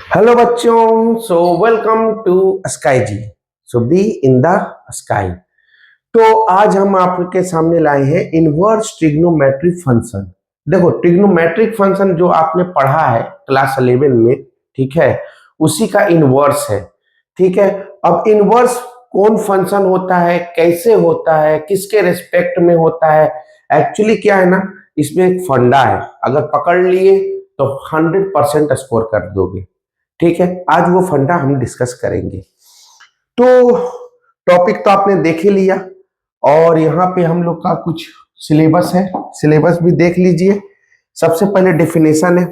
Hello बच्चों, so welcome to Sky G. So be in the sky. तो आज हम आपके सामने लाए हैं इनवर्स ट्रिग्नोमेट्रिक फंक्शन। देखो, ट्रिग्नोमेट्रिक फंक्शन जो आपने पढ़ा है क्लास 11 में, ठीक है, उसी का इनवर्स है। ठीक है। अब इनवर्स कौन फंक्शन होता है, कैसे होता है, किसके रेस्पेक्ट में होता है, एक्चुअली क्या है ना, इसमें एक फंडा है। अगर पकड़ लिए तो 100% स्कोर कर दोगे। ठीक है, आज वो फंडा हम डिस्कस करेंगे। तो टॉपिक तो आपने देख ही लिया, और यहाँ पे हम लोग का कुछ सिलेबस है, सिलेबस भी देख लीजिए। सबसे पहले डेफिनेशन है,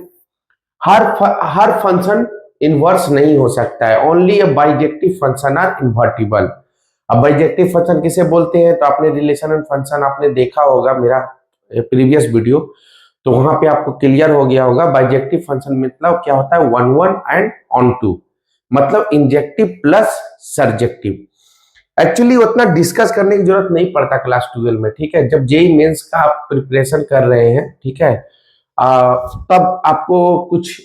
हर फंक्शन इनवर्स नहीं हो सकता है। Only a bijective function are invertible. अब बाइजेक्टिव फंक्शन किसे बोलते हैं, तो आपने रिलेशन एंड फंक्शन आपने देखा होगा मेरा प्रीवियस वीडियो, तो वहां पे आपको क्लियर हो गया होगा। बाइजेक्टिव फंक्शन मतलब क्या होता है, one one and onto, मतलब इंजेक्टिव प्लस सर्जेक्टिव। एक्चुअली उतना डिस्कस करने की जरूरत नहीं पड़ता क्लास 12 में। ठीक है, जब जेई मेंस का आप प्रिपरेशन कर रहे हैं, ठीक है, तब आपको कुछ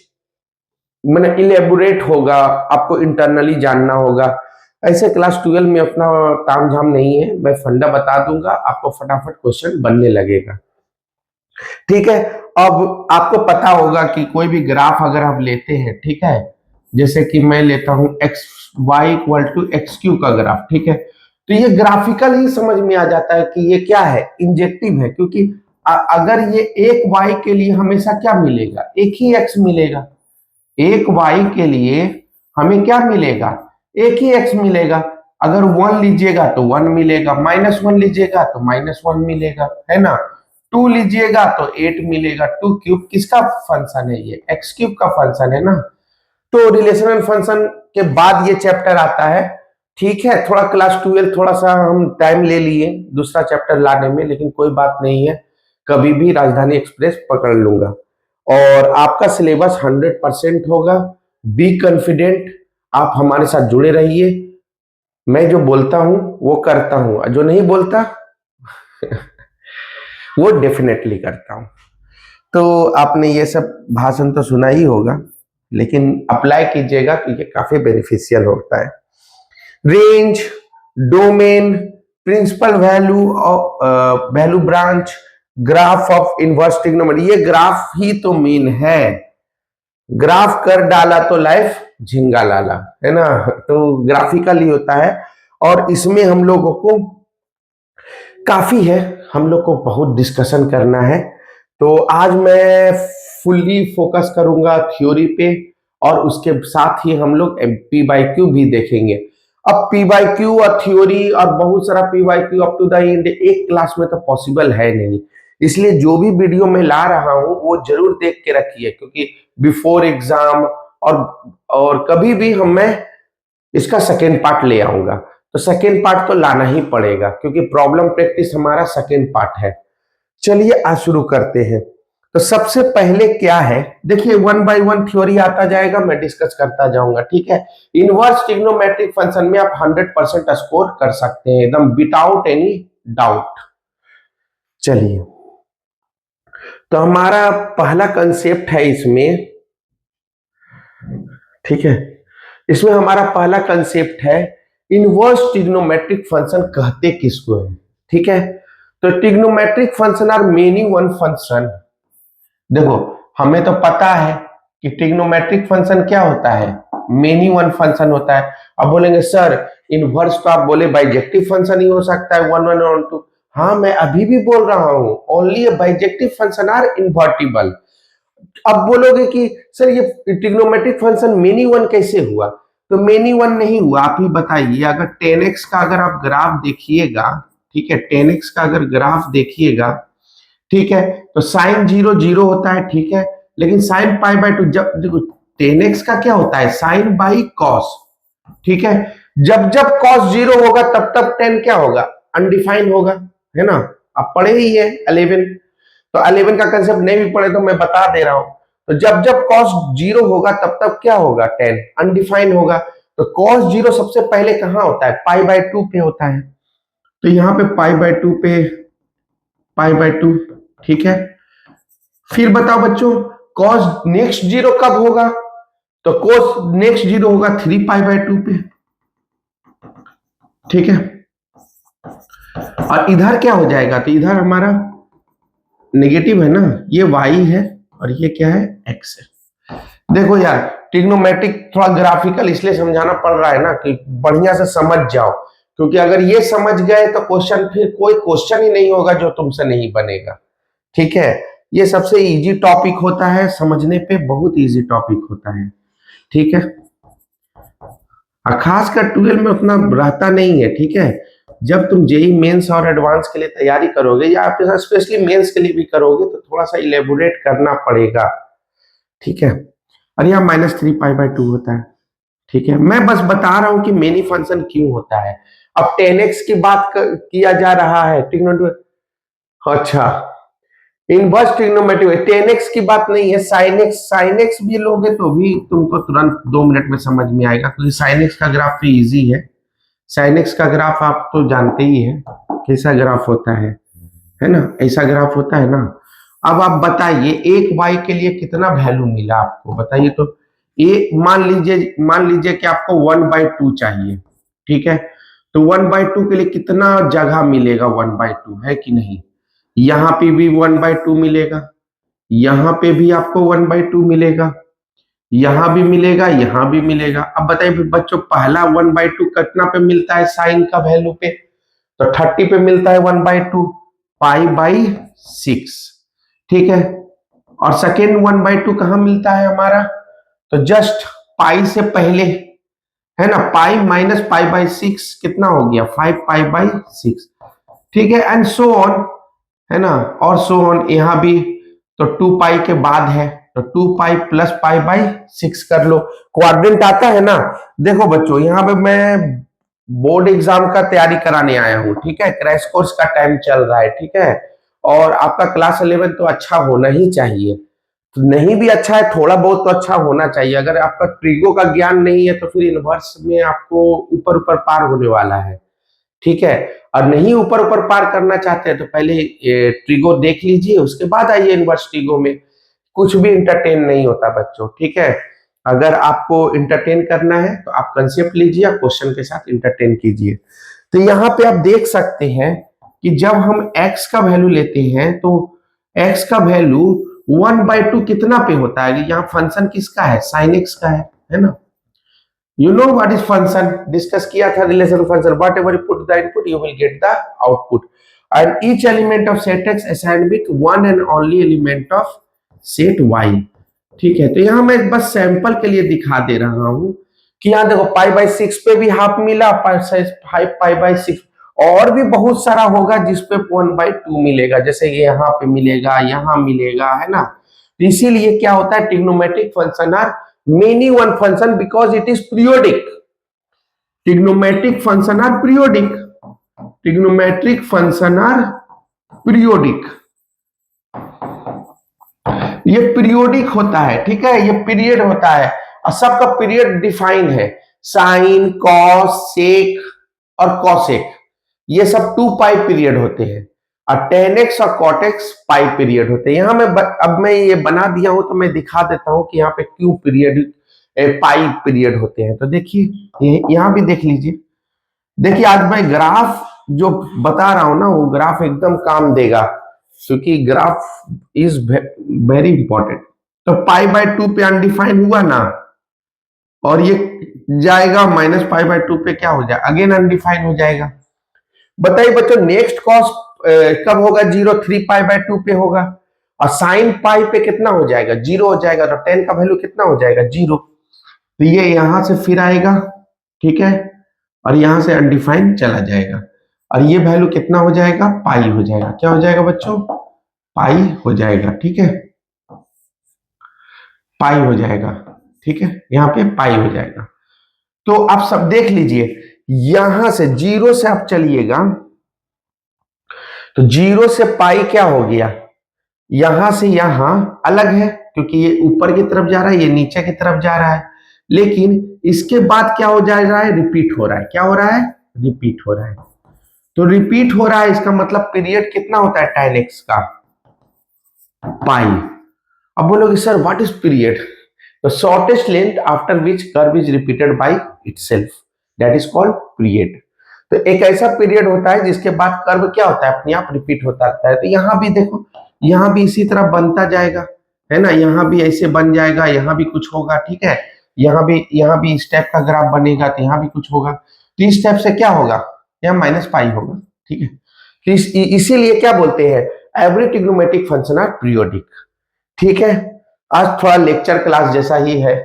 मैंने इलेबोरेट होगा, आपको इंटरनली जानना होगा। ऐसे क्लास 12 में अपना ताम झाम नहीं है, मैं फंडा बता दूंगा, आपको फटाफट क्वेश्चन बनने लगेगा। ठीक है। अब आपको पता होगा कि कोई भी ग्राफ अगर आप लेते हैं, ठीक है, जैसे कि मैं लेता हूं x y equal to x q का ग्राफ, ठीक है, तो ये ग्राफिकल ही समझ में आ जाता है कि ये क्या है, इंजेक्टिव है। क्योंकि अगर ये एक वाई के लिए हमेशा क्या मिलेगा, एक ही एक्स मिलेगा। एक वाई के लिए हमें क्या मिलेगा, एक ही एक्स मिलेगा। अगर 1 लीजिएगा तो 1 मिलेगा, -1 लीजिएगा तो -1 मिलेगा, है ना। 2 लीजिएगा तो 8 मिलेगा। 2 क्यूब किसका फंक्शन है, ये एक्स क्यूब का फंक्शन है ना। तो रिलेशनल फंक्शन के बाद ये चैप्टर आता है। ठीक है, थोड़ा क्लास 12 थोड़ा सा हम टाइम ले लिए दूसरा चैप्टर लाने में, लेकिन कोई बात नहीं है, कभी भी राजधानी एक्सप्रेस पकड़ लूंगा। और आपका सिलेबस 100% होगा। बी कॉन्फिडेंट, आप हमारे साथ जुड़े रहिए। मैं जो बोलता हूं वो करता हूं, जो नहीं बोलता वो डेफिनेटली करता हूं। तो आपने ये सब भाषण तो सुना ही होगा, लेकिन अप्लाई कीजिएगा क्योंकि काफी बेनिफिशियल होता है। Range, domain, principal value of value branch, graph of inverse trigonometry, ये ग्राफ ही तो मेन है। ग्राफ कर डाला तो लाइफ झिंगा लाला, है ना। तो ग्राफिकल ही होता है, और इसमें हम लोगों को काफी है, हम लोग को बहुत डिस्कशन करना है। तो आज मैं फुल्ली फोकस करूंगा थ्योरी पे, और उसके साथ ही हम लोग पी बाई क्यू भी देखेंगे। अब पी बाई क्यू और थ्योरी और बहुत सारा P Y Q up to the end एक क्लास में तो पॉसिबल है नहीं। इसलिए जो भी वीडियो मैं ला रहा हूं वो जरूर देख के रखिए, क्योंकि बिफोर एग्जाम और कभी भी मैं इसका सेकेंड पार्ट ले आऊंगा। तो सेकेंड पार्ट तो लाना ही पड़ेगा, क्योंकि प्रॉब्लम प्रैक्टिस हमारा सेकेंड पार्ट है। चलिए आज शुरू करते हैं। तो सबसे पहले क्या है, देखिए, 1 बाय 1 थ्योरी आता जाएगा, मैं डिस्कस करता जाऊंगा। ठीक है। इनवर्स ट्रिग्नोमेट्रिक फंक्शन में आप 100% स्कोर कर सकते हैं, एकदम विदाउट एनी डाउट। चलिए, तो हमारा पहला कंसेप्ट है इसमें, ठीक है, इसमें हमारा पहला कंसेप्ट है इनवर्स ट्रिग्नोमेट्रिक फंक्शन कहते किसको है। ठीक है। तो trigonometric function are many one function. देखो, हमें तो पता है कि ट्रिग्नोमेट्रिक फंक्शन क्या होता है, मेनी वन फंक्शन होता है। अब बोलेंगे सर इनवर्स तो आप बोले बाइजेक्टिव फंक्शन ही हो सकता है, 1 1 और 2। हाँ, मैं अभी भी बोल रहा हूं, only bijective function are invertible. अब बोलोगे कि सर ये ट्रिग्नोमेट्रिक फंक्शन मेनी वन कैसे हुआ, तो मेनी वन नहीं हुआ, आप ही बताइए। अगर 10x का अगर आप ग्राफ देखिएगा, ठीक है, 10x का अगर ग्राफ देखिएगा, ठीक है, तो साइन 0 0 होता है, ठीक है, लेकिन साइन पाई बाय 2, जब देखो 10x का क्या होता है, साइन बाई कॉस, ठीक है। जब जब कॉस 0 होगा तब तब 10 क्या होगा, अनडिफाइंड होगा, है ना। आप पढ़े ही है 11, तो 11 का कंसेप्ट नहीं भी पढ़े तो मैं बता दे रहा हूं। तो जब जब cos 0 होगा तब तब क्या होगा, 10 अनडिफाइंड होगा। तो cos 0 सबसे पहले कहां होता है, पाई बाय 2 पे होता है। तो यहां पे पाई बाय 2 पे, पाई बाय 2, ठीक है। फिर बताओ बच्चों, cos नेक्स्ट 0 कब होगा, तो कोस नेक्स्ट जीरो होगा 3π/2 पे, ठीक है। और इधर क्या हो जाएगा, तो इधर हमारा नेगेटिव है ना, ये y है और ये क्या है, x है। देखो यार ट्रिग्नोमेट्रिक थोड़ा ग्राफिकल इसलिए समझाना पड़ रहा है ना कि बढ़िया से समझ जाओ, क्योंकि अगर ये समझ गए तो क्वेश्चन, फिर कोई क्वेश्चन ही नहीं होगा जो तुमसे नहीं बनेगा, ठीक है। ये सबसे इजी टॉपिक होता है, समझने पे बहुत इजी टॉपिक होता है, ठीक है। खासकर 12 में उतना रहता नहीं है, ठीक है। जब तुम जेई मेंस और एडवांस के लिए तैयारी करोगे या आप स्पेशली मेंस के लिए भी करोगे तो थोड़ा सा इलेबोरेट करना पड़ेगा, ठीक है। और यहाँ -3π/2 होता है, ठीक है। मैं बस बता रहा हूं कि मेनी फंक्शन क्यों होता है। अब 10x की बात किया जा रहा है ट्रिग्नोमेट्री, अच्छा इनवर्स ट्रिग्नोमेट्री 10x की बात नहीं है, साइन एक्स भी लोगे तो भी तुमको तुरंत 2 मिनट में समझ में आएगा, क्योंकि साइन एक्स का ग्राफ तो इजी है। साइन एक्स का ग्राफ आप तो जानते ही है कैसा ग्राफ होता है ना, ऐसा ग्राफ होता है ना। अब आप बताइए एक y के लिए कितना वैल्यू मिला आपको, बताइए तो। ये मान लीजिए कि आपको 1/2 चाहिए, ठीक है। तो 1/2 के लिए कितना जगह मिलेगा, 1/2 है कि नहीं। यहाँ पे भी 1/2 मिलेगा, यहाँ पे भी आपको 1/2 मिलेगा, यहाँ भी मिलेगा, यहाँ भी मिलेगा। अब बताइए बच्चों पहला 1/2 कितना पे मिलता है साइन का वैल्यू पे, तो 30 पे मिलता है 1/2, π/6, ठीक है। और सेकेंड 1/2 कहां मिलता है हमारा, तो जस्ट पाई से पहले है ना, पाई माइनस π/6 कितना हो गया, 5π/6, ठीक है। एंड सो ऑन, है ना, और सो ऑन यहाँ भी तो 2π के बाद है तो 2π + π/6 कर लो, क्वाड्रेंट आता है ना। देखो बच्चों यहाँ पे मैं बोर्ड एग्जाम का तैयारी कराने आया हूँ, ठीक है। क्रैश कोर्स का टाइम चल रहा है, ठीक है। और आपका क्लास 11 तो अच्छा होना ही चाहिए, तो नहीं भी अच्छा है थोड़ा बहुत तो अच्छा होना चाहिए। अगर आपका ट्रिगो का ज्ञान नहीं है तो फिर इनवर्स में आपको ऊपर ऊपर पार होने वाला है, ठीक है। और नहीं ऊपर ऊपर पार करना चाहते हैं तो पहले ट्रिगो देख लीजिए, उसके बाद आइए इनवर्स ट्रिगो में। कुछ भी इंटरटेन नहीं होता बच्चों, ठीक है। अगर आपको इंटरटेन करना है तो आप कंसेप्ट लीजिए, आप क्वेश्चन के साथ इंटरटेन कीजिए। तो यहाँ पे आप देख सकते हैं कि जब हम x का वैल्यू लेते हैं तो x का वैल्यू 1/2 कितना पे होता है, यहाँ फंक्शन किसका है, साइन x का है ना। You know what is function? Discuss किया था relation function, whatever you put the input you will get the output, and each element of set x assigned with one and only element of set y, ठीक है। तो यहाँ मैं बस sample के लिए दिखा दे रहा हूँ कि यहाँ देखो π/6 पे भी हाफ मिला, π/6 और भी बहुत सारा होगा जिसपे 1/2 मिलेगा, जैसे ये यहाँ पे मिलेगा, यहाँ मिलेगा, है ना। इसीलिए क्या होता है, trigonometric function are many one function because it is periodic. Trigonometric function are periodic. Trigonometric function are periodic. ये पीरियोडिक होता है, ठीक है, ये पीरियड होता है और सबका पीरियड डिफाइन है, साइन कॉस सेक और कॉसेक, ये सब 2π पीरियड होते हैं। और 10x और cotx पाई पीरियड होते हैं। यहाँ अब मैं ये बना दिया हूं तो मैं दिखा देता हूं कि यहाँ पे क्यों पीरियड पाई पीरियड होते हैं। तो देखिए यहाँ भी देख लीजिए, देखिए आज मैं ग्राफ जो बता रहा हूं ना वो ग्राफ एकदम काम देगा, क्योंकि ग्राफ इज वेरी इंपॉर्टेंट। तो π/2 पे अनडिफाइन हुआ ना, और ये जाएगा -π/2 पे, क्या हो जाएगा, अगेन अनडिफाइन हो जाएगा। बताइए बच्चों नेक्स्ट कॉस कब होगा, 0 3π/2 पे होगा, और साइन पाई पे कितना हो जाएगा, 0 हो जाएगा। तो 10 का वैल्यू कितना हो जाएगा, 0। तो ये यहां से फिर आएगा, ठीक है, और यहां से अनडिफाइन चला जाएगा, और ये वैल्यू कितना हो जाएगा, पाई हो जाएगा। क्या हो जाएगा बच्चों, पाई हो जाएगा, ठीक है, पाई हो जाएगा, ठीक है, यहाँ पे पाई हो जाएगा। तो आप सब देख लीजिए, यहां से 0 से आप चलिएगा तो 0 से पाई क्या हो गया, यहां से यहां अलग है क्योंकि ये ऊपर की तरफ जा रहा है, ये नीचे की तरफ जा रहा है, लेकिन इसके बाद क्या हो जा रहा है, रिपीट हो रहा है। क्या हो रहा है, रिपीट हो रहा है। तो रिपीट हो रहा है इसका मतलब पीरियड कितना होता है tan x का, पाई। अब बोलोगे सर व्हाट इज पीरियड, तो shortest length after which curve is repeated by itself, that is called period. तो एक ऐसा पीरियड होता है जिसके बाद कर्व क्या होता है, अपने आप रिपीट होता रहता है। तो यहाँ भी देखो, यहाँ भी इसी तरह बनता जाएगा, है ना, यहाँ भी ऐसे बन जाएगा, यहाँ भी कुछ होगा, ठीक है, यहाँ भी इस टाइप का ग्राफ बनेगा, तो यहाँ भी कुछ होगा। तो इस टाइप से क्या होगा, यहाँ माइनस पाई होगा, ठीक है। तो इसीलिए क्या बोलते हैं, every trigonometric function are periodic, ठीक है। आज थोड़ा लेक्चर क्लास जैसा ही है,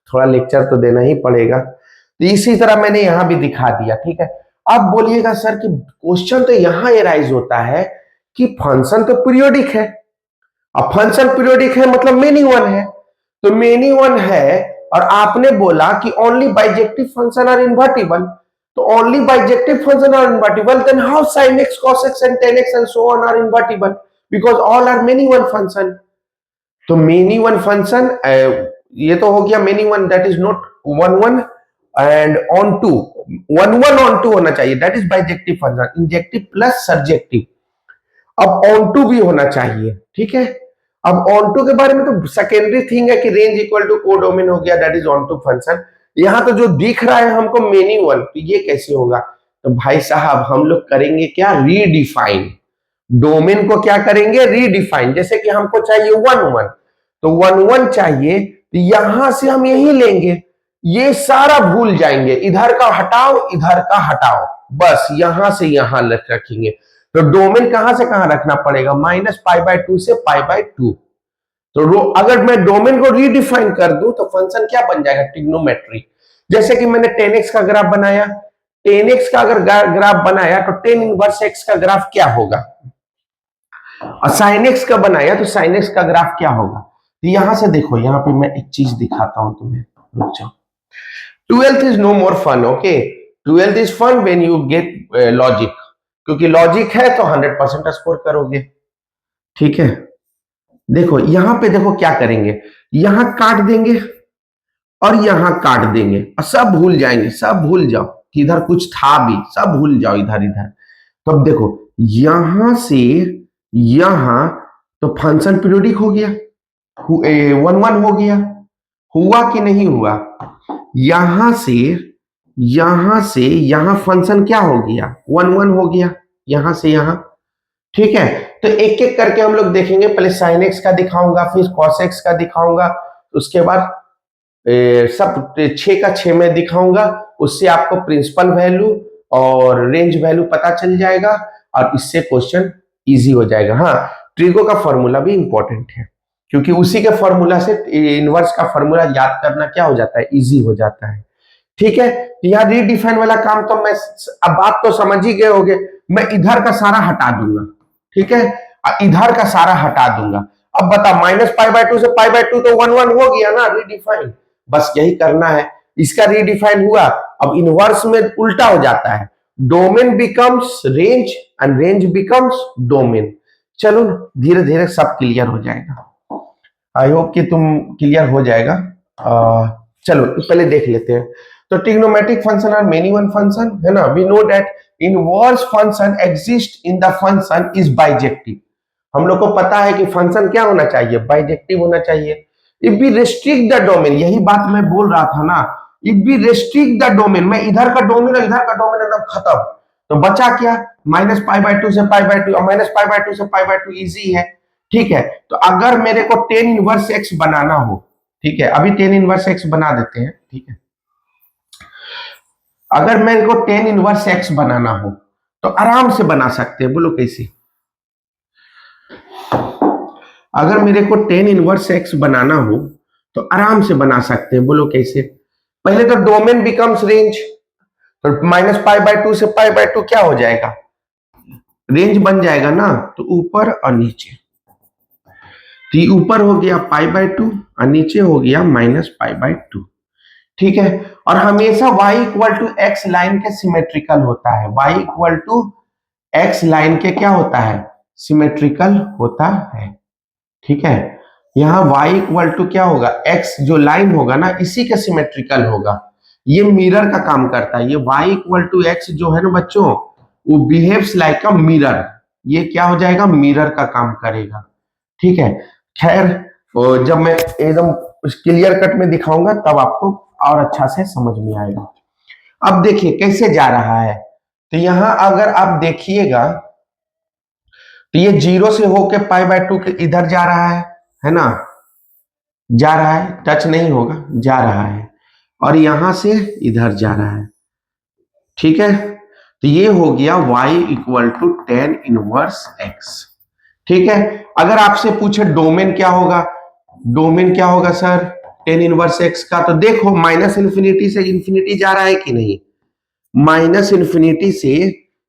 थोड़ा लेक्चर तो देना ही पड़ेगा। तो इसी तरह मैंने यहाँ भी दिखा दिया, ठीक है। अब बोलिएगा सर कि क्वेश्चन तो यहाँ एराइज होता है कि फंक्शन तो पीरियोडिक है, अब फंक्शन पीरियोडिक है मतलब मेनी वन है, तो मेनी वन है और आपने बोला कि only bijective function are invertible, तो only bijective function are invertible, then how sin x cos x and tan x and so on are invertible because all are many one function। तो many one function ये तो हो गया many one, that is not one one and onto, one one onto होना चाहिए, that is bijective function, injective plus surjective. अब onto भी होना चाहिए, ठीक है। अब ऑन टू के बारे में तो सेकेंडरी थिंग है कि रेंज इक्वल टू कोडोमेन हो गया, that is onto function. यहां तो जो दिख रहा है हमको मेनी वन, तो ये कैसे होगा, तो भाई साहब हम लोग करेंगे क्या, रीडिफाइन डोमेन को, क्या करेंगे, रीडिफाइन। जैसे कि हमको चाहिए वन वन, तो वन वन चाहिए, तो यहां से हम यही लेंगे, ये सारा भूल जाएंगे, इधर का हटाओ इधर का हटाओ, बस यहां से यहां रखेंगे। तो डोमेन कहां से कहां रखना पड़ेगा, माइनस पाई बाय टू से पाई बाय टू। तो अगर मैं डोमेन को रीडिफाइन कर दूं तो फंक्शन क्या बन जाएगा, ट्रिग्नोमेट्री। जैसे कि मैंने 10x का ग्राफ बनाया, 10x का अगर ग्राफ बनाया तो 10 इनवर्स x का ग्राफ क्या होगा, और sin x का बनाया तो sin x का ग्राफ क्या होगा। तो यहां से देखो, यहां पे मैं एक चीज दिखाता हूं तुम्हें, रुक जाओ। 12th is no more fun, okay, 12th is fun when you get logic, क्योंकि लॉजिक है तो 100% स्कोर करोगे, ठीक है। देखो यहां पे देखो क्या करेंगे, यहां काट देंगे और यहां काट देंगे और सब भूल जाएंगे, सब भूल जाओ कि इधर कुछ था भी, सब भूल जाओ इधर इधर। तो अब देखो यहां से यहां, तो फंक्शन पीरियोडिक हो गया, वन वन हो गया, हुआ कि नहीं हुआ। यहां से यहां फंक्शन क्या हो गया, वन वन हो गया, यहां से यहां, ठीक है। तो एक एक करके हम लोग देखेंगे, पहले sin x का दिखाऊंगा, फिर cos x का दिखाऊंगा, उसके बाद सब 6 का 6 में दिखाऊंगा, उससे आपको प्रिंसिपल वैल्यू और रेंज वैल्यू पता चल जाएगा और इससे क्वेश्चन इजी हो जाएगा। हाँ, ट्रिगो का फॉर्मूला भी इंपॉर्टेंट है, क्योंकि उसी के फॉर्मूला से इनवर्स का फॉर्मूला याद करना क्या हो जाता है, इजी हो जाता है, ठीक है। यहाँ रीडिफाइन वाला काम तो मैं, अब आप तो समझ ही गए होंगे, मैं इधर का सारा हटा दूंगा, ठीक है, इधर का सारा हटा दूंगा। अब बता, माइनस पाई बाय टू से पाई बाय टू तो वन वन हो गया ना, रीडिफाइन, बस यही करना है। इसका रीडिफाइन हुआ, अब इनवर्स में उल्टा हो जाता है, domain becomes range and range becomes domain. चलो धीरे धीरे सब क्लियर हो जाएगा, आई होप कि तुम क्लियर हो जाएगा। चलो पहले देख लेते हैं। तो trigonometric function are many one function, है ना, we know that inverse function exist in the function is bijective. हम लोग को पता है कि फंक्शन क्या होना चाहिए, बाइजेक्टिव होना चाहिए। If we restrict the domain, यही बात मैं बोल रहा था ना, if we restrict the domain, मैं इधर का डोमेन और इधर का डोमेन एकदम खत्म, तो बचा क्या, माइनस पाई बाय टू से पाई बाय टू, और माइनस पाई बाय टू से पाई बाय टू इजी है, ठीक है। तो अगर मेरे को टेन इनवर्स एक्स बनाना हो, ठीक है, अभी टेन इनवर्स एक्स बना देते हैं, ठीक है। अगर मेरे को टेन इनवर्स एक्स बनाना हो तो आराम से बना सकते हैं, बोलो कैसे। अगर मेरे को टेन इनवर्स एक्स बनाना हो तो आराम से बना सकते हैं, बोलो कैसे। पहले तो डोमेन बिकम्स रेंज, तो माइनस पाई बाय टू से पाई बाय टू क्या हो जाएगा, रेंज बन जाएगा ना, तो ऊपर और नीचे, तो ऊपर हो गया पाई बाय टू और नीचे हो गया माइनस पाई बाय टू, ठीक है। और हमेशा y equal to x line के सिमेट्रिकल होता है, y equal to x line के क्या होता है, सिमेट्रिकल होता है, ठीक है। यहाँ y इक्वल टू क्या होगा, x जो लाइन होगा ना इसी के सिमेट्रिकल होगा, ये मिरर का काम करता है। ये y इक्वल टू एक्स जो है ना बच्चों, वो बिहेव्स लाइक अ मिरर, ये क्या हो जाएगा, मिरर का काम करेगा, ठीक है। खैर जब मैं एकदम क्लियर कट में दिखाऊंगा तब आपको और अच्छा से समझ में आएगा। अब देखिए कैसे जा रहा है, तो यहां अगर आप देखिएगा तो ये 0 से होके π/2 के इधर जा रहा है ना, जा रहा है, टच नहीं होगा, जा रहा है, और यहां से इधर जा रहा है। ठीक है, तो ये हो गया y equal to tan inverse x। ठीक है, अगर आपसे पूछे डोमेन क्या होगा, डोमेन क्या होगा सर tan इनवर्स x का, तो देखो माइनस इन्फिनिटी से इन्फिनिटी जा रहा है कि नहीं, माइनस इन्फिनिटी से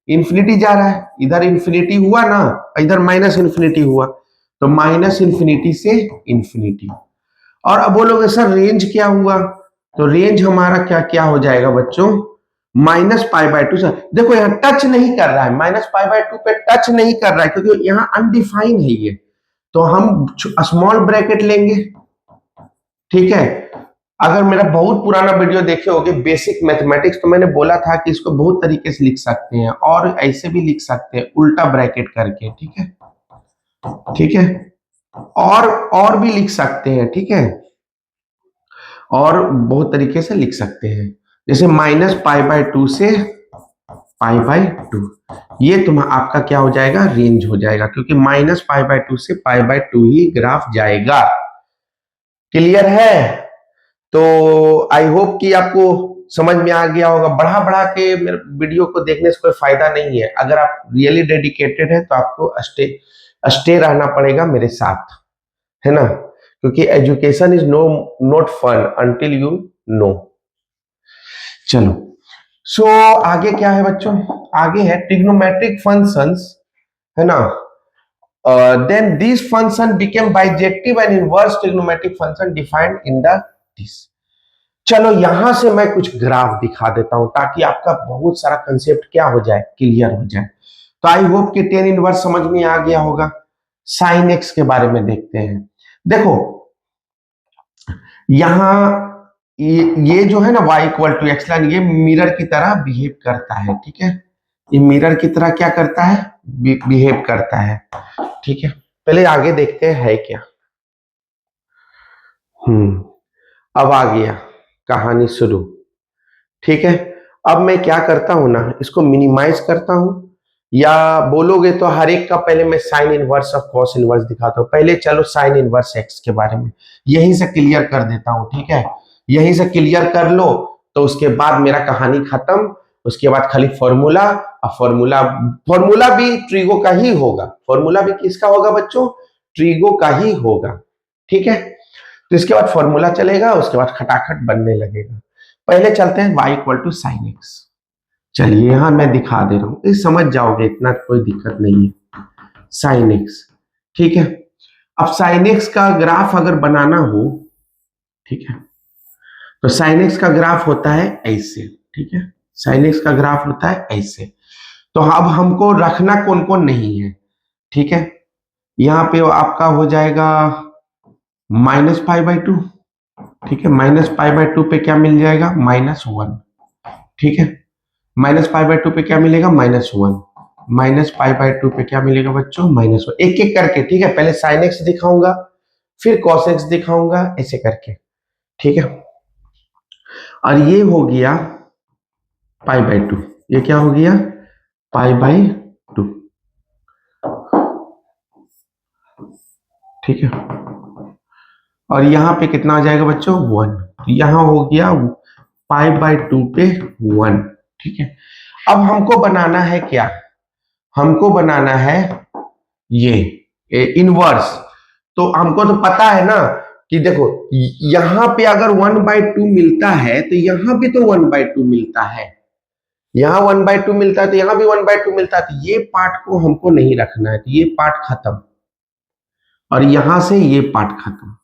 इन्फिनिटी जा रहा है, इधर इन्फिनिटी हुआ ना, इधर माइनस इन्फिनिटी हुआ, तो माइनस इन्फिनिटी से इन्फिनिटी। और अब बोलोगे सर रेंज क्या हुआ, तो रेंज हमारा क्या क्या हो जाएगा बच्चों, -π/2। सर देखो यहाँ टच नहीं कर रहा है, -π/2 पे टच नहीं कर रहा है क्योंकि यहाँ अनडिफाइन है ये, तो हम स्मॉल ब्रैकेट लेंगे। ठीक है, अगर मेरा बहुत पुराना वीडियो देखे होगे बेसिक मैथमेटिक्स, तो मैंने बोला था कि इसको बहुत तरीके से लिख सकते हैं, और ऐसे भी लिख सकते हैं उल्टा ब्रैकेट करके। ठीक है, ठीक है, और भी लिख सकते हैं। ठीक है, और बहुत तरीके से लिख सकते हैं, जैसे -π/2 से π/2, ये आपका क्या हो जाएगा, रेंज हो जाएगा, क्योंकि -π/2 से π/2 ही ग्राफ जाएगा। क्लियर है, तो आई होप कि आपको समझ में आ गया होगा। बढ़ा बढ़ा के मेरे वीडियो को देखने से कोई फायदा नहीं है, अगर आप रियली डेडिकेटेड है तो आपको स्टे रहना पड़ेगा मेरे साथ, है ना, क्योंकि education is not fun until you know. चलो, सो आगे क्या है बच्चों, आगे है ट्रिग्नोमेट्रिक फंक्शंस, है ना, then these function became bijective and inverse trigonometric function defined in the this। चलो यहां से मैं कुछ ग्राफ दिखा देता हूं ताकि आपका बहुत सारा कंसेप्ट क्या हो जाए, क्लियर हो जाए। तो आई होप कि tan इनवर्स समझ में आ गया होगा। sin x के बारे में देखते हैं। देखो यहां ये जो है ना y equal to x line, ये मिरर की तरह बिहेव करता है। ठीक है, ये मिरर की तरह क्या करता है, बिहेव करता है। ठीक है, पहले आगे देखते हैं है क्या। अब आ गया कहानी शुरू। ठीक है, अब मैं क्या करता हूं ना, इसको मिनिमाइज करता हूं, या बोलोगे तो हर एक का पहले मैं साइन इनवर्स और कॉस इनवर्स दिखाता हूं। पहले चलो साइन इनवर्स एक्स के बारे में यहीं से क्लियर कर देता हूं। ठीक है, यहीं से क्लियर कर लो तो उसके बाद मेरा कहानी खत्म। उसके बाद खाली फॉर्मूला, और फॉर्मूला भी ट्रिगो का ही होगा। फॉर्मूला भी किसका होगा बच्चों, ट्रिगो का ही होगा। ठीक है, तो इसके बाद फॉर्मूला चलेगा, उसके बाद खटाखट बनने लगेगा। पहले चलते हैं y equal to sine x. चलिए यहां मैं दिखा दे रहा हूं, समझ जाओगे, इतना कोई दिक्कत नहीं है। साइन एक्स, ठीक है, अब साइन एक्स का ग्राफ अगर बनाना हो, ठीक है, तो साइन एक्स का ग्राफ होता है ऐसे। ठीक है, साइन एक्स का ग्राफ होता है ऐसे। तो अब हमको रखना कौन कौन नहीं है। ठीक है, यहां पे आपका हो जाएगा -π/2। ठीक है, -π/2 पे क्या मिल जाएगा, -1। ठीक है, -π/2 पे क्या मिलेगा, -1। -π/2 पे क्या मिलेगा बच्चों, -1। एक एक करके, ठीक है, पहले साइन एक्स दिखाऊंगा, फिर कॉस एक्स दिखाऊंगा, ऐसे करके। ठीक है, और ये हो गया π/2, ये क्या हो गया, π/2। ठीक है, और यहां पे कितना आ जाएगा बच्चों, 1। यहां हो गया π/2 पे 1। ठीक है, अब हमको बनाना है क्या, हमको बनाना है ये इनवर्स। तो हमको तो पता है ना कि देखो यहां पे अगर 1/2 मिलता है तो यहां भी तो 1/2 मिलता है, यहां 1/2 मिलता है तो यहां भी 1/2 मिलता है। तो ये पार्ट को हमको नहीं रखना है, तो ये पार्ट खत्म, और यहां से ये पार्ट खत्म।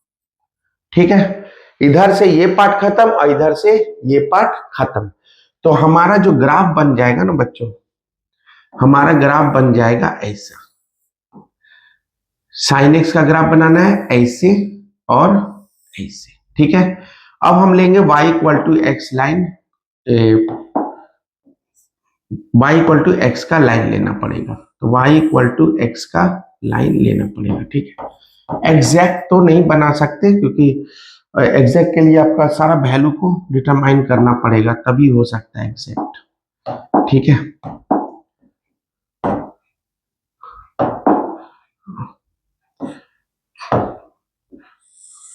ठीक है, इधर से ये पार्ट खत्म और इधर से ये पार्ट खत्म। तो हमारा जो ग्राफ बन जाएगा ना बच्चों, हमारा ग्राफ बन जाएगा ऐसा। साइन एक्स का ग्राफ बनाना है ऐसे और ऐसे। ठीक है, अब हम लेंगे y equal to x line, y equal to x का लाइन लेना पड़ेगा। तो y इक्वल टू एक्स का लाइन लेना पड़ेगा। ठीक है, एग्जैक्ट तो नहीं बना सकते क्योंकि एग्जैक्ट के लिए आपका सारा वैल्यू को डिटरमाइन करना पड़ेगा, तभी हो सकता है एग्जैक्ट। ठीक है,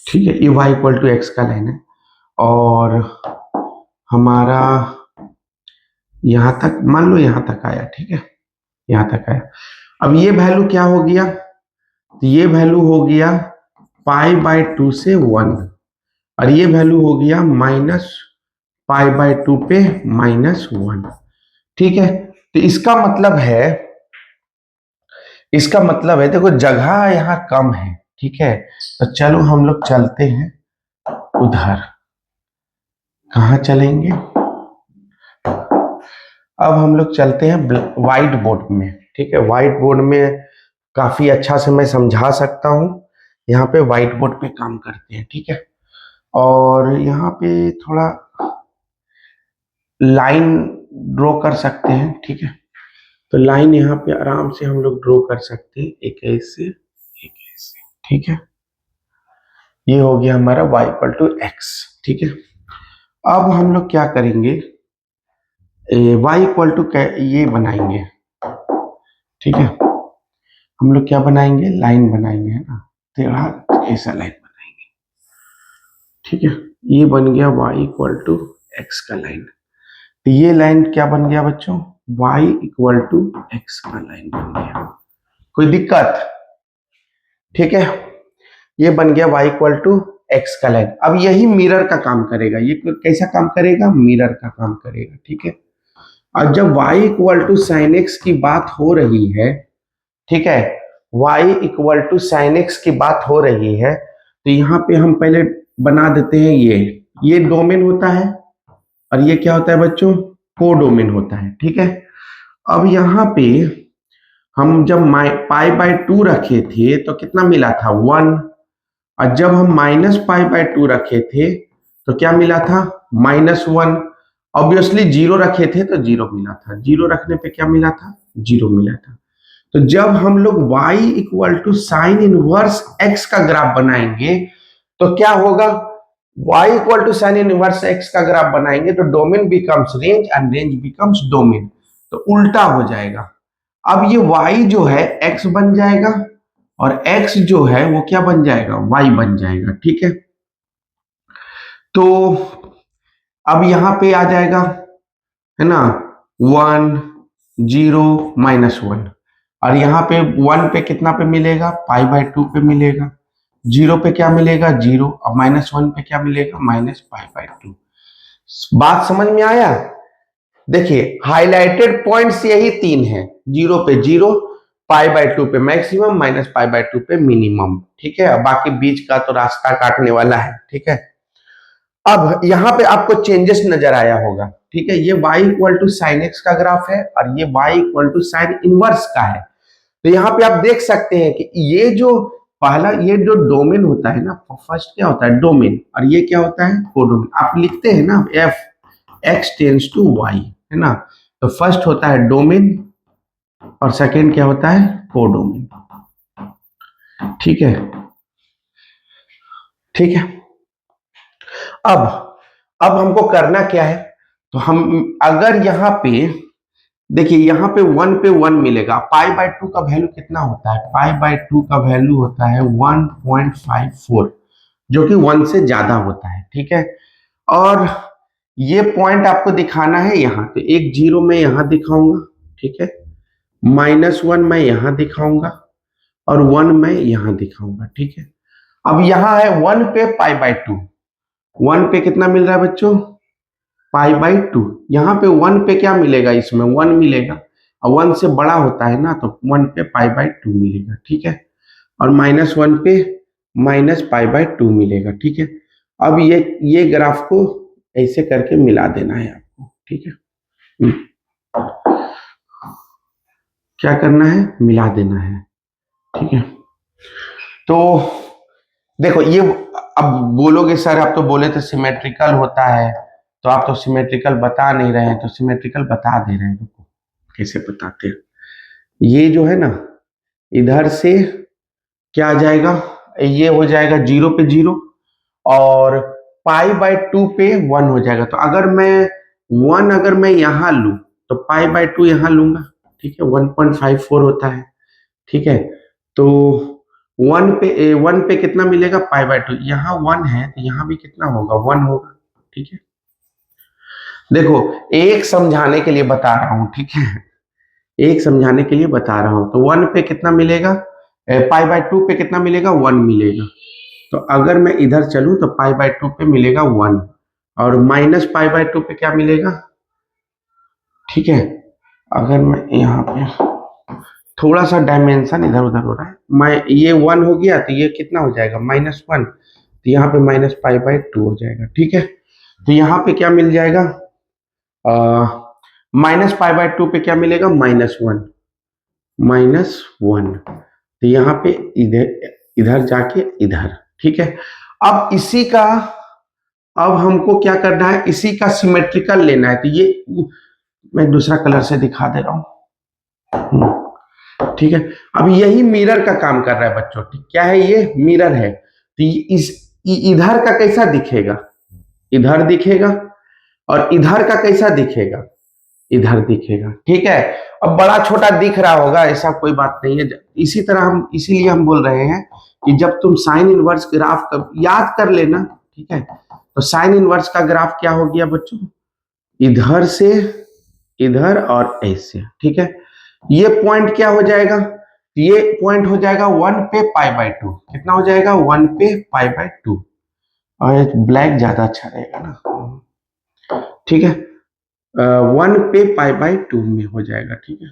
ठीक है, ये y इक्वल टू एक्स का लाइन है और हमारा यहां तक, मान लो यहां तक आया। ठीक है, यहां तक आया। अब ये वैल्यू क्या हो गया, तो ये वैल्यू हो गया पाई बाय 2 से 1 और ये वैल्यू हो गया माइनस पाई बाय 2 पे -1। ठीक है, तो इसका मतलब है देखो जगह यहाँ कम है। ठीक है, तो चलो हम लोग चलते हैं उधर। कहाँ चलेंगे, अब हम लोग चलते हैं व्हाइट बोर्ड में। ठीक है, व्हाइट बोर्ड में काफी अच्छा से मैं समझा सकता हूँ। यहाँ पे व्हाइट बोर्ड पे काम करते हैं। ठीक है, और यहाँ पे थोड़ा लाइन ड्रॉ कर सकते हैं। ठीक है, तो लाइन यहाँ पे आराम से हम लोग ड्रॉ कर सकते हैं, एक ऐसे एक ऐसे। ठीक है, ये हो गया हमारा y इक्वल टू एक्स। ठीक है, अब हम लोग क्या करेंगे, y इक्वल टू ये बनाएंगे। ठीक है, हम लोग क्या बनाएंगे, लाइन बनाएंगे, है ना, टेढ़ा ऐसा लाइन बनाएंगे। ठीक है, ये बन गया y इक्वल टू एक्स का लाइन। तो ये लाइन क्या बन गया बच्चों, y इक्वल टू एक्स का लाइन बन गया। कोई दिक्कत, ठीक है, ये बन गया y इक्वल टू एक्स का लाइन। अब यही मिरर का काम करेगा, ये कैसा काम करेगा, मिरर का काम करेगा। ठीक है, और जब y equal to sine x की बात हो रही है, ठीक है, y equal to sine x की बात हो रही है, तो यहाँ पे हम पहले बना देते हैं, ये डोमेन होता है और ये क्या होता है बच्चों, कोडोमेन होता है। ठीक है, अब यहाँ पे हम जब पाई बाय 2 रखे थे तो कितना मिला था, 1, और जब हम माइनस पाई बाय 2 रखे थे तो क्या मिला था, -1। ऑब्वियसली 0 रखे थे तो 0 मिला था, 0 रखने पे क्या मिला था, 0 मिला था। तो जब हम लोग y equal to sine inverse x का ग्राफ बनाएंगे तो क्या होगा, y equal to sine inverse x का ग्राफ बनाएंगे तो domain becomes range and range becomes domain, तो उल्टा हो जाएगा। अब ये y जो है x बन जाएगा और x जो है वो क्या बन जाएगा, y बन जाएगा। ठीक है, तो अब यहां पे आ जाएगा, है ना, 1 0 -1, और यहाँ पे 1 पे कितना पे मिलेगा, पाई बाय 2 पे मिलेगा, 0 पे क्या मिलेगा, 0, और -1 पे क्या मिलेगा, माइनस पाई बाय 2। बात समझ में आया, देखिए हाईलाइटेड पॉइंट्स यही 3 हैं, 0 पे 0, पाई बाय 2 पे मैक्सिमम, माइनस पाई बाय 2 पे मिनिमम। ठीक है, बाकी बीच का तो रास्ता काटने वाला है। ठीक है, अब यहाँ पे आपको चेंजेस नजर आया होगा। ठीक है, ये y equal to sine x का ग्राफ है और ये y equal to sine inverse का है। तो यहाँ पे आप देख सकते हैं कि ये जो पहला, ये जो डोमेन होता है ना, फर्स्ट क्या होता है, डोमेन, और ये क्या होता है, कोडोमेन। आप लिखते हैं ना f x tends to y, है ना, तो फर्स्ट होता है डोमेन और सेकेंड क्या होता है, कोडोमेन। ठीक है, ठीक है, अब हमको करना क्या है, तो हम अगर यहाँ पे देखिए, यहाँ पे 1 पे 1 मिलेगा, पाई बाय 2 का वैल्यू कितना होता है, पाई बाय 2 का वैल्यू होता है 1.54, जो कि 1 से ज्यादा होता है। ठीक है, और ये पॉइंट आपको दिखाना है यहाँ, तो एक 0 मैं यहाँ दिखाऊंगा। ठीक है, -1 मैं यहाँ दिखाऊंगा और 1 मैं यहाँ दिखाऊंगा। ठीक है, अब यहाँ है 1 पे पाई बाय 2, 1 पे कितना मिल रहा है बच्चों, पाई बाय 2। यहाँ पे 1 पे क्या मिलेगा, इसमें 1 मिलेगा, और 1 से बड़ा होता है ना, तो 1 पे पाई बाय 2 मिलेगा। ठीक है, और -1 पे माइनस पाई बाय 2 मिलेगा। ठीक है, अब ये ग्राफ को ऐसे करके मिला देना है आपको। ठीक है, क्या करना है, मिला देना है। ठीक है, तो देखो ये, अब बोलोगे सर आप तो बोले थे सिमेट्रिकल होता है, तो आप तो सिमेट्रिकल बता नहीं रहे हैं, तो सिमेट्रिकल बता दे रहे हैं, रुको कैसे बताते हैं। ये जो है ना, इधर से क्या आ जाएगा, ये हो जाएगा 0 पे 0, और पाई बाय 2 पे 1 हो जाएगा। तो अगर मैं 1 अगर मैं यहां लूं तो पाई बाय 2 यहां लूंगा, ठीक है, 1.54 होता है, ठीक है। तो 1 पे कितना मिलेगा, पाई बाय 2, यहाँ 1 है तो यहाँ भी कितना होगा, 1 होगा, ठीक है। देखो एक समझाने के लिए बता रहा हूं, ठीक है, एक समझाने के लिए बता रहा हूं। तो 1 पे कितना मिलेगा, पाई बाय 2 पे कितना मिलेगा, 1 मिलेगा। तो अगर मैं इधर चलूं तो पाई बाय 2 पे मिलेगा 1, और माइनस पाई बाय 2 पे क्या मिलेगा, ठीक है। अगर मैं यहाँ पे थोड़ा सा डायमेंशन इधर उधर हो रहा है, मैं ये 1 हो गया तो ये कितना हो जाएगा, -1, तो यहाँ पे माइनस पाई बाय 2 हो जाएगा, ठीक है। तो यहाँ पे क्या मिल जाएगा, माइनस पाई बाय 2 पे क्या मिलेगा, -1, तो यहाँ पे इधर इधर जाके इधर, ठीक है। अब इसी का, अब हमको क्या करना है, इसी का सिमेट्रिकल लेना है। तो ये मैं दूसरा कलर से दिखा दे रहा हूँ, ठीक है। अब यही मिरर का काम कर रहा है बच्चों, ठीक, क्या है, ये मिरर है। तो इस इधर का कैसा दिखेगा, इधर दिखेगा, और इधर का कैसा दिखेगा, इधर दिखेगा, ठीक है। अब बड़ा छोटा दिख रहा होगा, ऐसा कोई बात नहीं है। इसी तरह हम, इसीलिए हम बोल रहे हैं कि जब तुम साइन इनवर्स ग्राफ का याद कर लेना, ठीक है। तो साइन इनवर्स का ग्राफ क्या हो गया बच्चों, इधर से इधर और ऐसे, ठीक है। ये पॉइंट क्या हो जाएगा, ये पॉइंट हो जाएगा 1 पे पाई बाय 2, कितना हो जाएगा, 1 पे पाई बाय 2, और ब्लैक ज्यादा अच्छा रहेगा ना, ठीक है। 1 पे पाई बाय 2 में हो जाएगा, ठीक है,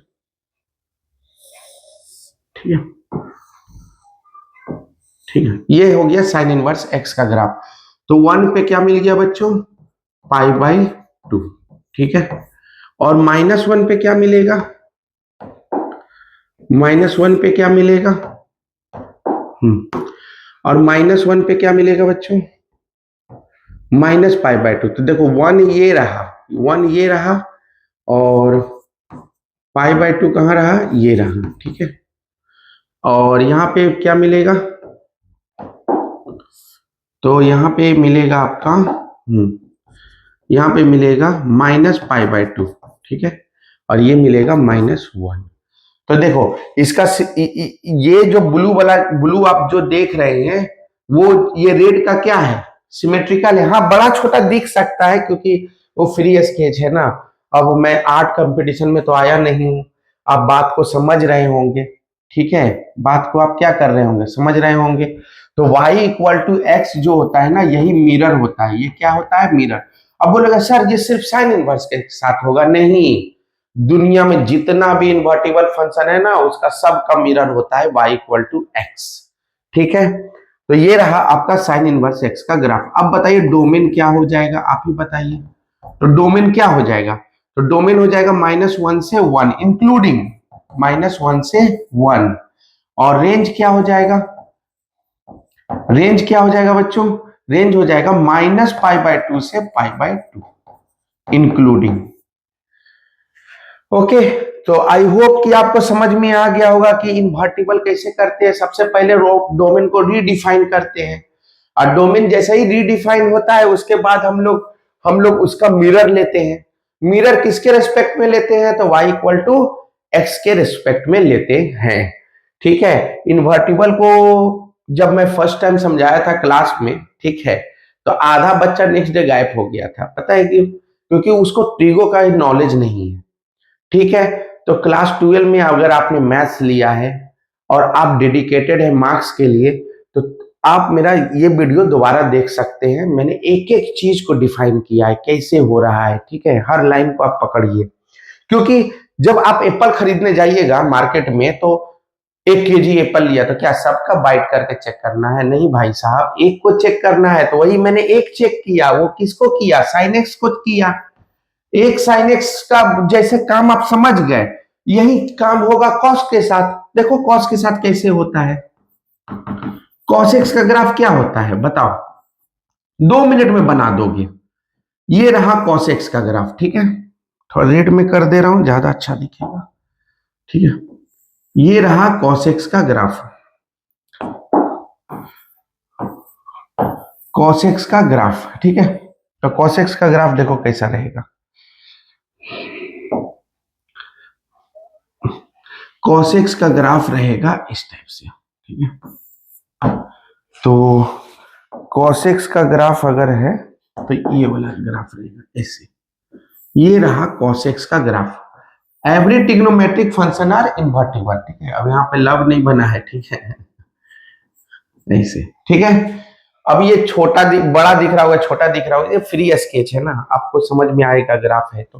ठीक है, ठीक है। ये हो गया साइन इनवर्स एक्स का ग्राफ। तो 1 पे क्या मिल गया बच्चों, पाई बाय 2, ठीक है। और -1 पे क्या मिलेगा, -1 पे क्या मिलेगा, और -1 पे क्या मिलेगा बच्चों, माइनस पाई बाय 2। तो देखो 1 ये रहा, 1 ये रहा, और पाई बाय 2 कहाँ रहा, ये रहा, ठीक है। और यहाँ पे क्या मिलेगा, तो यहाँ पे मिलेगा आपका, यहाँ पे मिलेगा -पाई बाय 2, ठीक है, और ये मिलेगा -1। तो देखो इसका ये जो ब्लू वाला, ब्लू आप जो देख रहे हैं, वो ये रेड का क्या है, सिमेट्रिकल है। हाँ बड़ा छोटा दिख सकता है क्योंकि वो फ्री स्केच है ना। अब मैं आर्ट कंपटीशन में तो आया नहीं हूँ, आप बात को समझ रहे होंगे, ठीक है, बात को आप क्या कर रहे होंगे, समझ रहे होंगे। तो y इक्वल टू एक्स जो होता है ना, यही मिरर होता है, ये क्या होता है, मिरर। अब बोलेगा सर ये सिर्फ साइन इनवर्स के साथ होगा, नहीं, दुनिया में जितना भी इन्वर्टिबल फंक्शन है ना, उसका सबका मिरर होता है y इक्वल टू एक्स, ठीक है। तो ये रहा आपका साइन इनवर्स एक्स का ग्राफ। अब बताइए डोमेन क्या हो जाएगा, आप ही बताइए। तो डोमेन क्या हो जाएगा, तो डोमेन हो जाएगा -1 से 1, इंक्लूडिंग -1 से 1। और रेंज क्या हो जाएगा, रेंज क्या हो जाएगा बच्चों, रेंज हो जाएगा -पाई बाय 2 से पाई बाय 2, इंक्लूडिंग। ओके, तो आई होप कि आपको समझ में आ गया होगा कि इन्वर्टिबल कैसे करते हैं। सबसे पहले डोमेन को रीडिफाइन करते हैं, और डोमेन जैसे ही रीडिफाइन होता है उसके बाद हम लोग उसका मिरर लेते हैं। मिरर किसके रेस्पेक्ट में लेते हैं, तो y इक्वल टू एक्स के रेस्पेक्ट में लेते हैं, ठीक है। इन्वर्टिबल को जब मैं फर्स्ट टाइम समझाया था क्लास में, ठीक है, तो आधा बच्चा नेक्स्ट डे गायब हो गया था, पता है क्यों, क्योंकि उसको ट्रिगो का नॉलेज नहीं है, ठीक है। तो क्लास 12 में अगर आपने मैथ्स लिया है और आप डेडिकेटेड है मार्क्स के लिए, तो आप मेरा ये वीडियो दोबारा देख सकते हैं। मैंने एक एक चीज को डिफाइन किया है, कैसे हो रहा है, ठीक है, हर लाइन को आप पकड़िए। क्योंकि जब आप एप्पल खरीदने जाइएगा मार्केट में, तो 1 kg एप्पल लिया तो क्या सबका बाइट करके चेक करना है, नहीं भाई साहब, एक को चेक करना है। तो वही मैंने एक चेक किया, वो किसको किया, साइनेक्स को किया। एक साइन एक्स का जैसे काम आप समझ गए, यही काम होगा कॉस के साथ। देखो कॉस के साथ कैसे होता है, कॉस एक्स का ग्राफ क्या होता है बताओ, 2 मिनट में बना दोगे। ये रहा कॉस एक्स का ग्राफ, ठीक है, थोड़ा रेड में कर दे रहा हूं ज्यादा अच्छा दिखेगा, ठीक है। ये रहा कॉस एक्स का ग्राफ, cos x का ग्राफ, ठीक है। तो cos x का ग्राफ देखो कैसा रहेगा। cos x का ग्राफ रहेगा इस टाइप से, ठीक है। तो cos x का ग्राफ अगर है तो ये वाला ग्राफ रहेगा ऐसे, ये रहा cos x का graph. Every trigonometric function are invertible, ठीक है। अब यहाँ पे लव नहीं बना है, ठीक है, ऐसे, ठीक है। अब ये बड़ा दिख रहा होगा, छोटा दिख रहा होगा, ये फ्री स्केच है ना, आपको समझ में आएगा ग्राफ है तो,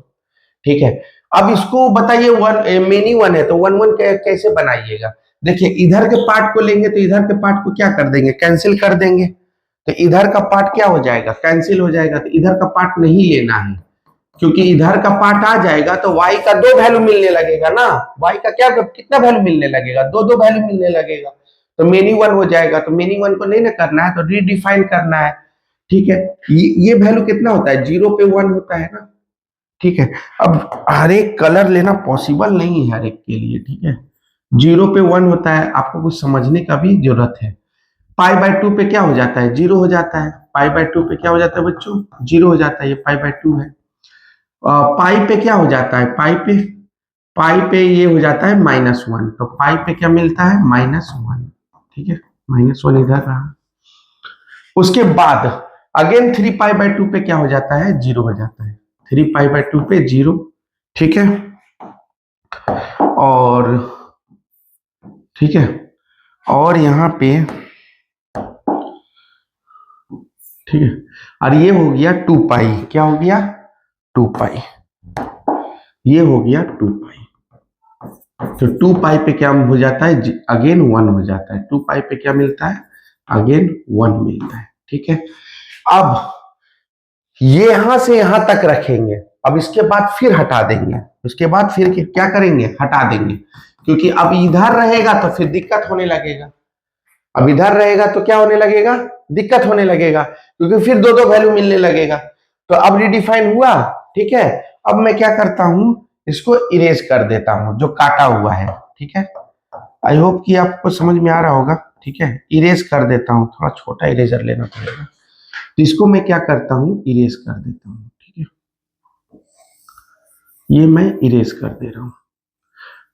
ठीक है। अब इसको बताइए मेनी वन है तो वन वन कैसे बनाइएगा। देखिए इधर के पार्ट को लेंगे तो इधर के पार्ट को क्या कर देंगे, कैंसिल कर देंगे। तो इधर का पार्ट क्या हो जाएगा, कैंसिल हो जाएगा। तो इधर का पार्ट नहीं लेना है, क्योंकि इधर का पार्ट आ जाएगा तो y का दो वैल्यू मिलने लगेगा ना। y का क्या कितना वैल्यू मिलने लगेगा, दो दो वैल्यू मिलने लगेगा। तो मेनी वन हो जाएगा। तो मेनी वन को नहीं ना करना है, तो रीडिफाइन करना है, ठीक है। ये वैल्यू कितना होता है, 0 पे 1 होता है ना, ठीक है। अब हर एक कलर लेना पॉसिबल नहीं है हर एक के लिए, ठीक है। 0 पे 1 होता है, आपको कुछ समझने का भी जरूरत है। पाई बाय 2 पे क्या हो जाता है, 0 हो जाता है। पाई बाय 2 पे क्या हो जाता है बच्चों, 0 हो जाता है। ये पाई बाय 2 है। पाई पे क्या हो जाता है, पाई पे ये हो जाता है -1। तो पाई पे क्या मिलता है, -1, ठीक है। -1 इधर रहा। उसके बाद अगेन 3 पाई बाय 2 पे क्या हो जाता है, 0 हो जाता है। 3 पाई बाय 2 पे 0, ठीक है। और ठीक है, और यहाँ पे ठीक है, और ये हो गया 2 पाई, क्या हो गया 2 पाई, ये हो गया 2 पाई। तो 2 पाई पे क्या हो जाता है, अगेन 1 हो जाता है। 2 पाई पे क्या मिलता है, अगेन 1 मिलता है, ठीक है। अब ये यहां से यहां तक रखेंगे, अब इसके बाद फिर हटा देंगे, उसके बाद फिर क्या करेंगे, हटा देंगे, क्योंकि अब इधर रहेगा तो फिर दिक्कत होने लगेगा। अब इधर रहेगा तो क्या होने लगेगा, दिक्कत होने लगेगा, क्योंकि फिर दो दो वैल्यू मिलने लगेगा। तो अब रिडिफाइन हुआ, ठीक है। अब मैं क्या करता हूं, इसको इरेज कर देता हूं जो काटा हुआ है, ठीक है। आई होप कि आपको समझ में आ रहा होगा, ठीक है। इरेज कर देता हूं, थोड़ा छोटा इरेजर लेना पड़ेगा। तो इसको मैं क्या करता हूं, इरेज कर देता हूं, ठीक है। ये मैं इरेज कर दे रहा हूं।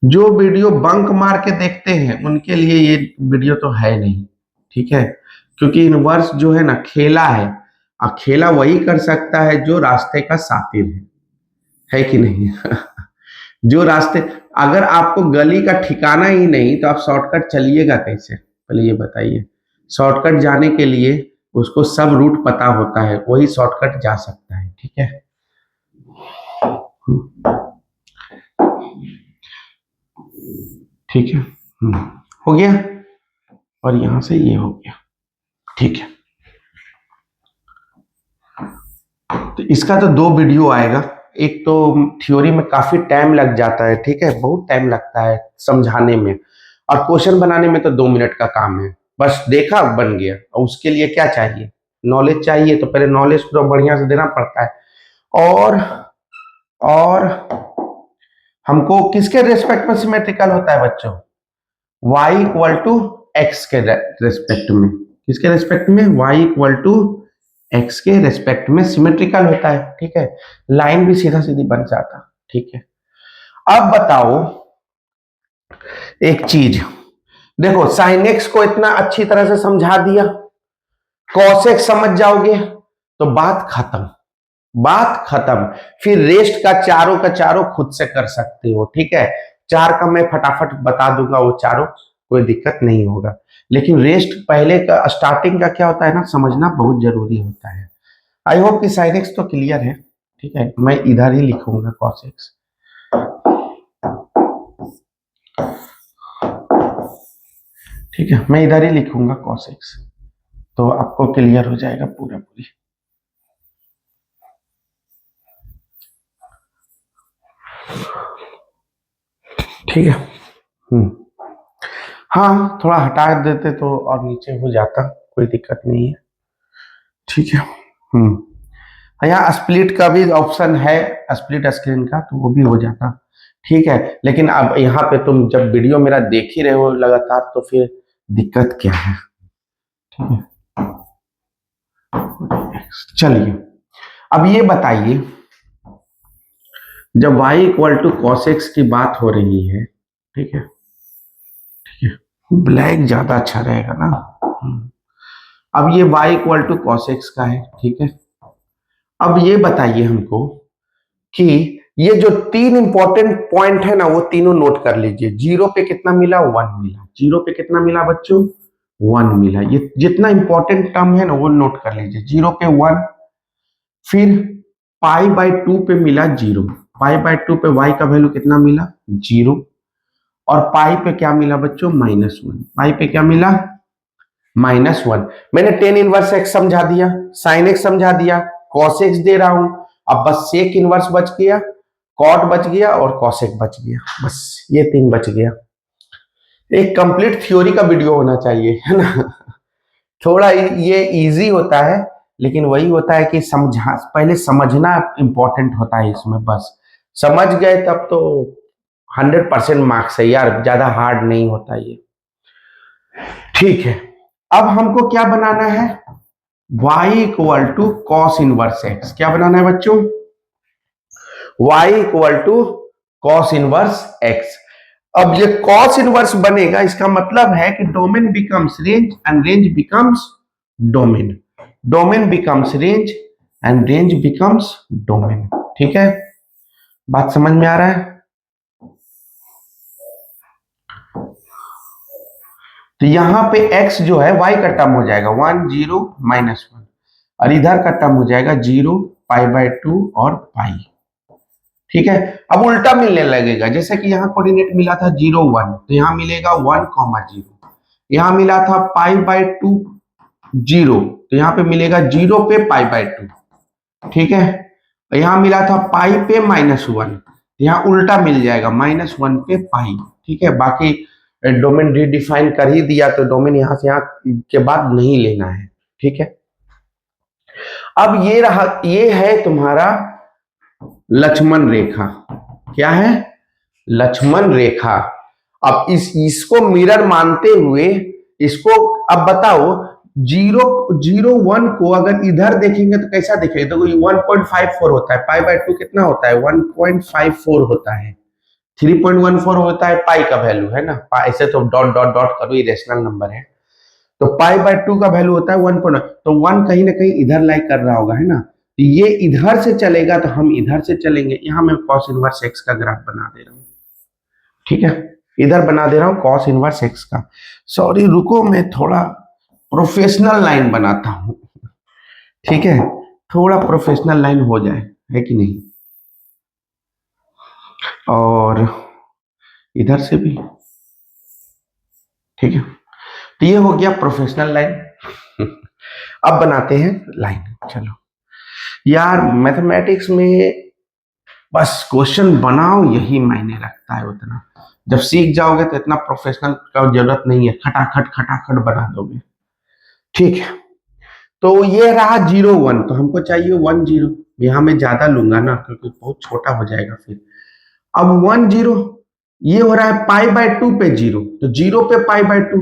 जो वीडियो बंक मार के देखते हैं उनके लिए ये वीडियो तो है नहीं, ठीक है। क्योंकि इनवर्स जो है ना खेला है, और खेला वही कर सकता है जो रास्ते का सातिर है कि नहीं। जो रास्ते, अगर आपको गली का ठिकाना ही नहीं तो आप शॉर्टकट चलिएगा कैसे, पहले ये बताइए। शॉर्टकट जाने के लिए उसको सब रूट पता होता है, वही शॉर्टकट जा सकता है, ठीक है। ठीक है, हो गया। और यहां से ये हो गया, ठीक है। तो इसका तो 2 वीडियो आएगा। एक तो थ्योरी में काफी टाइम लग जाता है, ठीक है, बहुत टाइम लगता है समझाने में, और क्वेश्चन बनाने में तो 2 मिनट का काम है, बस देखा बन गया। और उसके लिए क्या चाहिए, नॉलेज चाहिए। तो पहले नॉलेज तो बढ़िया से देना पड़ता है। और हमको किसके रेस्पेक्ट में सिमेट्रिकल होता है बच्चों, y इक्वल टू एक्स के रेस्पेक्ट में। किसके रेस्पेक्ट में, y इक्वल टू एक्स के रेस्पेक्ट में सिमेट्रिकल होता है, ठीक है। लाइन भी सीधा सीधी बन जाता, ठीक है। अब बताओ एक चीज, देखो साइन एक्स को इतना अच्छी तरह से समझा दिया, कॉस एक्स समझ जाओगे तो बात खत्म, बात खत्म। फिर रेस्ट का चारों खुद से कर सकते हो, ठीक है। 4 का मैं फटाफट बता दूंगा, वो चारों कोई दिक्कत नहीं होगा। लेकिन रेस्ट पहले का स्टार्टिंग का क्या होता है ना, समझना बहुत जरूरी होता है। आई होप कि साइन एक्स तो क्लियर है, ठीक है। मैं इधर ही लिखूंगा कॉस एक्स, ठीक है। मैं इधर ही लिखूंगा कॉस एक्स, तो आपको क्लियर हो जाएगा पूरा पूरी। ठीक है, हाँ थोड़ा हटा देते तो और नीचे हो जाता, कोई दिक्कत नहीं है, ठीक है। यहाँ स्प्लिट का भी ऑप्शन है, स्प्लिट स्क्रीन का, तो वो भी हो जाता, ठीक है। लेकिन अब यहाँ पे तुम जब वीडियो मेरा देख ही रहे हो लगातार, तो फिर दिक्कत क्या है, ठीक है। चलिए अब ये बताइए, जब y equal to cos x की बात हो रही है, ठीक है, ब्लैक ज्यादा अच्छा रहेगा ना। अब ये y equal to cos x का है, ठीक है। अब ये बताइए हमको कि ये जो तीन इंपॉर्टेंट पॉइंट है ना, वो तीनों नोट कर लीजिए। जीरो पे कितना मिला? 1 मिला। जीरो पे कितना मिला बच्चों? 1 मिला। ये जितना इंपॉर्टेंट टर्म है ना, वो नोट कर लीजिए। जीरो पे 1, फिर पाई बाय 2 पे मिला 0। पाई बाय 2 पे y का वैल्यू कितना मिला? 0। और पाई पे क्या मिला बच्चों? -1। पाई पे क्या मिला? -1। मैंने टेन इनवर्स एक्स समझा दिया, साइन एक्स समझा दिया, कॉस एक्स दे रहा हूं। अब बस सेक इनवर्स बच गया, कॉट बच गया और कॉसेक बच गया। बस ये तीन बच गया। एक कंप्लीट थ्योरी का वीडियो होना चाहिए, है ना। थोड़ा ये इजी होता है, लेकिन वही होता है कि समझा, पहले समझना इंपॉर्टेंट होता है इसमें। बस समझ गए तब तो 100% मार्क्स है यार, ज्यादा हार्ड नहीं होता ये। ठीक है, अब हमको क्या बनाना है? y equal to cos inverse x. क्या बनाना है बच्चों? y equal to cos inverse x. अब ये कॉस इनवर्स बनेगा, इसका मतलब है कि domain becomes range and range becomes domain. Domain becomes range and range becomes domain. ठीक है, बात समझ में आ रहा है? तो यहां पे x जो है y का टर्म हो जाएगा 1 0 -1, और इधर का टर्म हो जाएगा 0 पाई बाय 2 और पाई। ठीक है, अब उल्टा मिलने लगेगा। जैसे कि यहाँ कोऑर्डिनेट मिला था 0 1, तो यहाँ मिलेगा 1 0। यहाँ मिला था पाई बाय 2 0, तो यहाँ पे मिलेगा 0 पे पाई बाय 2। ठीक है, यहाँ मिला था पाई पे -1, यहाँ उल्टा मिल जाएगा -1 पे पाई। ठीक है, बाकी डोमेन रीडिफाइन कर ही दिया, तो डोमेन यहाँ से यहाँ के बाद नहीं लेना है। ठीक है, अब ये रहा, ये है तुम्हारा लक्ष्मण रेखा। क्या है? लक्ष्मण रेखा। अब इसको मिरर मानते हुए इसको अब बताओ, 0 0 1 को अगर इधर देखेंगे तो कैसा दिखेगा? तो 1.54 होता है, पाई बाय 2 कितना होता है? 1.54 होता है। 3.14 होता है पाई का वैल्यू, है ना। ऐसे तो डॉट डॉट डॉट करो, इरेशनल नंबर है। तो पाई बाय 2 का वैल्यू होता है 1. तो 1 कहीं ना कहीं इधर लाइक कर रहा होगा, है ना। तो ये इधर से चलेगा तो हम इधर से चलेंगे। यहां मैं कॉस इनवर्स एक्स का ग्राफ बना दे रहा हूं। ठीक है, इधर बना दे रहा हूं कॉस इनवर्स एक्स का। सॉरी, रुको, मैं थोड़ा प्रोफेशनल लाइन बनाता हूं। ठीक है, थोड़ा प्रोफेशनल लाइन हो जाए, है कि नहीं। और इधर से भी। ठीक है, तो ये हो गया प्रोफेशनल लाइन। अब बनाते हैं लाइन। चलो यार, मैथमेटिक्स में बस क्वेश्चन बनाओ, यही मायने रखता है। उतना जब सीख जाओगे तो इतना प्रोफेशनल का जरूरत नहीं है, खटाखट खटाखट बना दोगे। ठीक है, तो ये रहा 0 1, तो हमको चाहिए 1 0। यहां मैं ज्यादा लूंगा ना, क्योंकि बहुत छोटा हो जाएगा फिर। अब 1 0 ये हो रहा है पाई बाय 2 पे 0, तो 0 पे पाई बाय 2,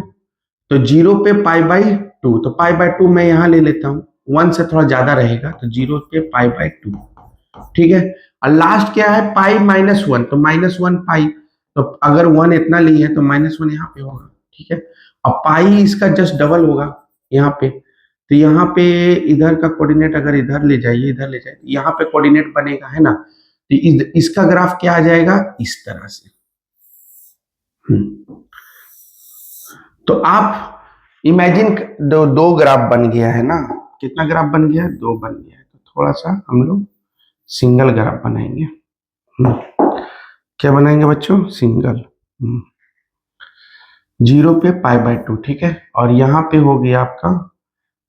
तो 0 पे पाई बाय 2, तो पाई बाय 2 मैं यहां ले लेता हूं, 1 से थोड़ा ज्यादा रहेगा, तो 0 पे पाई बाय 2। ठीक है, और लास्ट क्या है? पाई -1, तो -1 पाई। तो अगर 1 इतना ली है तो -1 यहाँ पे होगा। ठीक है, अब पाई इसका जस्ट डबल होगा यहाँ पे। तो यहाँ पे इधर का कोऑर्डिनेट अगर इधर ले जाइए, इधर ले जाइए, यहाँ पे कोऑर्डिनेट बनेगा, है ना। तो इसका ग्राफ क्या आ जाएगा? इस तरह से। तो आप इमेजिन, दो ग्राफ बन गया है ना। कितना ग्राफ बन गया है? 2 बन गया है। तो थोड़ा सा हम लोग सिंगल ग्राफ बनाएंगे। क्या बनाएंगे बच्चों? सिंगल। 0 पे पाई बाय 2। ठीक है, और यहाँ पे हो गया आपका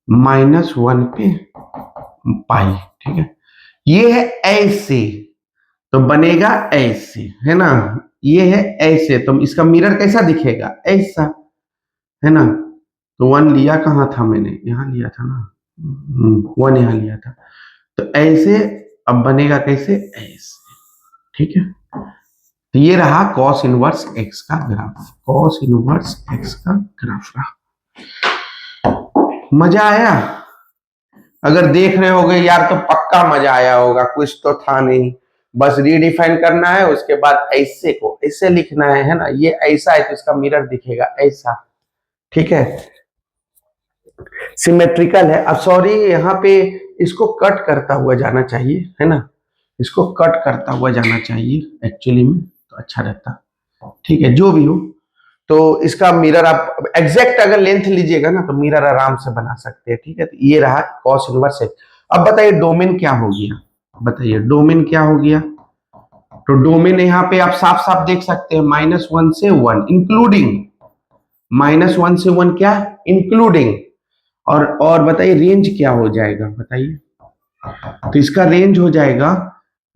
-1 पे पाई। ठीक है, ये है ऐसे, तो बनेगा ऐसे, है ना। ये है ऐसे, तो इसका मिरर कैसा दिखेगा? ऐसा, है ना। तो 1 लिया कहाँ था मैंने? यहाँ लिया था ना। 1 यहाँ लिया था। तो ऐसे अब बनेगा कैसे? ऐसे। ठीक है, तो ये रहा कॉस इनवर्स एक्स का ग्राफ। कॉस इनवर्स एक्स का ग्राफ रहा। मजा आया? अगर देख रहे होगे यार तो पक्का मजा आया होगा, कुछ तो था नहीं, बस रीडिफाइन करना है, उसके बाद ऐसे को ऐसे लिखना है ना, ये ऐसा है तो इसका मिरर दिखेगा ऐसा, ठीक है, सिमेट्रिकल है। अब सॉरी यहाँ पे इसको कट करता हुआ जाना चाहिए, है ना, इसको कट करता हुआ जाना चाहिए एक्चुअली में, तो अच्छा रहता, ठीक है, जो भी हो। तो इसका मिरर आप एग्जैक्ट अगर लेंथ लीजिएगा ना तो मिरर आराम से बना सकते हैं, ठीक है। तो ये रहा कॉस इनवर्स एक्स। अब बताइए डोमेन क्या हो गया, बताइए डोमेन क्या हो गया। तो डोमेन यहाँ पे आप साफ साफ देख सकते हैं -1 से 1 इंक्लूडिंग, -1 से 1 क्या इंक्लूडिंग, और बताइए रेंज क्या हो जाएगा बताइए। तो इसका रेंज हो जाएगा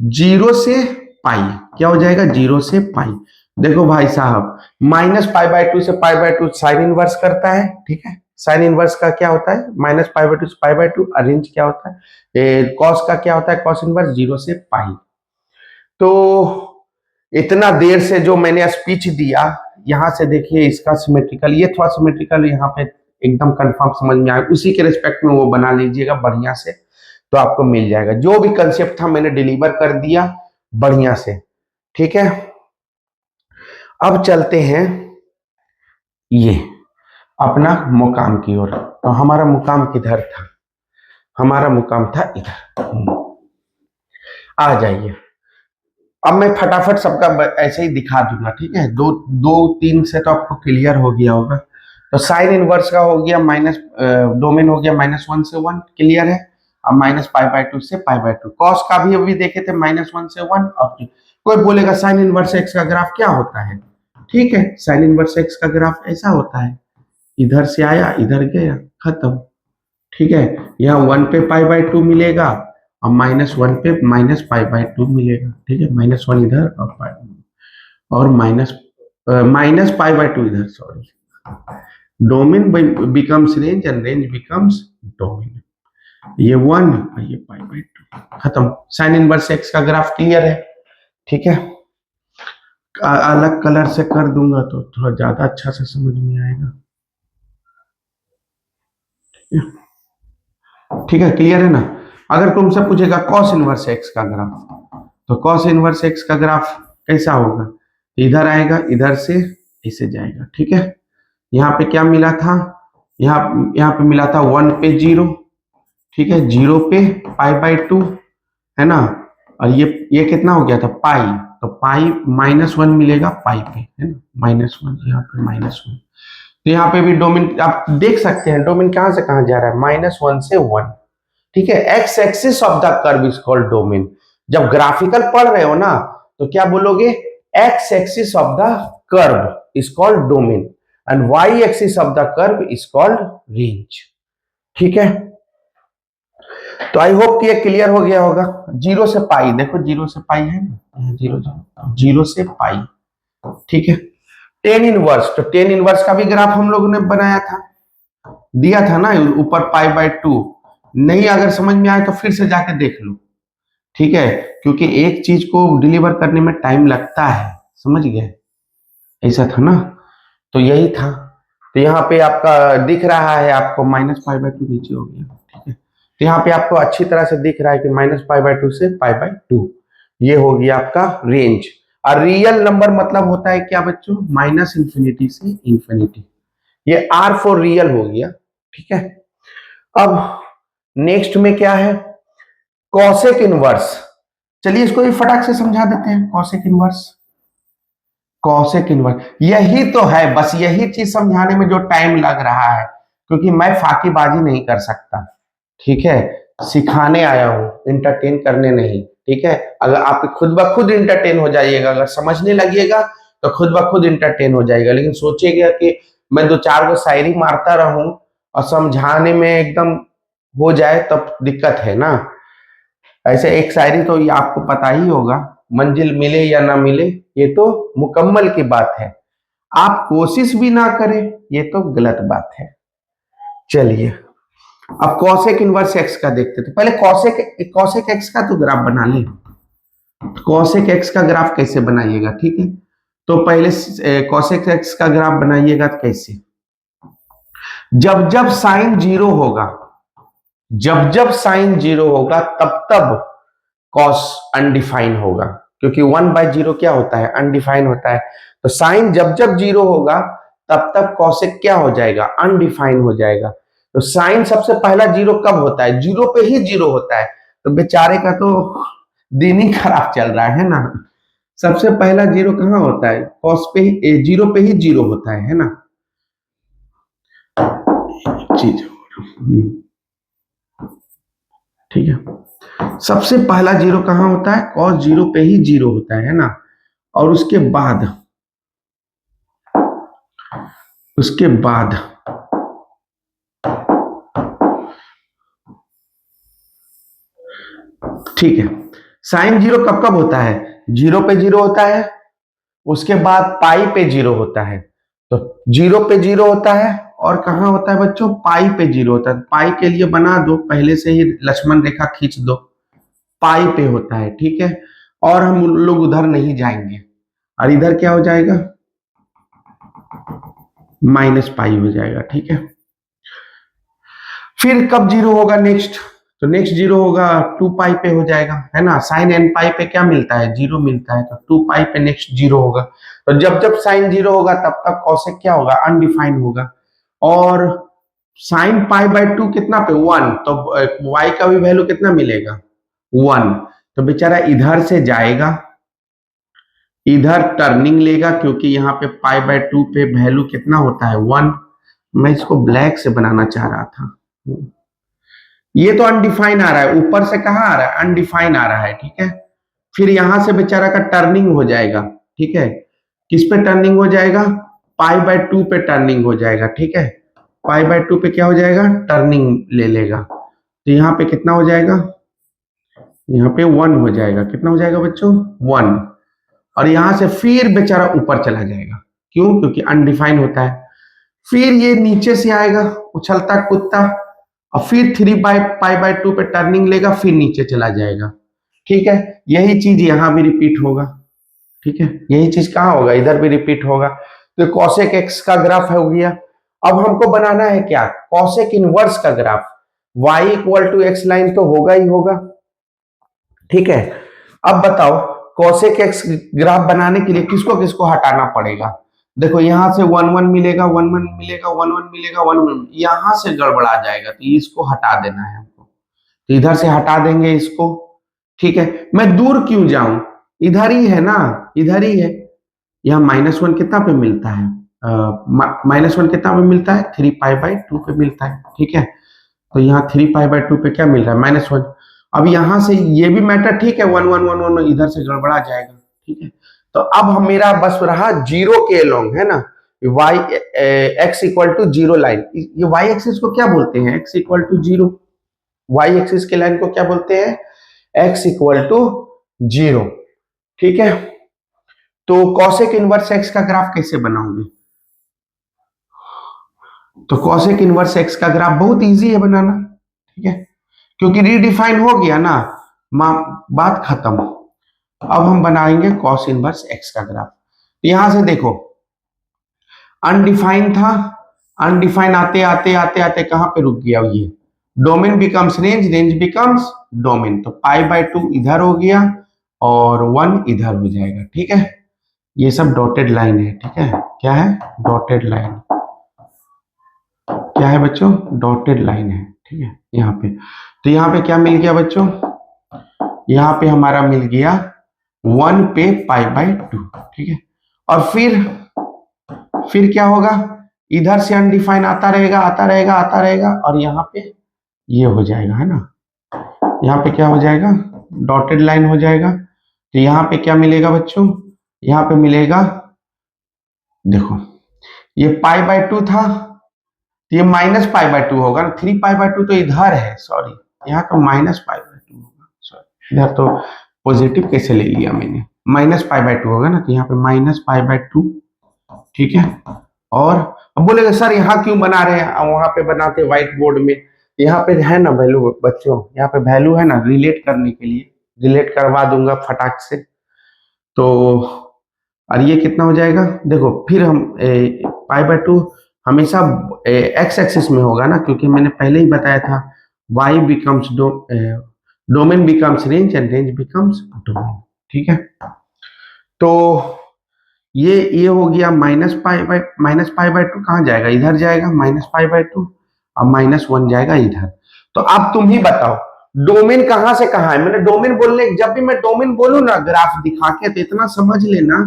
0 से पाई, क्या हो जाएगा 0 से पाई। देखो भाई साहब -π/2 से π/2 साइन इनवर्स करता है, ठीक है, साइन इनवर्स का क्या होता है -π/2 से π/2, रेंज क्या होता है कॉस का क्या होता है कॉस इनवर्स 0 से पाई। तो इतना देर से जो मैंने स्पीच दिया, यहां से देखिए इसका सिमेट्रिकल, ये थोड़ा सिमेट्रिकल यहाँ पे एकदम कंफर्म समझ में आया, उसी के रिस्पेक्ट में वो बना लीजिएगा बढ़िया से, तो आपको मिल जाएगा। जो भी कंसेप्ट था मैंने डिलीवर कर दिया बढ़िया से, ठीक है। अब चलते हैं ये अपना मुकाम की ओर। तो हमारा मुकाम किधर था, हमारा मुकाम था इधर, आ जाइए। अब मैं फटाफट सबका ऐसे ही दिखा दूंगा, ठीक है, दो दो तीन से तो आपको क्लियर हो गया होगा। तो साइन इनवर्स का हो गया डोमेन हो गया -1 से 1, क्लियर है। अब -π/2 से π/2, कॉस का भी अभी देखे थे -1 से 1। अब कोई बोलेगा साइन इनवर्स एक्स का ग्राफ क्या होता है, ठीक है, साइन इनवर्स एक्स का ग्राफ ऐसा होता है, इधर से आया इधर गया खत्म, ठीक है। यहाँ 1 पे π/2 मिलेगा और -1 पे -π/2 मिलेगा, ठीक है, -1 इधर और -π/2 इधर, sorry, domain becomes range and range becomes domain, ये 1 और ये π/2 खत्म। साइन इनवर्स एक्स का ग्राफ क्लियर है, ठीक है। अलग कलर से कर दूंगा तो थोड़ा ज्यादा अच्छा से समझ में आएगा, ठीक है, क्लियर है ना। अगर तुमसे पूछेगा कॉस इनवर्स एक्स का ग्राफ, तो कॉस इनवर्स एक्स का ग्राफ कैसा होगा, इधर आएगा इधर से ऐसे जाएगा, ठीक है। यहाँ पे क्या मिला था, यहाँ पे मिला था 1 पे 0, ठीक है, 0 पे π/2 है ना, और ये कितना हो गया था पाई, तो पाई -1 मिलेगा पाई पे, है ना, -1, यहाँ पे -1। तो यहाँ पे भी डोमेन आप देख सकते हैं, डोमेन कहां से कहां जा रहा है -1 से 1, ठीक है। X axis of the curve is called domain. जब ग्राफिकल पढ़ रहे हो ना तो क्या बोलोगे, x axis of the curve is called domain and y axis of the curve is called range, ठीक है। तो आई होप कि ये क्लियर हो गया होगा। 0 से पाई, देखो 0 से पाई है ना, 0 से पाई, ठीक है। टेन इनवर्स, तो टेन इनवर्स का भी ग्राफ हम लोगों ने बनाया था, दिया था ना ऊपर π/2। नहीं अगर समझ में आए तो फिर से जाके देख लो, ठीक है, क्योंकि एक चीज को डिलीवर करने में टाइम लगता है, समझ गए, ऐसा था ना। तो यही था, तो यहाँ पे आपका दिख रहा है आपको -π/2 नीचे हो गया, ठीक है। तो यहाँ पे आपको अच्छी तरह से दिख रहा है कि -π/2 से π/2 ये हो गया आपका रेंज। और रियल नंबर मतलब होता है क्या बच्चों, -∞ से इंफिनिटी, ये R फॉर रियल हो गया, ठीक है। अब नेक्स्ट में क्या है, कॉसेक इनवर्स। चलिए इसको भी फटाक से समझा देते हैं, कॉसेक इनवर्स, कॉसेक इनवर्स यही तो है, बस यही चीज समझाने में जो टाइम लग रहा है, क्योंकि मैं फाकीबाजी नहीं कर सकता, ठीक है, सिखाने आया हूं, इंटरटेन करने नहीं, ठीक है। अगर आप खुद ब खुद इंटरटेन हो जाइएगा, अगर समझने लगिएगा तो खुद ब खुद इंटरटेन हो जाएगा, लेकिन सोचिएगा कि मैं 2-4 को शायरी मारता रहूं और समझाने में एकदम हो जाए तब दिक्कत है ना। ऐसे एक शायरी तो ये आपको पता ही होगा, मंजिल मिले या ना मिले ये तो मुकम्मल की बात है, आप कोशिश भी ना करें ये तो गलत बात है। चलिए अब कॉसेक इनवर्स एक्स का देखते थे, पहले कॉसेक एक्स का तो ग्राफ बना लें। कॉसेक एक्स का ग्राफ कैसे बनाइएगा, ठीक है, तो पहले कॉसेक एक्स का ग्राफ बनाइएगा कैसे, जब जब साइन 0 होगा, जब जब साइन 0 होगा तब तब कॉस अनडिफाइन होगा, क्योंकि 1/0 क्या होता है, अनडिफाइन होता है। तो साइन जब जब 0 होगा तब तब कॉसेक क्या हो जाएगा, अनडिफाइन हो जाएगा। तो साइन सबसे पहला 0 कब होता है, 0 पे ही 0 होता है। तो बेचारे का तो दिन ही खराब चल रहा है ना। सबसे पहला 0 कहाँ होता है, कॉस पे ही, 0 पे ही 0 होता है ना चीज। ठीक है, सबसे पहला 0 कहाँ होता है, कॉस 0 पे ही 0 होता है ना। और उसके बाद ठीक है, साइन 0 कब कब होता है, 0 पे 0 होता है, उसके बाद पाई पे 0 होता है। तो 0 पे 0 होता है और कहाँ होता है बच्चों, पाई पे 0 होता है। पाई के लिए बना दो, पहले से ही लक्ष्मण रेखा खींच दो, पाई पे होता है। ठीक है, और हम लोग उधर नहीं जाएंगे, और इधर क्या हो जाएगा, माइनस पाई हो जाएगा। ठीक है, फिर कब 0 होगा नेक्स्ट, तो नेक्स्ट 0 होगा 2 पाई पे हो जाएगा, है ना। साइन एन पाई पे क्या मिलता है, 0 मिलता है, तो 2 पाई पे नेक्स्ट 0 होगा। तो जब जब साइन 0 होगा तब तक कॉसेक क्या होगा, अनडिफाइंड होगा। और साइन पाई बाय 2 कितना पे, 1, तो y का भी वैल्यू कितना मिलेगा, 1। तो बेचारा इधर से जाएगा, इधर टर्निंग लेगा, क्योंकि यहाँ पे पाई बाय 2 पे वैल्यू कितना होता है, 1। मैं इसको ब्लैक से बनाना चाह रहा था, ये तो अनडिफाइन आ रहा है, ऊपर से कहाँ आ रहा है, अनडिफाइन आ रहा है। ठीक है, फिर यहां से बेचारा का टर्निंग हो जाएगा। ठीक है, किस पे टर्निंग हो जाएगा, पाई बाय 2 पे टर्निंग हो जाएगा। ठीक है, पाई बाय 2 पे क्या हो जाएगा, टर्निंग ले लेगा। तो यहाँ पे कितना हो जाएगा, यहाँ पे 1 हो जाएगा। कितना हो जाएगा बच्चों, 1। और यहां से फिर बेचारा ऊपर चला जाएगा, क्यों, क्योंकि अनडिफाइन होता है। फिर ये नीचे से आएगा उछलता कूदता, और फिर 3 पाई बाय 2 पे टर्निंग लेगा, फिर नीचे चला जाएगा। ठीक है, यही चीज यहां भी रिपीट होगा। ठीक है, यही चीज कहाँ होगा, इधर भी रिपीट होगा। तो कॉसेक एक्स का ग्राफ हो गया। अब हमको बनाना है क्या, कॉसेक इनवर्स का graph. y equal to x line तो होगा ही होगा। ठीक है, अब बताओ कॉसेक एक्स ग्राफ बनाने के लिए किसको किसको हटाना पड़ेगा। देखो यहां से 1 1 मिलेगा, 1 1 मिलेगा, 1 1 मिलेगा, 1 1, यहां से गड़बड़ा जाएगा, तो इसको हटा देना है हमको। तो इधर से हटा देंगे इसको। ठीक है, मैं दूर क्यों जाऊं, इधर ही है ना, इधर ही है। यहाँ -1 कितना पे मिलता है, -1 कितना पे मिलता है, 3 पाई बाय 2 पे मिलता है। ठीक है, तो यहाँ 3 पाई बाय 2 पे क्या मिल रहा है, -1। अब यहां से ये भी मैटर, ठीक है, 1 1 1 1 इधर से गड़बड़ा जाएगा। ठीक है, तो अब हम मेरा बस रहा 0 के अलोंग, है ना, y x equal to 0 line. ये y एक्सिस को क्या बोलते हैं, x equal to 0, y axis के लाइन को क्या बोलते हैं, x इक्वल टू 0। ठीक है, तो कॉसेक इनवर्स एक्स का ग्राफ कैसे बनाओगे, तो कॉसेक इनवर्स एक्स का ग्राफ बहुत इजी है बनाना। ठीक है, क्योंकि रीडिफाइन हो गया ना, बात खत्म। अब हम बनाएंगे कॉस इनवर्स एक्स का ग्राफ। यहां से देखो अनडिफाइन था, अनडिफाइन आते आते आते आते कहां पे रुक गया, ये domain becomes range, range becomes domain. तो पाई बाय 2 इधर हो गया और 1 इधर हो जाएगा। ठीक है, ये सब डॉटेड लाइन है। ठीक है, क्या है, डॉटेड लाइन, क्या है बच्चों, डॉटेड लाइन है। ठीक है, यहाँ पे, तो यहाँ पे क्या मिल गया बच्चों, यहाँ पे हमारा मिल गया 1 पे पाई बाय 2। ठीक है, और फिर क्या होगा, इधर से अनडिफाइन आता रहेगा आता रहेगा आता रहेगा, और यहाँ पे ये हो जाएगा, है ना, यहाँ पे क्या हो जाएगा, डॉटेड लाइन हो जाएगा। तो यहाँ पे क्या मिलेगा बच्चों, यहाँ पे मिलेगा, देखो ये पाई बाय 2 था, तो ये -पाई बाय 2 होगा ना, 3 पाई बाय 2 तो इधर है, सॉरी, यहाँ तो -पाई बाय 2 होगा, सॉरी, इधर तो पॉजिटिव कैसे ले लिया मैंने, -पाई बाय 2 होगा ना, तो यहाँ पे -पाई बाय 2। ठीक है, और अब बोलेगा सर यहाँ क्यों बना रहे हैं, वहां पे बनाते व्हाइट बोर्ड में, यहाँ पे है ना वैल्यू बच्चों, यहाँ पे वैल्यू है ना, रिलेट करने के लिए रिलेट करवा दूंगा फटाक से। तो और ये कितना हो जाएगा, देखो फिर हम पाई बाय 2 हमेशा एक्स एक्सिस में होगा ना, क्योंकि मैंने पहले ही बताया था y becomes domain becomes range and range becomes domain. ठीक है, तो ये हो गया -π/2 कहाँ जाएगा, इधर जाएगा -π/2 और -1 जाएगा इधर। तो अब तुम ही बताओ डोमेन कहां से कहां है। मैंने डोमेन बोलने, जब भी मैं डोमेन बोलूं ना ग्राफ दिखा के, तो इतना समझ लेना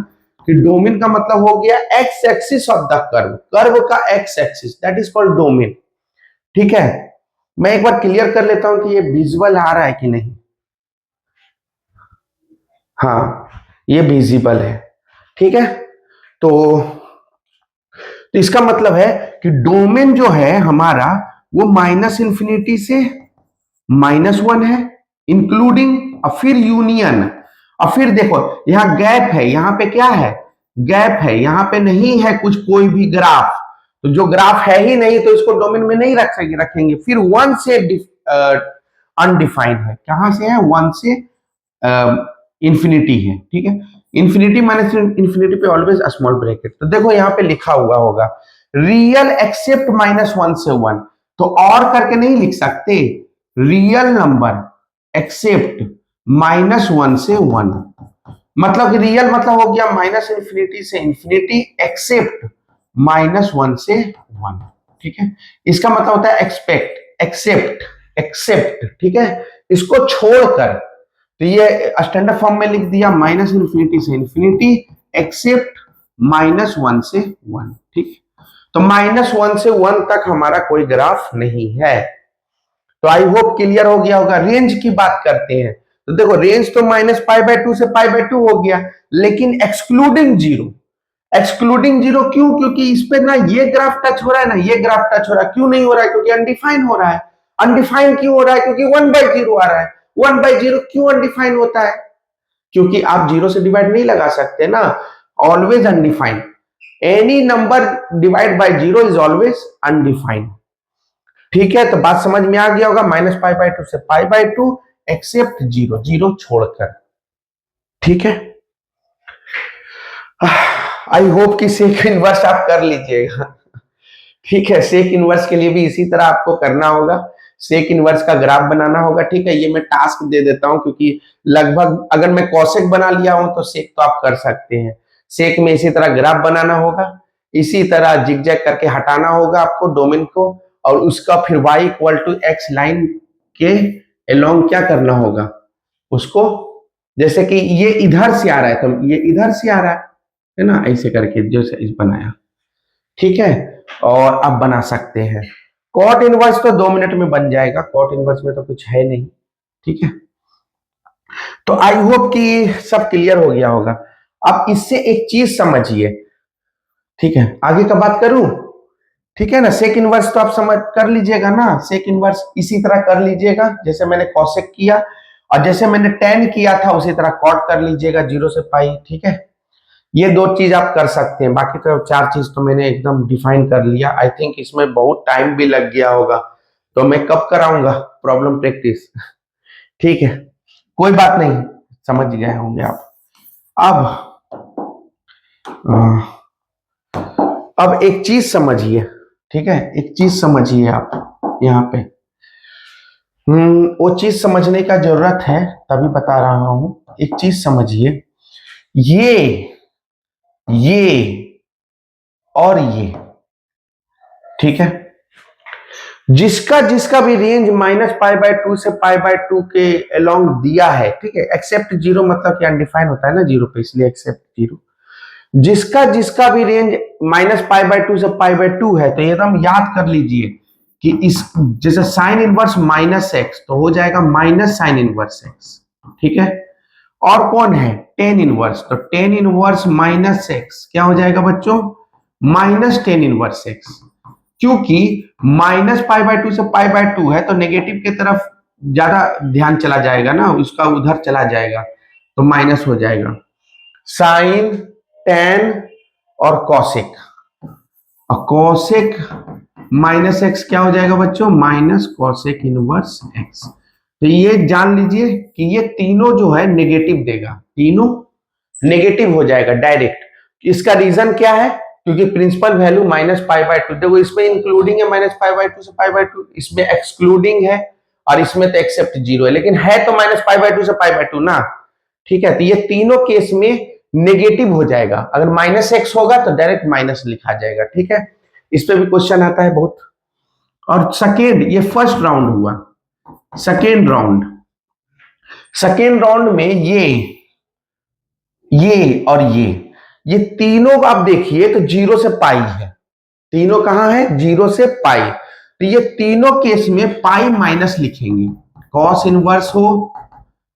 कि डोमेन का मतलब हो गया X axis of the curve, curve का X axis, that is called domain. ठीक है, मैं एक बार क्लियर कर लेता हूं कि ये विजुअल आ रहा है कि नहीं। हाँ, ये विजिबल है। ठीक है, तो इसका मतलब है कि डोमेन जो है हमारा वो -∞ से -1 है, इंक्लूडिंग, और फिर यूनियन, और फिर देखो यहां गैप है, यहां पे क्या है, गैप है, यहां पे नहीं है कुछ कोई भी ग्राफ, तो जो ग्राफ है ही नहीं तो इसको डोमेन में नहीं रखेंगे। फिर 1 से अनडिफाइंड है, कहां से है, 1 से इंफिनिटी है। ठीक है, इंफिनिटी माइनस इंफिनिटी पे ऑलवेज स्मॉल ब्रैकेट। तो देखो यहाँ पे लिखा हुआ होगा रियल एक्सेप्ट -1 से 1, तो और करके नहीं लिख सकते, रियल नंबर एक्सेप्ट -1 से 1, मतलब कि रियल मतलब हो गया -∞ से इंफिनिटी एक्सेप्ट -1 से 1। ठीक है, इसका मतलब होता है एक्सपेक्ट, एक्सेप्ट, एक्सेप्ट। ठीक है, इसको छोड़कर तो ये स्टैंडर्ड फॉर्म में लिख दिया -∞ से इंफिनिटी एक्सेप्ट -1 से 1। ठीक, तो -1 से 1 तक हमारा कोई ग्राफ नहीं है। तो आई होप क्लियर हो गया होगा। रेंज की बात करते हैं तो देखो रेंज तो -π/2 से π/2 हो गया, लेकिन एक्सक्लूडिंग जीरो, एक्सक्लूडिंग जीरो क्यों, क्योंकि इस पे ना ये ग्राफ टच हो रहा है ना ये ग्राफ टच हो रहा है। क्यों नहीं हो रहा है, क्योंकि अनडिफाइन हो रहा है। अनडिफाइन क्यों हो रहा है, क्योंकि 1/0 आ रहा है। 1/0 क्यों अनडिफाइन होता है, क्योंकि आप जीरो से डिवाइड नहीं लगा सकते ना, always undefined. Any number divide by zero is always undefined. ठीक है, तो बात समझ में आ गया होगा, -π/2 से π/2 एक्सेप्ट जीरो, जीरो छोड़कर। ठीक है, आई होप कि सेक इनवर्स आप कर लीजिएगा। ठीक है, सेक इनवर्स के लिए भी इसी तरह आपको करना होगा, सेक इनवर्स का ग्राफ बनाना होगा। ठीक है, ये मैं टास्क दे देता हूं, क्योंकि लगभग अगर मैं कॉसेक बना लिया हूं तो सेक तो आप कर सकते हैं। सेक में इसी तरह ग्राफ बनाना होगा, इसी तरह जिगजैग करके हटाना होगा आपको डोमेन को, और उसका फिर y = x लाइन के अलोंग क्या करना होगा उसको, जैसे कि ये इधर से आ रहा है तो ये इधर से आ रहा है ना, ऐसे करके जैसे इस बनाया। ठीक है, और अब बना सकते हैं कॉट इनवर्स, तो 2 मिनट में बन जाएगा, कॉट इनवर्स में तो कुछ है नहीं। ठीक है, तो आई होप कि सब क्लियर हो गया होगा। अब इससे एक चीज समझिए। ठीक है, आगे का बात करूं, ठीक है ना, सेक इनवर्स तो आप समझ कर लीजिएगा ना, सेक इनवर्स इसी तरह कर लीजिएगा जैसे मैंने कॉसेक किया, और जैसे मैंने tan किया था उसी तरह कॉट कर लीजिएगा 0 से पाई। ठीक है, ये 2 चीज आप कर सकते हैं, बाकी तो 4 चीज तो मैंने एकदम डिफाइन कर लिया। आई थिंक इसमें बहुत टाइम भी लग गया होगा, तो मैं कब कराऊंगा प्रॉब्लम प्रैक्टिस। ठीक है, कोई बात नहीं, समझ गए होंगे आप। अब एक चीज समझिए। ठीक है, एक चीज समझिए आप यहाँ पे, वो चीज समझने का जरूरत है तभी बता रहा हूं। एक चीज समझिए, ये और ये, ठीक है, जिसका जिसका भी रेंज -π/2 से π/2 के अलोंग दिया है, ठीक है, एक्सेप्ट जीरो मतलब कि अनडिफाइन होता है ना जीरो पे, इसलिए एक्सेप्ट जीरो, जिसका जिसका भी रेंज -π/2 से π/2 है, तो एकदम याद कर लीजिए कि इस जैसे साइन इनवर्स -x तो हो जाएगा -sin इनवर्स x। ठीक है, और कौन है tan इनवर्स, तो tan इनवर्स -x क्या हो जाएगा बच्चों, -tan इनवर्स x, क्योंकि -π/2 से π/2 है तो नेगेटिव की तरफ ज्यादा ध्यान चला जाएगा ना, उसका उधर चला जाएगा तो माइनस हो जाएगा। साइन, tan और कॉसेक, और कॉसेक -x क्या हो जाएगा बच्चों, -cosec इनवर्स x। तो ये जान लीजिए कि ये तीनों जो है नेगेटिव देगा, तीनों नेगेटिव हो जाएगा डायरेक्ट। इसका रीजन क्या है, क्योंकि प्रिंसिपल वैल्यू -π/2, देखो इसमें इंक्लूडिंग है -π/2 से π/2, इसमें एक्सक्लूडिंग है और इसमें तो एक्सेप्ट जीरो है, लेकिन है तो माइनस पाई बाय टू से पाई बाय टू ना, ठीक है। तो ये तीनों केस में नेगेटिव हो जाएगा, अगर माइनस एक्स होगा तो डायरेक्ट माइनस लिखा जाएगा, ठीक है। इस पे भी क्वेश्चन आता है बहुत। और सेकेंड, ये फर्स्ट राउंड हुआ, सेकेंड राउंड, सेकेंड राउंड में ये और ये तीनों आप देखिए तो जीरो से पाई है, तीनों कहां है, जीरो से पाई। तो ये तीनों केस में पाई माइनस लिखेंगे, कॉस इनवर्स हो,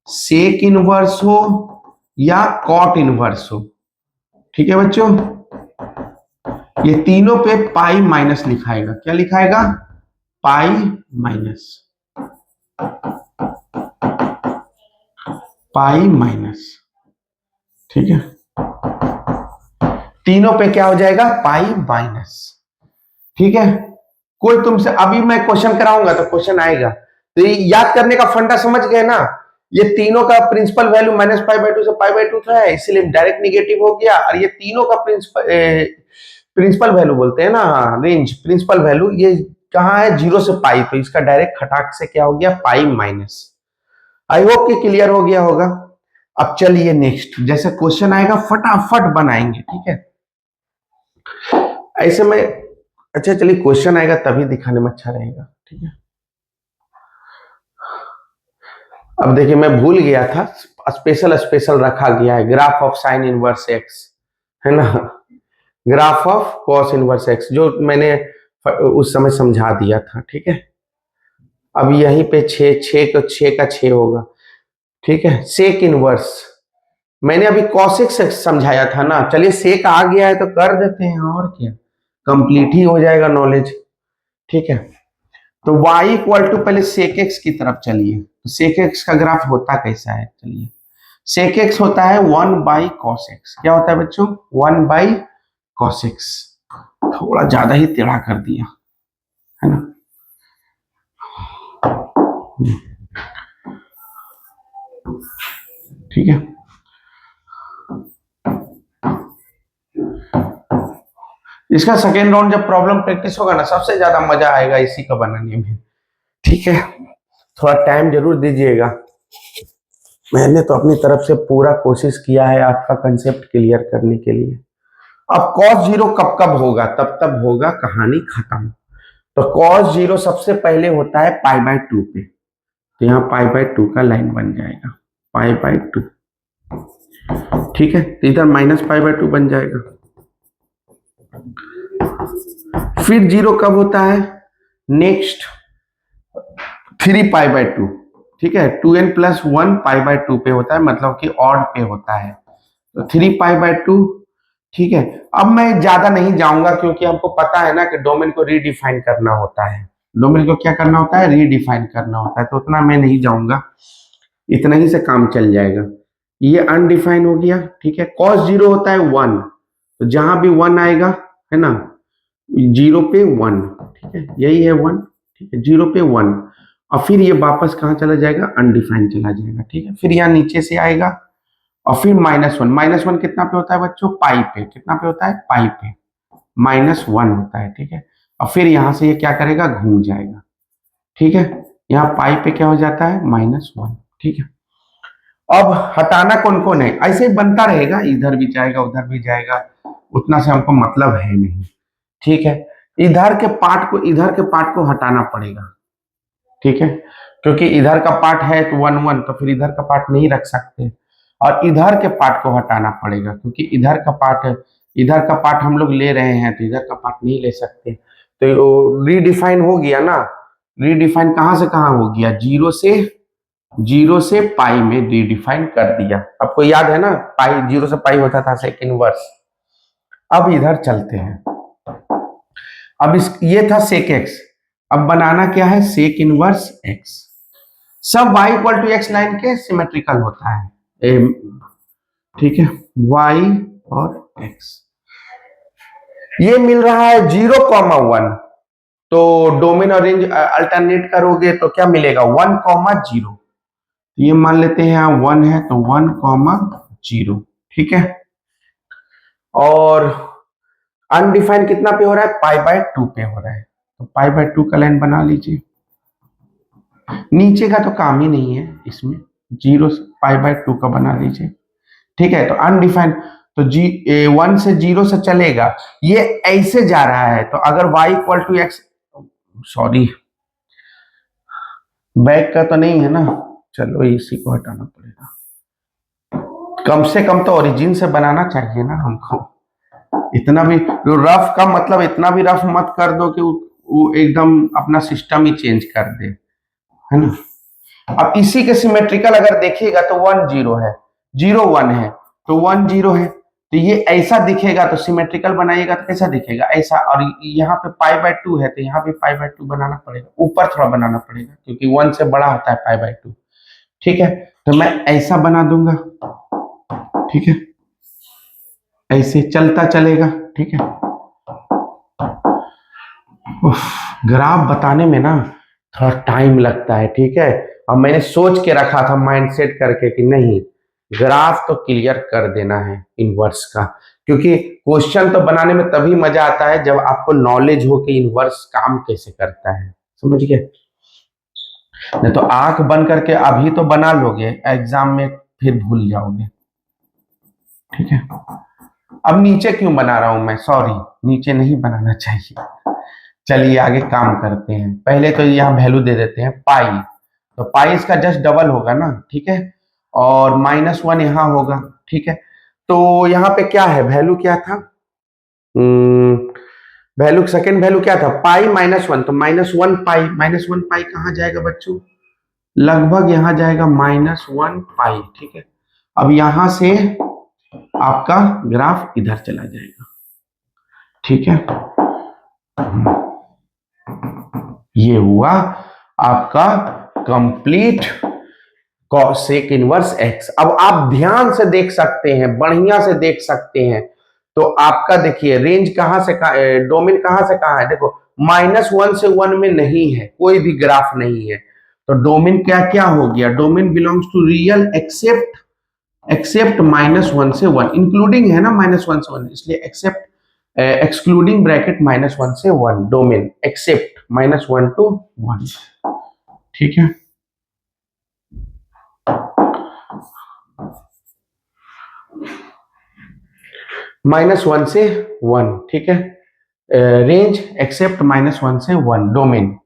सेक इनवर्स हो या कॉट इनवर्स हो, ठीक है बच्चों। ये तीनों पे पाई माइनस लिखाएगा, क्या लिखाएगा, पाई माइनस, पाई माइनस, ठीक है। तीनों पे क्या हो जाएगा, पाई माइनस, ठीक है। कोई तुमसे अभी मैं क्वेश्चन कराऊंगा तो क्वेश्चन आएगा, तो ये याद करने का फंडा समझ गए ना। ये तीनों का principal value minus pi by two से पाई बाय टू था, इसलिए डायरेक्ट निगेटिव हो गया। और ये तीनों का प्रिंसिपल वैल्यू बोलते हैं ना, रेंज प्रिंसिपल वैल्यू, ये कहाँ है, जीरो से पाई, तो इसका डायरेक्ट खटाक से क्या हो गया, पाई माइनस। आई होप कि क्लियर हो गया होगा। अब चलिए नेक्स्ट, जैसे क्वेश्चन आएगा फटाफट बनाएंगे, ठीक है। ऐसे में अच्छा चलिए क्वेश्चन आएगा तभी दिखाने में अच्छा रहेगा, ठीक है। अब देखिए मैं भूल गया था, स्पेशल स्पेशल रखा गया है, graph of sine inverse x, है ना, graph of cos inverse x, जो मैंने उस समय समझा दिया था, ठीक है। अब यहीं पे छः का छः होगा, ठीक है। सेक इनवर्स मैंने अभी कॉसेक से समझाया था ना, चलिए सेक आ गया है तो कर देते हैं, और क्या, कंप्लीट ही हो जाएगा नॉलेज, ठीक है। तो y इक्वल टू, पहले सेक एक्स की तरफ चलिए, तो सेक एक्स का ग्राफ होता कैसा है, चलिए। सेक एक्स होता है 1 कॉस एक्स, क्या होता है बच्चों, 1 कॉस एक्स। थोड़ा ज्यादा ही टेढ़ा कर दिया, है ना। ठीक है, इसका सेकेंड राउंड जब प्रॉब्लम प्रैक्टिस होगा ना, सबसे ज्यादा मजा आएगा इसी का बनाने में, ठीक है। थोड़ा टाइम जरूर दीजिएगा, मैंने तो अपनी तरफ से पूरा कोशिश किया है आपका कंसेप्ट क्लियर करने के लिए। अब cos जीरो कब कब होगा, तब तब होगा कहानी खत्म। तो cos जीरो सबसे पहले होता है पाई बाय टू पे, तो यहाँ पाई बाय टू का लाइन बन जाएगा, पाई बाय टू, ठीक है। तो इधर माइनस पाई बाय टू बन जाएगा। फिर जीरो कब होता है, नेक्स्ट 3 पाई बाय टू, ठीक है, 2n+1 पाई बाय टू पे होता है, मतलब कि ऑड पे होता है, तो 3 पाई बाय टू, ठीक है। अब मैं ज्यादा नहीं जाऊंगा क्योंकि हमको पता है ना कि डोमेन को रीडिफाइन करना होता है, डोमेन को क्या करना होता है, रीडिफाइन करना होता है, तो उतना मैं नहीं जाऊंगा, इतना ही से काम चल जाएगा। ये अनडिफाइन हो गया, ठीक है। कॉस जीरो होता है 1, तो जहां भी 1 आएगा, है ना, जीरो पे 1, ठीक है, यही है 1, ठीक है, जीरो पे 1, और फिर ये वापस कहाँ चला जाएगा, अनडिफाइन चला जाएगा, ठीक है। फिर यहाँ नीचे से आएगा, और फिर -1, -1 कितना पे होता है बच्चों, पाई पे, कितना पे होता है, पाई पे, -1 होता है, ठीक है। और फिर यहां से ये क्या करेगा, घूम जाएगा, ठीक है। यहाँ पाई पे क्या हो जाता है, -1, ठीक है। अब हटाना कौन कौन है, ऐसे ही बनता रहेगा, इधर भी जाएगा उधर भी जाएगा, उतना से हमको मतलब है नहीं, ठीक है। इधर के पार्ट को हटाना पड़ेगा, ठीक है, क्योंकि इधर का पार्ट है तो 1 1, तो फिर इधर का पार्ट नहीं रख सकते, और इधर के पार्ट को हटाना पड़ेगा, क्योंकि इधर का पार्ट हम लोग ले रहे हैं, तो इधर का पार्ट नहीं ले सकते। तो रीडिफाइन हो गया ना, रीडिफाइन कहां से कहां हो गया, जीरो से पाई में रीडिफाइन कर दिया। आपको याद है ना, पाई जीरो से पाई होता था सेक इनवर्स। अब इधर चलते हैं, अब ये था सेक एक्स, अब बनाना क्या है, सेक इनवर्स एक्स। सब y equal to x line के सिमेट्रिकल होता है, ठीक है, y और x। ये मिल रहा है 0,1, तो डोमेन और रेंज अल्टरनेट करोगे तो क्या मिलेगा, 1,0। ये मान लेते हैं यहाँ 1 है तो 1,0, ठीक है। और अनडिफाइन कितना पे हो रहा है, पाई बाय टू पे हो रहा है, तो पाई बाय टू का लाइन बना लीजिए, नीचे का तो काम ही नहीं है इसमें, 0 पाई/2 का बना लीजिए। ठीक है, तो अनडिफाइंड, तो 1 से 0 से चलेगा, ये ऐसे जा रहा है, तो अगर y=x, सॉरी बैक का तो नहीं है ना, चलो इसी को हटाना पड़ेगा। कम से कम तो ओरिजिन से बनाना चाहिए ना हमको। इतना भी रफ का मतलब इतना भी रफ मत कर दो कि वो एकदम अपना सिस्टम ही चेंज कर दे, है ना। अब इसी के सिमेट्रिकल अगर देखिएगा तो 1 0 है, 0 1 है, तो 1 0 है, तो ये ऐसा दिखेगा, तो सिमेट्रिकल बनाइएगा तो कैसा दिखेगा, ऐसा। और यहाँ पे पाई/2 है, तो यहाँ पे पाई/2 बनाना पड़ेगा, ऊपर थोड़ा बनाना पड़ेगा क्योंकि 1 से बड़ा होता है पाई/2। ठीक है, तो मैं ऐसा बना दूंगा। ठीक है, ऐसे चलता चलेगा। ठीक है, ग्राफ बताने में ना थोड़ा टाइम लगता है। ठीक है, अब मैंने सोच के रखा था माइंड सेट करके कि नहीं, ग्राफ तो क्लियर कर देना है इनवर्स का, क्योंकि क्वेश्चन तो बनाने में तभी मजा आता है जब आपको नॉलेज हो कि इनवर्स काम कैसे करता है, समझ गए। नहीं तो आंख बंद करके अभी तो बना लोगे, एग्जाम में फिर भूल जाओगे। ठीक है, अब नीचे क्यों बना रहा हूं मैं, सॉरी, नीचे नहीं बनाना चाहिए। चलिए आगे काम करते हैं। पहले तो यहाँ वैल्यू दे देते हैं पाई, तो पाई इसका जस्ट डबल होगा ना। ठीक है, और -1 यहाँ होगा। ठीक है, तो यहाँ पे क्या है, वैल्यू क्या था, वैल्यू सेकेंड वैल्यू क्या था, पाई-1, तो -1 पाई, -1 पाई कहाँ जाएगा बच्चों, लगभग यहाँ जाएगा -1 पाई। ठीक है, अब यहां से आपका ग्राफ इधर चला जाएगा। ठीक है, ये हुआ आपका कंप्लीट सेक इनवर्स x। अब आप ध्यान से देख सकते हैं, बढ़िया से देख सकते हैं, तो आपका देखिए रेंज कहां से डोमेन कहां से कहां है, देखो -1 से 1 में नहीं है, कोई भी ग्राफ नहीं है, तो डोमेन क्या क्या हो गया, domain belongs to real except -1 से 1, इंक्लूडिंग है ना -1 से 1, इसलिए एक्सेप्ट एक्सक्लूडिंग ब्रैकेट -1 से 1, डोमेन एक्सेप्ट -1 to 1। ठीक है, -1 से 1। ठीक है, रेंज एक्सेप्ट -1 से 1, डोमेन।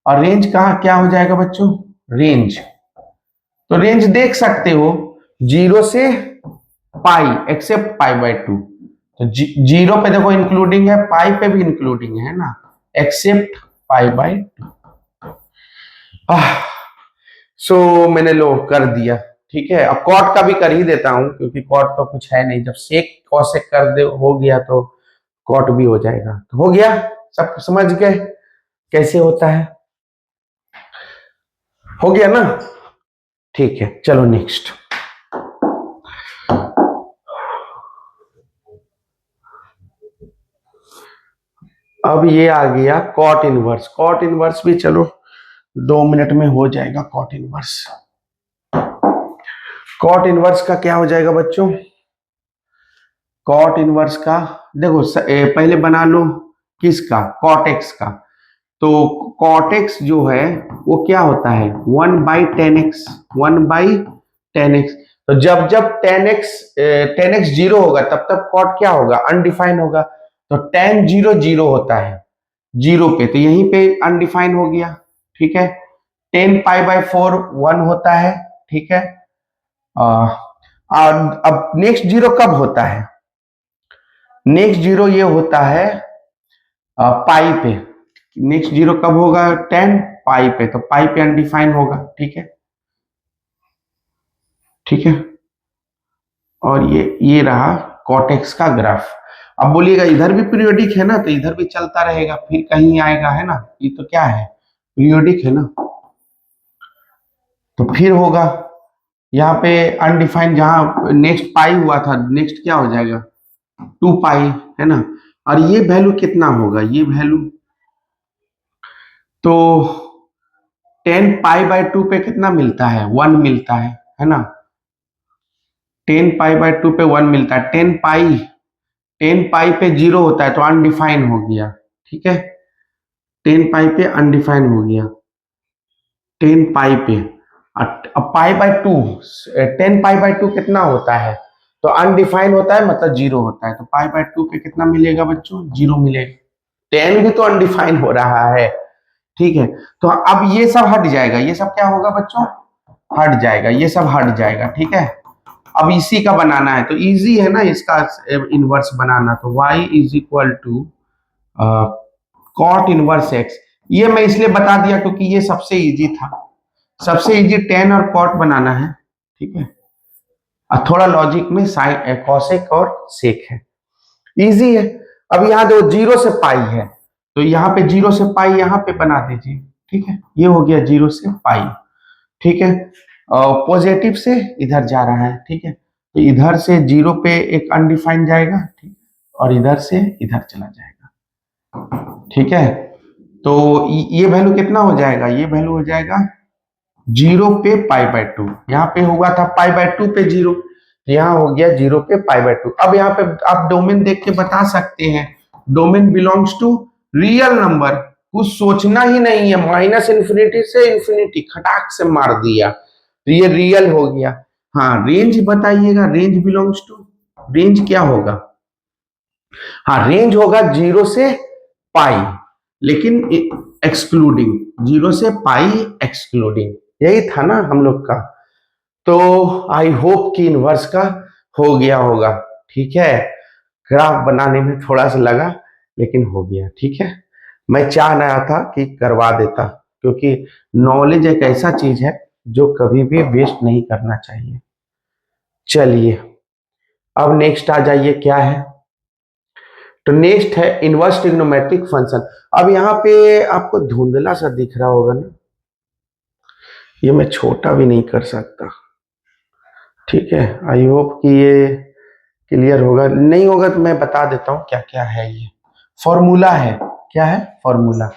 और रेंज कहा क्या हो जाएगा बच्चों, रेंज, तो रेंज देख सकते हो 0 से पाई एक्सेप्ट पाई/2, तो 0 पे देखो इंक्लूडिंग है, पाई पे भी इंक्लूडिंग है ना, एक्सेप्ट पाई/2। सो मैंने लो कर दिया। ठीक है, अब कॉट का भी कर ही देता हूं क्योंकि कॉट तो कुछ है नहीं, जब सेक कॉसेक कर दे हो गया तो कॉट भी हो जाएगा, तो हो गया, सब समझ गए कैसे होता है, हो गया ना। ठीक है, चलो नेक्स्ट। अब ये आ गया कॉट इनवर्स, कॉट इनवर्स भी चलो 2 मिनट में हो जाएगा। कॉट इनवर्स, कॉट इनवर्स का क्या हो जाएगा बच्चों, कॉट इनवर्स का देखो पहले बना लो किसका, कॉट एक्स का, तो कॉट एक्स जो है वो क्या होता है 1/10x, 1/10x, तो जब जब 10x 0 होगा तब तब कॉट क्या होगा, अनडिफाइन होगा, तो 10 0 0 होता है 0 पे, तो यहीं पे अनडिफाइन हो गया। ठीक है, 10 पाई/4 1 होता है। ठीक है, और अब नेक्स्ट 0 कब होता है, नेक्स्ट 0 ये होता है पाई पे, नेक्स्ट 0 कब होगा, 10 पाई पे, तो पाई पे अनडिफाइन होगा। ठीक है, ठीक है, और ये रहा कॉटेक्स का ग्राफ। अब बोलिएगा इधर भी पीरियोडिक है ना, तो इधर भी चलता रहेगा, फिर कहीं आएगा, है ना, ये तो क्या है पीरियोडिक है ना, तो फिर होगा यहाँ पे अनडिफाइंड, जहां नेक्स्ट पाई हुआ था नेक्स्ट क्या हो जाएगा 2 पाई, है ना, और ये वैल्यू कितना होगा, ये वैल्यू तो 10 पाई/2 पे कितना मिलता है, 1 मिलता है ना, 10 पाई/2 पे 1 मिलता है, 10 पाई पे 0 होता है तो अनडिफाइन हो गया। ठीक है, 10 पाई पे अनडिफाइन हो गया, 10 पाई पे, अब पाई बाय 2, 10 पाई बाय 2 कितना होता है? तो अनडिफाइंड होता है, मतलब जीरो होता है। तो पाई बाय 2 पे कितना मिलेगा बच्चों? जीरो मिलेगा। 10 भी तो अनडिफाइंड हो रहा है, ठीक है। तो अब ये सब हट जाएगा, ये सब क्या होगा बच्चों? हट जाएगा, ये सब हट जाएगा, ठीक है। अब इसी का बनाना है, तो इजी है ना इसका इनवर्स बनाना। तो y is equal to cot inverse x। ये मैं इसलिए बता दिया क्योंकि ये सबसे इजी था, सबसे इजी tan और कॉट बनाना है, ठीक है। और थोड़ा लॉजिक में साइन कॉसेक और सेक है, इजी है। अब यहाँ जो जीरो से पाई है, तो यहाँ पे जीरो से पाई यहाँ पे बना दीजिए, ठीक है। ये हो गया जीरो से पाई, ठीक है। पॉजिटिव से इधर जा रहा है, ठीक है। तो इधर से जीरो पे एक अनडिफाइंड जाएगा, ठीक, और इधर से इधर चला जाएगा, ठीक है। तो ये वैल्यू कितना हो जाएगा? ये वैल्यू हो जाएगा जीरो पे पाई बाय 2। यहाँ पे हुआ था पाई बाय 2 पे जीरो, यहाँ हो गया जीरो पे पाई बाय 2। अब यहाँ पे आप डोमेन देख के बता सकते हैं, domain belongs to real number. कुछ सोचना ही नहीं है, माइनस इन्फिनिटी से इन्फिनिटी खटाक से मार दिया, तो ये रियल हो गया। हाँ, रेंज बताइएगा, रेंज बिलोंग्स टू, रेंज क्या होगा? हाँ, रेंज होगा जीरो से पाई, लेकिन एक्सक्लूडिंग, जीरो से पाई एक्सक्लूडिंग, यही था ना हम लोग का। तो आई होप कि इनवर्स का हो गया होगा, ठीक है। ग्राफ बनाने में थोड़ा सा लगा, लेकिन हो गया, ठीक है। मैं चाह रहा था कि करवा देता, क्योंकि नॉलेज एक ऐसा चीज है जो कभी भी वेस्ट नहीं करना चाहिए। चलिए, अब नेक्स्ट आ जाइए, क्या है? तो नेक्स्ट है इनवर्स ट्रिग्नोमेट्रिक फंक्शन। अब यहाँ पे आपको धुंधला सा दिख रहा होगा ना, ये मैं छोटा भी नहीं कर सकता, ठीक है। आई होप कि ये क्लियर होगा, नहीं होगा तो मैं बता देता हूँ क्या क्या है। ये फॉर्मूला है, क्या है? फॉर्मूला,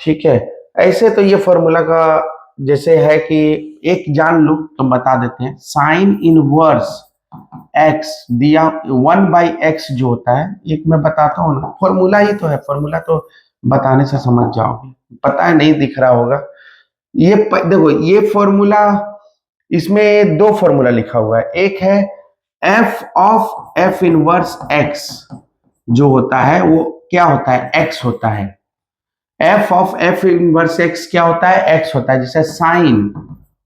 ठीक है। ऐसे तो ये फॉर्मूला का जैसे है कि एक जान लो तो बता देते हैं, साइन इनवर्स एक्स दिया 1/x जो होता है, एक मैं बताता हूँ ना, फॉर्मूला ही तो है, फॉर्मूला तो बताने से समझ जाओगे, पता है नहीं दिख रहा होगा। ये देखो, ये फॉर्मूला, इसमें दो फॉर्मूला लिखा हुआ है। एक है f of f inverse x, जो होता है वो क्या होता है? x होता है। f of f inverse x क्या होता है? x होता है। जैसे sine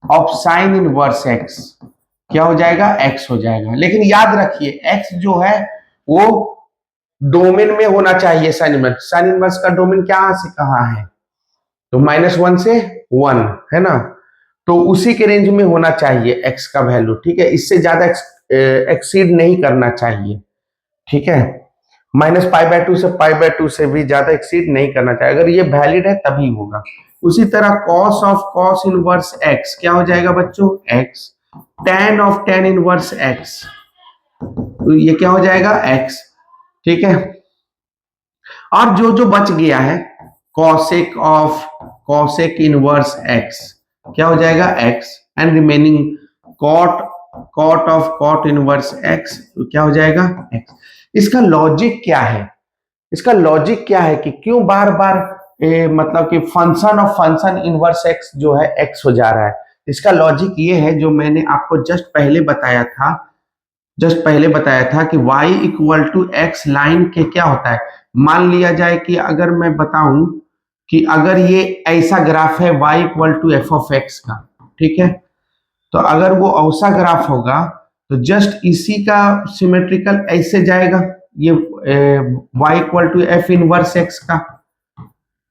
of sine inverse x क्या हो जाएगा? x हो जाएगा। लेकिन याद रखिए, x जो है वो डोमेन में होना चाहिए। साइन इनवर्स, साइन इनवर्स का डोमेन कहां से कहां है? तो -1 से 1 है ना, तो उसी के रेंज में होना चाहिए x का वैल्यू, ठीक है। इससे ज्यादा एक्सीड नहीं करना चाहिए, ठीक है। -π/2 से π/2 से भी ज्यादा एक्सीड नहीं करना चाहिए, अगर ये वैलिड है तभी होगा। उसी तरह cos of cos inverse x क्या हो जाएगा बच्चों? x। tan of tan inverse x, तो ये क्या हो जाएगा? x, ठीक है। और जो जो बच गया है, cosec of cosec inverse x क्या हो जाएगा? x। And remaining cot of cot inverse x क्या हो जाएगा? x। इसका लॉजिक क्या है? इसका लॉजिक क्या है कि क्यों बार बार मतलब कि function of function inverse x जो है x हो जा रहा है? इसका लॉजिक ये है जो मैंने आपको जस्ट पहले बताया था, कि y equal to x line के क्या होता है। मान लिया जाए कि अगर मैं बताऊं कि अगर ये ऐसा ग्राफ है y equal to f of x का, ठीक है, तो अगर वो ऐसा ग्राफ होगा तो जस्ट इसी का सिमेट्रिकल ऐसे जाएगा, ये y equal to f inverse x का,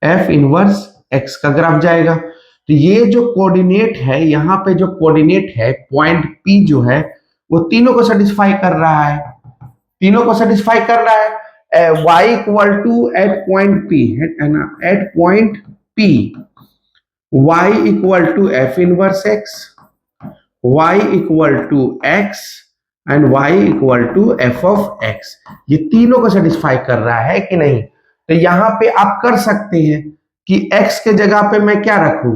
एफ इनवर्स एक्स का ग्राफ जाएगा। तो ये जो कोऑर्डिनेट है, यहाँ पे जो कोऑर्डिनेट है पॉइंट P जो है, वो तीनों को सेटिस्फाई कर रहा है, तीनों को सेटिस्फाई कर रहा है। y equal to at point P है ना, at point P y equal to f inverse x, y equal to x and y equal to f of x, ये तीनों को सेटिस्फाई कर रहा है कि नहीं? तो यहाँ पे आप कर सकते हैं कि x के जगह पे मैं क्या रखूं,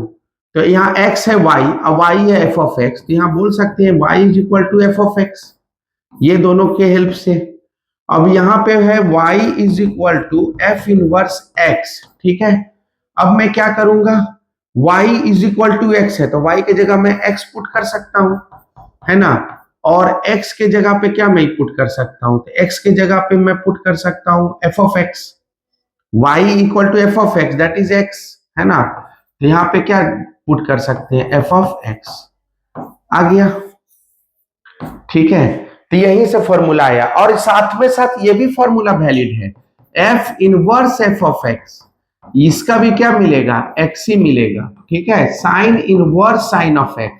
तो यहाँ x है y, अब y है एफ ऑफ x, तो यहाँ बोल सकते हैं y is equal to f of x, ये दोनों के हेल्प से। अब यहाँ पे है y is equal to f inverse x, ठीक है। अब मैं क्या करूंगा, y is equal to x है तो y की जगह मैं x पुट कर सकता हूं, है ना। और x के जगह पे क्या मैं पुट कर सकता हूं, तो x के जगह पे मैं पुट कर सकता हूं f of x, y equal to f of x that is x, है ना। तो यहाँ पे क्या पुट कर सकते हैं, f ऑफ x आ गया, ठीक है। तो यहीं से फॉर्मूला आया और साथ में साथ ये भी फॉर्मूला वैलिड है, f inverse f of x, इसका भी क्या मिलेगा, x ही मिलेगा, ठीक है। Sign inverse sign of x,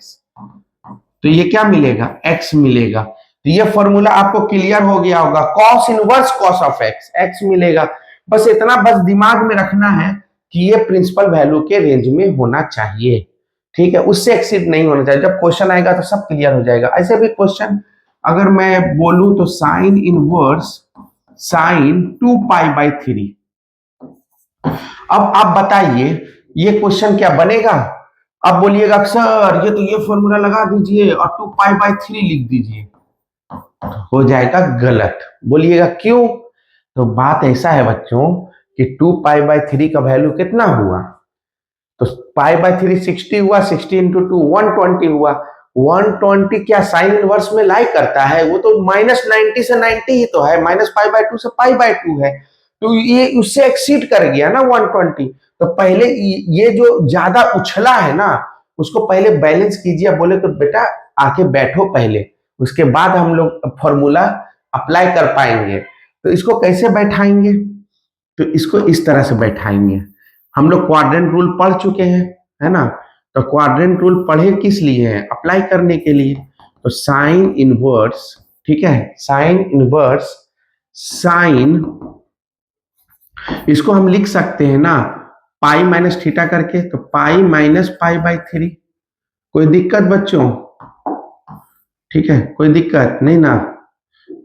तो ये क्या मिलेगा, x मिलेगा। तो ये फॉर्मूला आपको क्लियर हो गया होगा, cos inverse cos of x मिलेगा। बस इतना बस दिमाग में रखना है कि ये प्रिंसिपल वैल्यू के रेंज में होना चाहिए, ठीक है, उससे एक्सीड नहीं होना चाहिए। जब क्वेश्चन आएगा तो सब क्लियर हो जाएगा। ऐसे भी क्वेश्चन अगर मैं बोलूं तो साइन इनवर्स साइन 2π/3, अब आप बताइए ये क्वेश्चन क्या बनेगा। अब बोलिएगा सर ये तो ये फॉर्मूला लगा दीजिए और 2π/3 लिख दीजिए, हो जाएगा गलत। बोलिएगा क्यों, तो बात ऐसा है बच्चों कि 2π/3 का वैल्यू कितना हुआ, तो π/3 60 हुआ, 60 इंटू 2 120 हुआ। 120 क्या साइन इनवर्स में लाई करता है, वो तो -90 से 90 ही तो है, -π/2 से π/2 है, तो ये उससे एक्सीड कर गया ना 120। तो पहले ये जो ज्यादा उछला है ना उसको पहले बैलेंस कीजिए। बोले तो बेटा आके बैठो पहले, उसके बाद हम लोग फॉर्मूला अप्लाई कर पाएंगे। तो इसको कैसे बैठाएंगे, तो इसको इस तरह से बैठाएंगे। हम लोग क्वाड्रेंट रूल पढ़ चुके हैं, है ना। तो क्वाड्रेंट रूल पढ़े किस लिए हैं, अप्लाई करने के लिए। तो साइन इनवर्स, ठीक है, साइन इनवर्स साइन, इसको हम लिख सकते हैं ना पाई माइनस थीटा करके, तो पाई माइनस π/3। कोई दिक्कत बच्चों, ठीक है, कोई दिक्कत नहीं ना।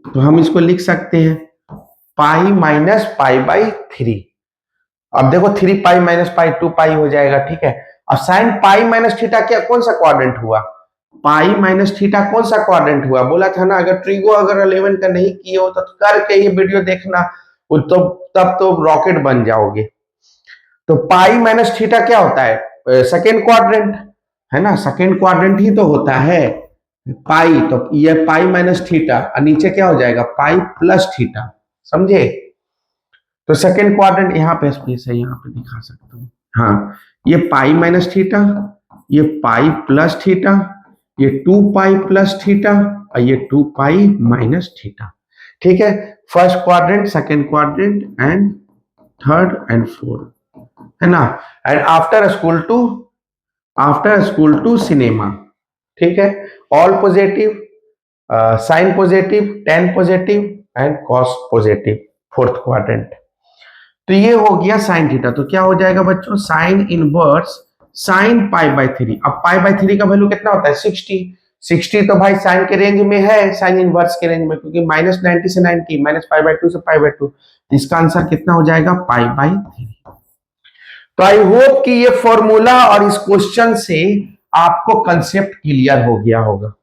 तो हम इसको लिख सकते हैं पाई माइनस π/3। अब देखो 3π माइनस पाई 2π हो जाएगा, ठीक है। अब साइन पाई माइनस थीटा क्या कौन सा क्वाड्रेंट हुआ, पाई माइनस थीटा कौन सा क्वाड्रेंट हुआ, बोला था ना। अगर ट्रिगो अगर 11 का नहीं किए हो तो करके ये वीडियो देखना, तो तब तो रॉकेट बन जाओगे। तो पाई माइनस थीटा क्या होता है, सेकेंड क्वाड्रेंट, है ना, सेकेंड क्वाड्रेंट ही तो होता है पाई। तो ये पाई माइनस थीटा और नीचे क्या हो जाएगा पाई प्लस थीटा, समझे। तो सेकेंड क्वाड्रेंट यहाँ पे स्पेस है, यहाँ पे दिखा सकता हूँ, हाँ, ये पाई माइनस थीटा, ये पाई प्लस थीटा, ये 2π प्लस थीटा और ये 2π माइनस थीटा, ठीक है। First quadrant, second quadrant and third and fourth, है ना। And after school to cinema, ठीक है। All positive, sine positive, tan positive and cos positive, fourth quadrant. तो ये हो गया साइन थीटा। तो क्या हो जाएगा बच्चों, साइन इनवर्स साइन π/3। अब π/3 का वैल्यू कितना होता है 60। 60 तो भाई साइन के रेंज में है, साइन इनवर्स के रेंज में, क्योंकि -90 से 90, -π/2 से π/2, इसका आंसर कितना हो जाएगा π/3। तो आई होप कि ये फॉर्मूला और इस क्वेश्चन से आपको कंसेप्ट क्लियर हो गया होगा,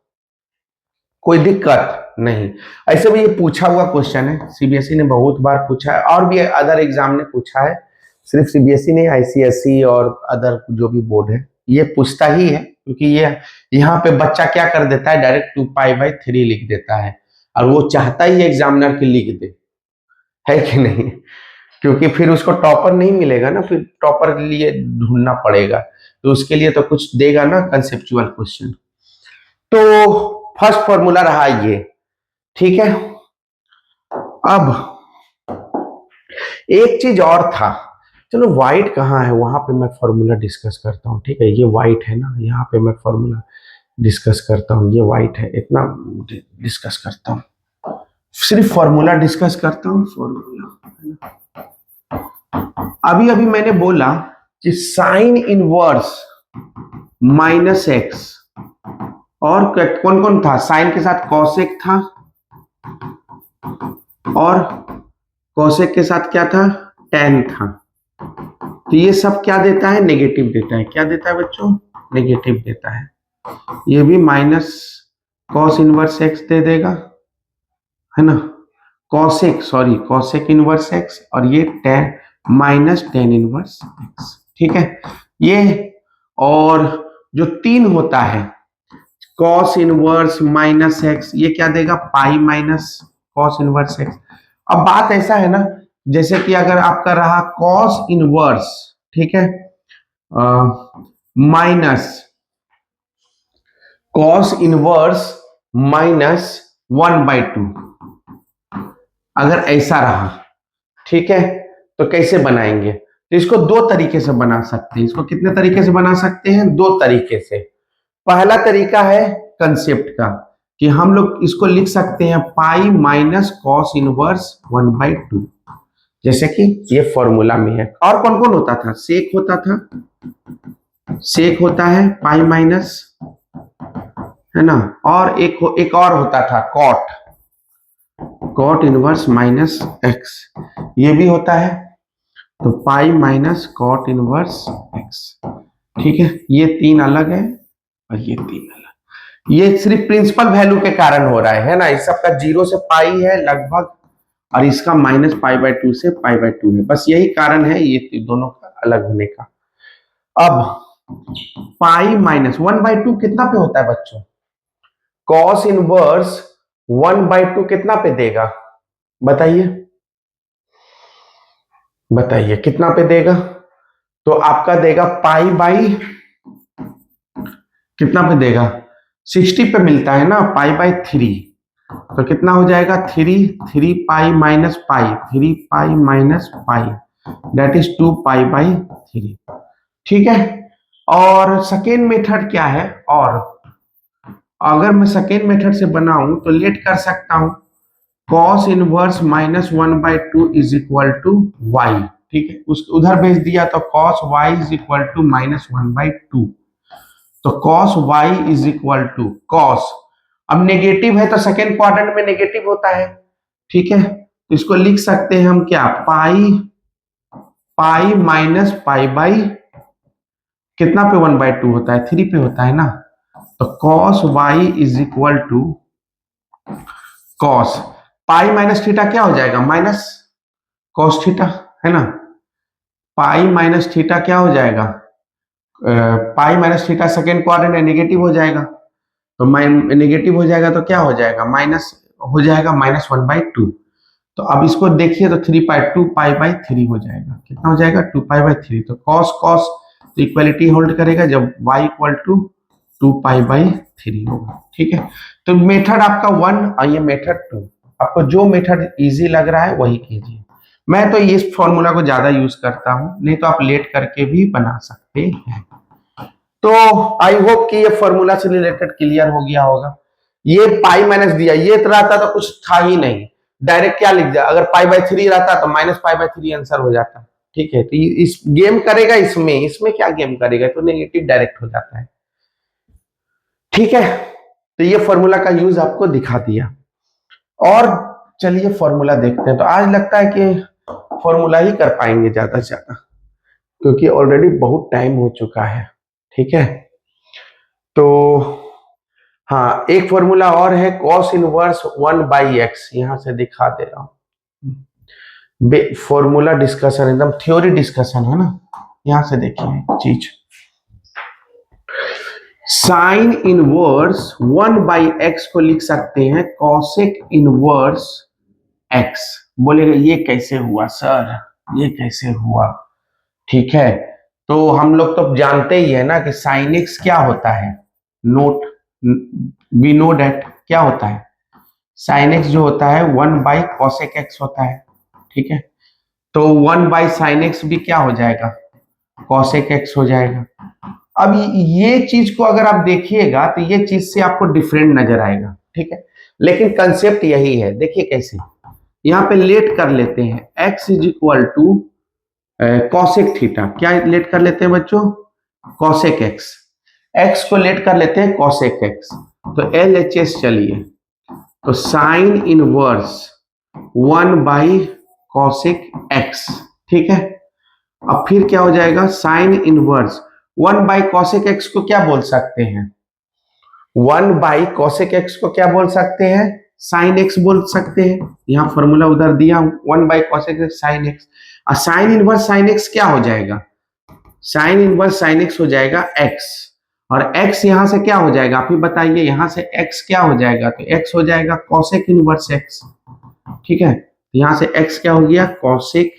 कोई दिक्कत नहीं। ऐसे भी ये पूछा हुआ क्वेश्चन है, सीबीएसई ने बहुत बार पूछा है और भी अदर एग्जाम ने पूछा है, सिर्फ सीबीएसई नहीं, आईसीएसई और अदर जो भी बोर्ड है ये पूछता ही है, क्योंकि ये यहाँ पे बच्चा क्या कर देता है डायरेक्ट 2π/3 लिख देता है और वो चाहता ही एग्जामिनर की लिख दे, है कि नहीं, क्योंकि फिर उसको टॉपर नहीं मिलेगा ना, फिर टॉपर के लिए ढूंढना पड़ेगा, तो उसके लिए तो कुछ देगा ना कंसेप्चुअल क्वेश्चन। तो फर्स्ट फॉर्मूला रहा ये, ठीक है। अब एक चीज और था, चलो व्हाइट कहाँ है, वहां पे मैं फॉर्मूला डिस्कस करता हूँ, ठीक है। ये व्हाइट है ना, यहाँ पे मैं फॉर्मूला डिस्कस करता हूँ, ये व्हाइट है, इतना डिस्कस करता हूँ, सिर्फ फॉर्मूला डिस्कस करता हूँ, फॉर्मूला। अभी अभी मैंने बोला कि साइन इनवर्स -x, और कौन कौन था, साइन के साथ कॉसेक था और कॉसेक के साथ क्या था, टेन था। तो ये सब क्या देता है, नेगेटिव देता है। क्या देता है बच्चों, नेगेटिव देता है। ये भी माइनस कॉस इनवर्स x दे देगा, है ना, कॉसेक इनवर्स x, और ये ten minus tan inverse x, ठीक है। ये और जो 3 होता है कॉस इनवर्स माइनस एक्स, ये क्या देगा pi minus cos inverse x. अब बात ऐसा है ना, जैसे कि अगर आपका रहा कॉस इनवर्स, ठीक है, माइनस कॉस इनवर्स माइनस 1/2, अगर ऐसा रहा, ठीक है, तो कैसे बनाएंगे? तो इसको दो तरीके से बना सकते हैं। इसको कितने तरीके से बना सकते हैं? दो तरीके से। पहला तरीका है कंसेप्ट का, कि हम लोग इसको लिख सकते हैं पाई माइनस कॉस इनवर्स 1/2, जैसे कि ये फॉर्मूला में है। और कौन कौन होता था? सेक होता था, सेक होता है पाई माइनस, है ना, और एक और होता था cot, cot inverse minus x, ये भी होता है। तो pi minus cot inverse x, ठीक है, ये 3 अलग है और ये 3 अलग। ये सिर्फ प्रिंसिपल वैल्यू के कारण हो रहा है ना, इस सबका 0 से पाई है लगभग, और इसका माइनस पाई/2 से पाई/2 है, बस यही कारण है ये दोनों का अलग होने का। अब पाई माइनस 1/2 कितना पे होता है बच्चों? कॉस इनवर्स 1/2 कितना पे देगा? बताइए, बताइए कितना पे देगा? तो आपका देगा पाई बाई कितना पे देगा? 60 पे मिलता है ना, पाई/3, तो कितना हो जाएगा? 3 pi minus pi, 3 pi minus pi, that is 2 पाई/3, ठीक है। और सेकेंड मेथड क्या है? और अगर मैं सेकेंड मेथड से बनाऊं तो लेट कर सकता हूं, cos inverse minus 1/2 is equal to y, ठीक है, उस उधर भेज दिया तो cos y is equal to minus 1/2, तो cos y is equal to cos, अब नेगेटिव है तो सेकेंड क्वाड्रेंट में नेगेटिव होता है, ठीक है, तो इसको लिख सकते हैं हम क्या, पाई माइनस पाई/, कितना पे 1/2 होता है? 3 पे होता है ना, तो cos y is equal to cos pi minus theta क्या हो जाएगा? माइनस कॉस थीटा, है ना, पाई माइनस थीटा क्या हो जाएगा? पाई माइनस थीटा सेकेंड क्वाड्रेंट है, नेगेटिव हो जाएगा, तो नेगेटिव हो जाएगा तो क्या हो जाएगा? माइनस हो जाएगा माइनस 1/2। तो अब इसको देखिए तो 2 पाई/3 हो जाएगा, कितना हो जाएगा? 2 पाई/3, तो कॉस कॉस तो इक्वलिटी होल्ड करेगा जब y इक्वल टू 2 पाई/3 होगा, ठीक है। तो मेथड आपका 1 और ये मेथड 2, आपको जो मेथड इजी लग रहा है वही कीजिए। मैं तो इस फॉर्मूला को ज्यादा यूज करता हूं, नहीं तो आप लेट करके भी बना सकते हैं। तो आई होप कि ये फॉर्मूला से रिलेटेड क्लियर हो गया होगा। ये पाई माइनस दिया, ये रहता तो कुछ था ही नहीं, डायरेक्ट क्या लिख दिया, अगर पाई/3 रहता तो माइनस पाई/3 आंसर हो जाता, ठीक है। तो इस गेम करेगा, इसमें क्या गेम करेगा, तो नेगेटिव डायरेक्ट हो जाता है, ठीक है। तो ये फॉर्मूला का यूज आपको दिखा दिया, और चलिए फॉर्मूला देखते हैं। तो आज लगता है कि फॉर्मूला ही कर पाएंगे ज्यादा से ज्यादा, क्योंकि ऑलरेडी बहुत टाइम हो चुका है, ठीक है। तो हाँ, एक फॉर्मूला और है कॉस इनवर्स 1/x, यहां से दिखा दे रहा हूं। फॉर्मूला डिस्कशन एकदम थ्योरी डिस्कशन है ना, यहां से देखिए चीज, साइन इनवर्स 1/x को लिख सकते हैं कॉसेक इनवर्स x। बोलेगा ये कैसे हुआ सर, ये कैसे हुआ, ठीक है। तो हम लोग तो जानते ही है ना कि साइन x क्या होता है, नोट वी नो डेट क्या होता है, साइन x जो होता है 1/cosec x होता है, ठीक है। तो 1/sin x भी क्या हो जाएगा? cosec x हो जाएगा। अब ये चीज को अगर आप देखिएगा तो ये चीज से आपको डिफरेंट नजर आएगा, ठीक है, लेकिन कंसेप्ट यही है। देखिए कैसे, यहाँ पे लेट कर लेते हैं x is equal to cosec theta, क्या लेट कर लेते हैं बच्चों? कॉसेक एक्स, एक्स को लेट कर लेते हैं कॉसेक एक्स, तो LHS चलिए, तो साइन इनवर्स 1/cosec x, ठीक है। अब फिर क्या हो जाएगा? साइन इनवर्स 1/cosec x को क्या बोल सकते हैं? 1/cosec x को क्या बोल सकते हैं? साइन एक्स बोल सकते हैं। यहाँ फॉर्मूला उधर दिया हूं, 1/cosec x साइन एक्स, और साइन इनवर्स साइन एक्स क्या हो जाएगा? साइन इनवर्स साइन एक्स हो जाएगा एक्स, और x यहां से क्या हो जाएगा आप ही बताइए, यहां से x क्या हो जाएगा, तो x हो जाएगा कॉसेक इनवर्स x। ठीक है, यहां से x क्या हो गया, cosec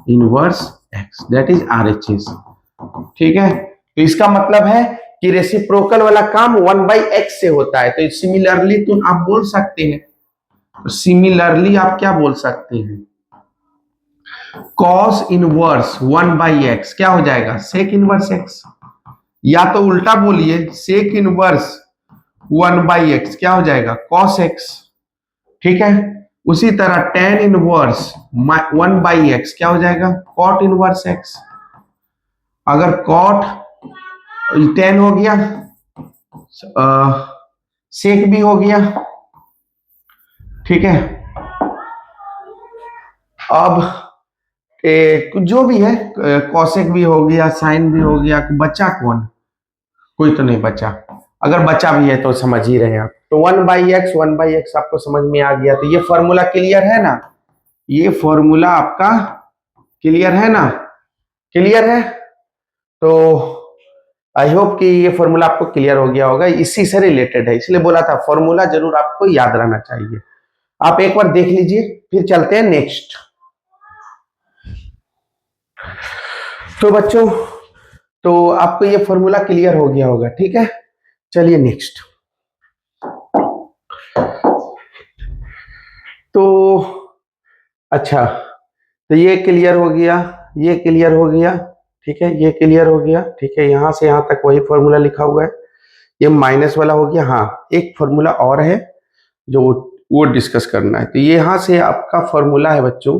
inverse x, that is RHS। ठीक है, तो इसका मतलब है कि रेसिप्रोकल वाला काम 1/x से होता है। तो सिमिलरली तो आप बोल सकते हैं, तो सिमिलरली आप क्या बोल सकते हैं, कॉस इनवर्स 1/x क्या हो जाएगा, सेक इनवर्स x, या तो उल्टा बोलिए सेक इनवर्स 1/x क्या हो जाएगा, कॉस x। ठीक है, उसी तरह टेन इनवर्स 1/x क्या हो जाएगा, कॉट इनवर्स x। अगर कॉट 10 हो गया, सेक भी हो गया। ठीक है, अब जो भी है, कॉसेक भी हो गया, साइन भी हो गया, बचा कौन, कोई तो नहीं बचा। अगर बचा भी है तो समझ ही रहे हैं आप। तो 1/x आपको समझ में आ गया। तो ये फॉर्मूला क्लियर है ना, ये फॉर्मूला आपका क्लियर है ना, क्लियर है। तो आई होप कि ये फॉर्मूला आपको क्लियर हो गया होगा, इसी से रिलेटेड है, इसलिए बोला था फॉर्मूला जरूर आपको याद रहना चाहिए। आप एक बार देख लीजिए, फिर चलते हैं नेक्स्ट। तो बच्चों, तो आपको ये फॉर्मूला क्लियर हो गया होगा, ठीक है। चलिए नेक्स्ट। तो अच्छा, तो ये क्लियर हो गया, ये क्लियर हो गया, ठीक है, ये क्लियर हो गया, ठीक है। यहां से यहां तक वही फॉर्मूला लिखा हुआ है, ये माइनस वाला हो गया। हाँ, एक फॉर्मूला और है जो वो डिस्कस करना है। तो ये यहां से आपका फॉर्मूला है बच्चों,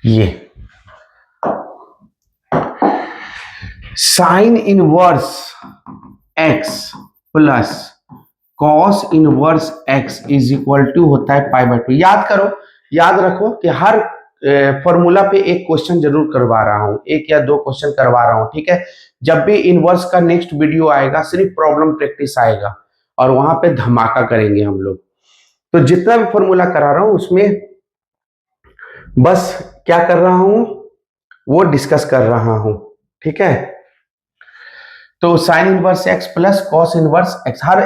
ये sine inverse x plus cos inverse x is equal to होता है π/2। याद करो, याद रखो कि हर फॉर्मूला पे एक क्वेश्चन जरूर करवा रहा हूं, एक या दो क्वेश्चन करवा रहा हूं, ठीक है। जब भी इनवर्स का नेक्स्ट वीडियो आएगा सिर्फ प्रॉब्लम प्रैक्टिस आएगा, और वहां पे धमाका करेंगे हम लोग। तो जितना भी फॉर्मूला करा रहा हूं उसमें बस क्या कर रहा हूं, वो डिस्कस कर रहा हूं, ठीक है। तो sine inverse x plus cos inverse X, हर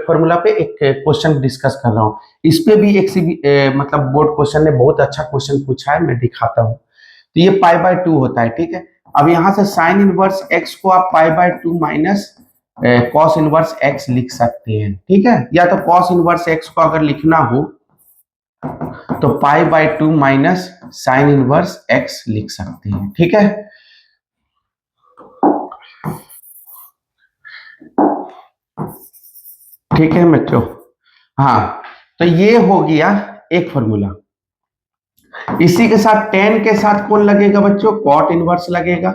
फॉर्मूला पे एक क्वेश्चन डिस्कस कर रहा हूं। इस पे भी एक मतलब बोर्ड क्वेश्चन ने बहुत अच्छा क्वेश्चन पूछा है, मैं दिखाता हूं। तो ये π/2 होता है, ठीक है। अब यहां से साइन इनवर्स एक्स को आप π/2 माइनस कॉस इनवर्स एक्स लिख सकते हैं, ठीक है। या तो कॉस इनवर्स एक्स को अगर लिखना हो तो π/2 माइनस साइन इनवर्स एक्स लिख सकते हैं, ठीक है। ठीक है बच्चों, हाँ, तो ये हो गया एक फॉर्मूला। इसी के साथ टेन के साथ कौन लगेगा बच्चों, कॉट इनवर्स लगेगा।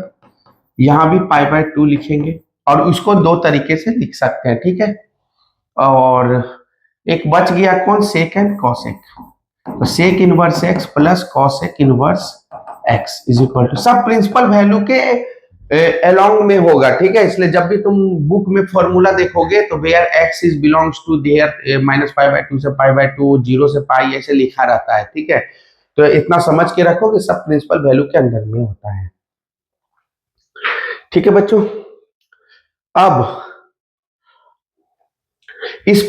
यहां भी π/2 लिखेंगे, और उसको दो तरीके से लिख सकते हैं, ठीक है। और एक बच गया कौन, सेक एंड कॉसेक। तो sec inverse x plus cosec inverse x is equal to, सब प्रिंसिपल वैल्यू के अलोंग में होगा, ठीक है। इसलिए जब भी तुम बुक में फॉर्मूला देखोगे तो where X is belongs to there minus π/2 से π/2, 0 से पाई, ऐसे लिखा रहता है, ठीक है। तो इतना समझ के रखो कि सब प्रिंसिपल वैल्यू के अंदर में होता है, ठीक है बच्चों। अब इस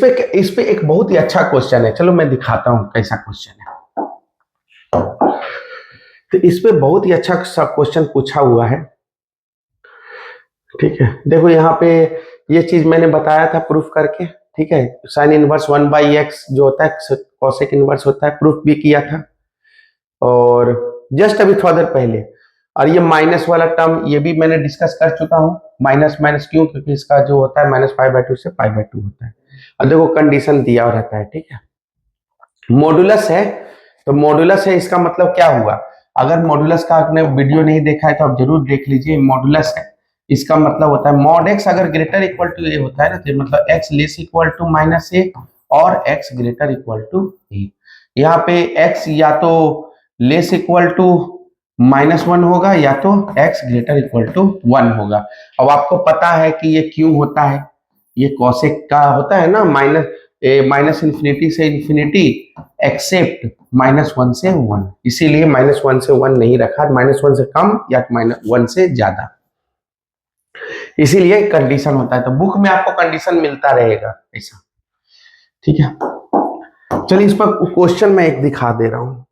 पे एक बहुत ही अच्छा क्वेश्चन है, चलो मैं दिखाता हूं कैसा क्वेश्चन है। तो इस पे बहुत ही अच्छा सा क्वेश्चन पूछा हुआ है, ठीक है। देखो यहाँ पे ये चीज मैंने बताया था प्रूफ करके, ठीक है। साइन इनवर्स 1/x जो होता है कॉसेक इनवर्स होता है, प्रूफ भी किया था, और जस्ट अभी थोड़ा देर पहले। और ये माइनस वाला टर्म ये भी मैंने डिस्कस कर चुका हूँ। माइनस माइनस क्यों, क्योंकि इसका जो होता है माइनस π/2 से π/2 होता है। और देखो कंडीशन दिया रहता है, ठीक है। मॉडुलस है, तो मॉडुलस है, इसका मतलब क्या हुआ, अगर मॉडुलस का आपने वीडियो नहीं देखा है तो आप जरूर देख लीजिए। मॉडुलस है, इसका मतलब होता है मॉड एक्स अगर ग्रेटर इक्वल टू ए होता है ना, तो मतलब X less equal to minus A और X greater equal to A. यहाँ पे एक्स या तो लेस इक्वल टू -1 होगा या तो एक्स ग्रेटर इक्वल टू 1 होगा। अब आपको पता है कि ये क्यों होता है, ये कॉसेक का होता है ना, माइनस माइनस इन्फिनिटी से इन्फिनिटी एक्सेप्ट -1 से 1, इसीलिए -1 से 1 नहीं रखा, -1 से कम या -1 से ज्यादा, इसीलिए कंडीशन होता है। तो बुक में आपको कंडीशन मिलता रहेगा ऐसा, ठीक है। चलिए इस पर क्वेश्चन मैं एक दिखा दे रहा हूं।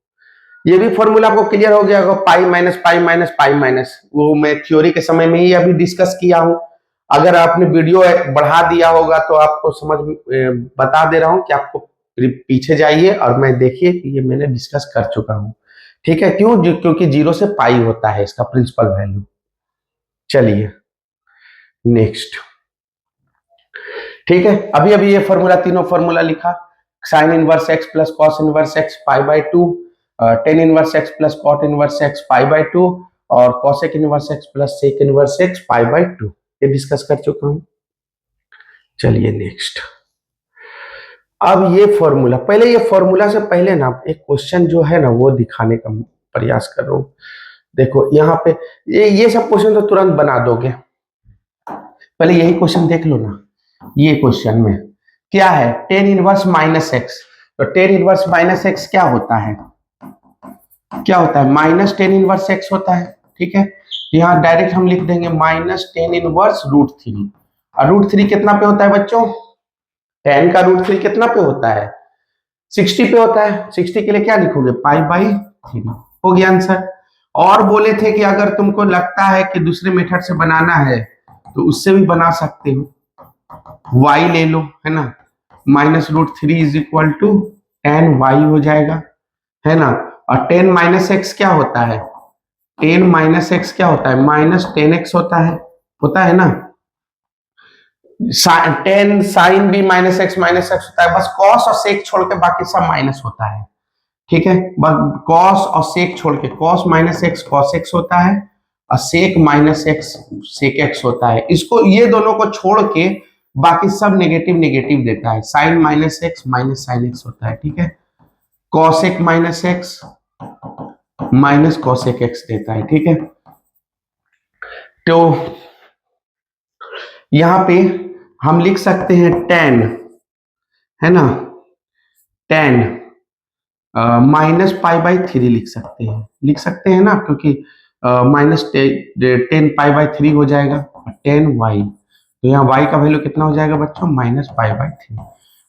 ये भी फॉर्मूला आपको क्लियर हो गया होगा, pi minus pi minus pi minus, वो मैं थ्योरी के समय में ही अभी डिस्कस किया हूं। अगर आपने वीडियो बढ़ा दिया होगा तो आपको समझ बता दे रहा हूं कि आपको पीछे जाइए और मैं देखिए कि ये मैंने डिस्कस कर चुका हूं, ठीक है। क्यों? क्योंकि 0 से पाई होता है इसका प्रिंसिपल वैल्यू। चलिए नेक्स्ट, ठीक है। अभी अभी ये फॉर्मूला, तीनों फॉर्मूला लिखा, sine inverse x plus cos inverse X पाई/2, tan inverse x plus cot inverse X पाई/2 और cosec inverse x plus sec inverse X पाई/2, ये डिस्कस कर चुका हूं। चलिए नेक्स्ट, अब ये फॉर्मूला, पहले ये फॉर्मूला से पहले ना एक क्वेश्चन जो है ना वो दिखाने का प्रयास कर रहा हूं। देखो यहाँ पे ये सब क्वेश्चन तो तुरंत बना दोगे, पहले यही क्वेश्चन देख लो ना। ये क्वेश्चन में क्या है, टेन इनवर्स माइनस एक्स, तो टेन इनवर्स माइनस एक्स क्या होता है, क्या होता है, माइनस टेन इनवर्स एक्स होता है, ठीक है। यहाँ डायरेक्ट हम लिख देंगे माइनस टेन इनवर्स √3, और √3 कितना पे होता है बच्चों, 10 का √3 कितना पे होता है, 60 पे होता है। 60 के लिए क्या लिखोगे, पाई/3, हो गया आंसर। और बोले थे कि अगर तुमको लगता है कि दूसरे मेथड से बनाना है तो उससे भी बना सकते हो, y ले लो, है ना, -√3 इज इक्वल टू 10y हो जाएगा, है ना। और 10 माइनस एक्स क्या होता है, 10 माइनस एक्स क्या होता है, -10x होता है ना। 10 साइन भी -x होता है, बस कॉस और सेक छोड़ के बाकी सब माइनस होता है, ठीक है। बस कॉस और सेक छोड़ के, कॉस -x कॉस x होता है और सेक -x सेक x होता है। इसको, ये दोनों को छोड़ के बाकी सब नेगेटिव नेगेटिव देता है, sine -x minus sine x होता है, ठीक है। Cosec -x minus cosec x देता है, ठीक है। तो यहां पे हम लिख सकते हैं 10, है ना, 10 -π/3 लिख सकते हैं ना, क्योंकि -10 π/3 हो जाएगा, 10y, तो यहाँ y का वैल्यू कितना हो जाएगा बच्चों, -π/3।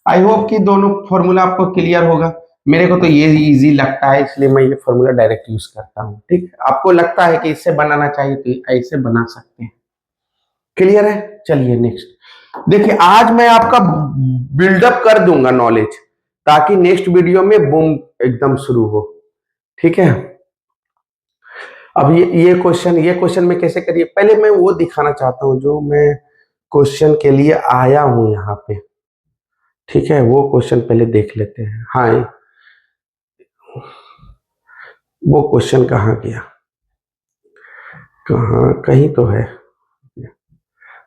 आई होप कि दोनों फॉर्मूला आपको क्लियर होगा। मेरे को तो ये इजी लगता है, इसलिए मैं ये फॉर्मूला डायरेक्ट यूज करता हूँ, ठीक है। आपको लगता है कि इससे बनाना चाहिए तो ऐसे बना सकते हैं, क्लियर है। चलिए नेक्स्ट देखिए, आज मैं आपका बिल्डअप कर दूंगा नॉलेज, ताकि नेक्स्ट वीडियो में बूम एकदम शुरू हो, ठीक है। अब ये क्वेश्चन में कैसे करिए, पहले मैं वो दिखाना चाहता हूं जो मैं क्वेश्चन के लिए आया हूं यहाँ पे, ठीक है। वो क्वेश्चन पहले देख लेते हैं। हाँ, वो क्वेश्चन कहाँ गया, कहीं तो है।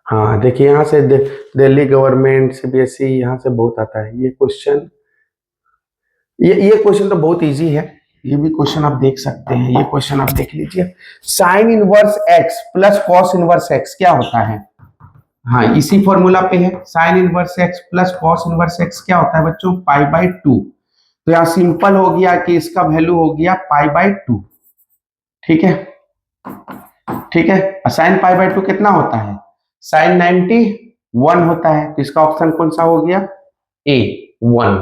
हाँ देखिए, यहाँ से दिल्ली गवर्नमेंट, CBSE, यहाँ से बहुत आता है ये क्वेश्चन। ये क्वेश्चन तो बहुत इजी है, ये भी क्वेश्चन आप देख सकते हैं। ये क्वेश्चन आप देख लीजिए, sign inverse x plus cos inverse x क्या होता है। हाँ, इसी फॉर्मूला पे है, sign inverse x plus cos inverse x क्या होता है बच्चों, π/2। तो यहाँ सिंपल हो गया कि इसका वैल्यू हो गया π/2, ठीक है, ठीक है। साइन π/2 कितना होता है, साइन 91 होता है, तो इसका ऑप्शन कौन सा हो गया, A1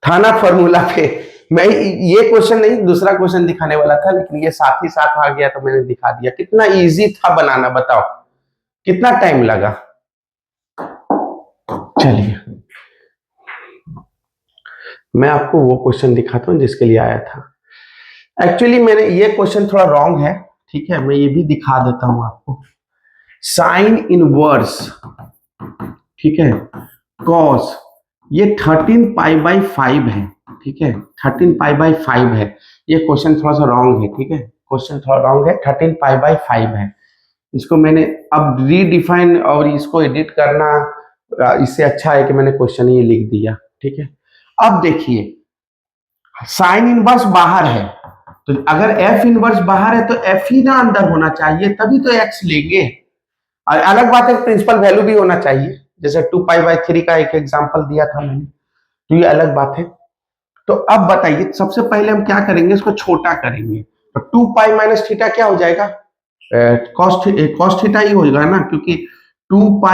था ना फॉर्मूला पे। मैं ये क्वेश्चन नहीं, दूसरा क्वेश्चन दिखाने वाला था, लेकिन ये साथ ही साथ आ गया तो मैंने दिखा दिया। कितना इजी था बनाना, बताओ कितना टाइम लगा। चलिए मैं आपको वो क्वेश्चन दिखाता हूं जिसके लिए आया था। एक्चुअली मैंने, ये क्वेश्चन थोड़ा रॉन्ग है, ठीक है, मैं ये भी दिखा देता हूं आपको। साइन इनवर्स, ठीक है, कॉस, ये 13π/5 है, ठीक है, 13π/5 है। ये क्वेश्चन थोड़ा सा रॉन्ग है, ठीक है, क्वेश्चन थोड़ा रॉन्ग है, 13π/5 है। इसको मैंने अब रीडिफाइन और इसको एडिट करना, इससे अच्छा है कि मैंने क्वेश्चन ये लिख दिया, ठीक है। अब देखिए, साइन इनवर्स बाहर है, तो अगर एफ इनवर्स बाहर है तो एफ ही ना अंदर होना चाहिए, तभी तो एक्स लेंगे। अलग बात है प्रिंसिपल वैल्यू भी होना चाहिए, जैसे 2π/3 का एक एग्जांपल दिया था मैंने, तो ये अलग बात है। तो अब बताइए, सबसे पहले हम क्या करेंगे, इसको छोटा करेंगे। तो 2π - क्या हो जाएगा, कॉस थीटा ही होगा ना, क्योंकि 2π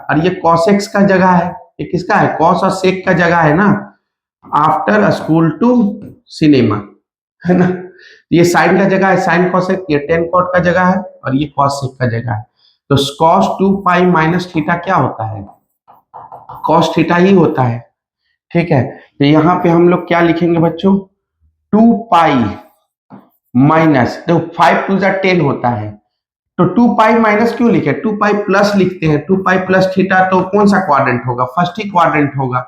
- और ये कॉस एक्स का जगह है, ये किसका है, कॉस और सेक का जगह है ना, आफ्टर स्कूल टू सिनेमा, है ना। ये साइन का जगह है, साइन कॉसेक, ये टेन कॉट का जगह है, और ये कॉस सेक का जगह है। तो कॉस 2π - क्या होता है, कॉस थीटा ही होता है। ठीक है, तो यहाँ पे हम लोग क्या लिखेंगे बच्चों, 2π माइनस, देखो 5 2 10 होता है, तो 2π माइनस क्यों लिखे, 2π प्लस लिखते हैं, 2π प्लस थीटा, तो कौन सा क्वाड्रेंट होगा, फर्स्ट ही क्वाड्रेंट होगा।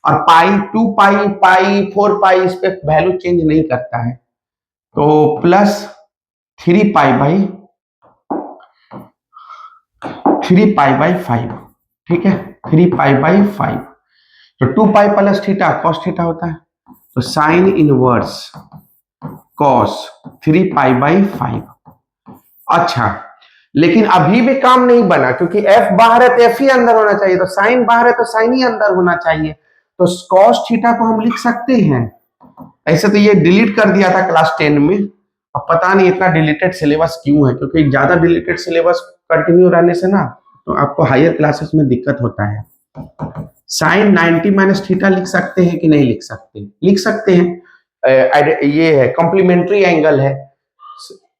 और पाई 2π पाई 4π इस पे वैल्यू चेंज नहीं करता है, तो प्लस 3π/5, ठीक है, 3π/5। तो 2π प्लस थीटा कॉस थीटा होता है, तो साइन इनवर्स कॉस 3π/5। अच्छा, लेकिन अभी भी काम नहीं बना, क्योंकि f बाहर है तो f ही अंदर होना चाहिए, तो साइन बाहर है तो साइन ही अंदर होना चाहिए। तो कॉस थीटा को हम लिख सकते हैं ऐसे, तो ये डिलीट कर दिया था क्लास 10 में, अब पता नहीं इतना डिलीटेड सिलेबस क्यों है, क्योंकि ज्यादा डिलीटेड सिलेबस कंटिन्यू रहने से ना, तो आपको हायर क्लासेस में दिक्कत होता है। साइन 90 - थीटा लिख सकते हैं कि नहीं लिख सकते, लिख सकते हैं, ये है कॉम्प्लीमेंट्री एंगल है,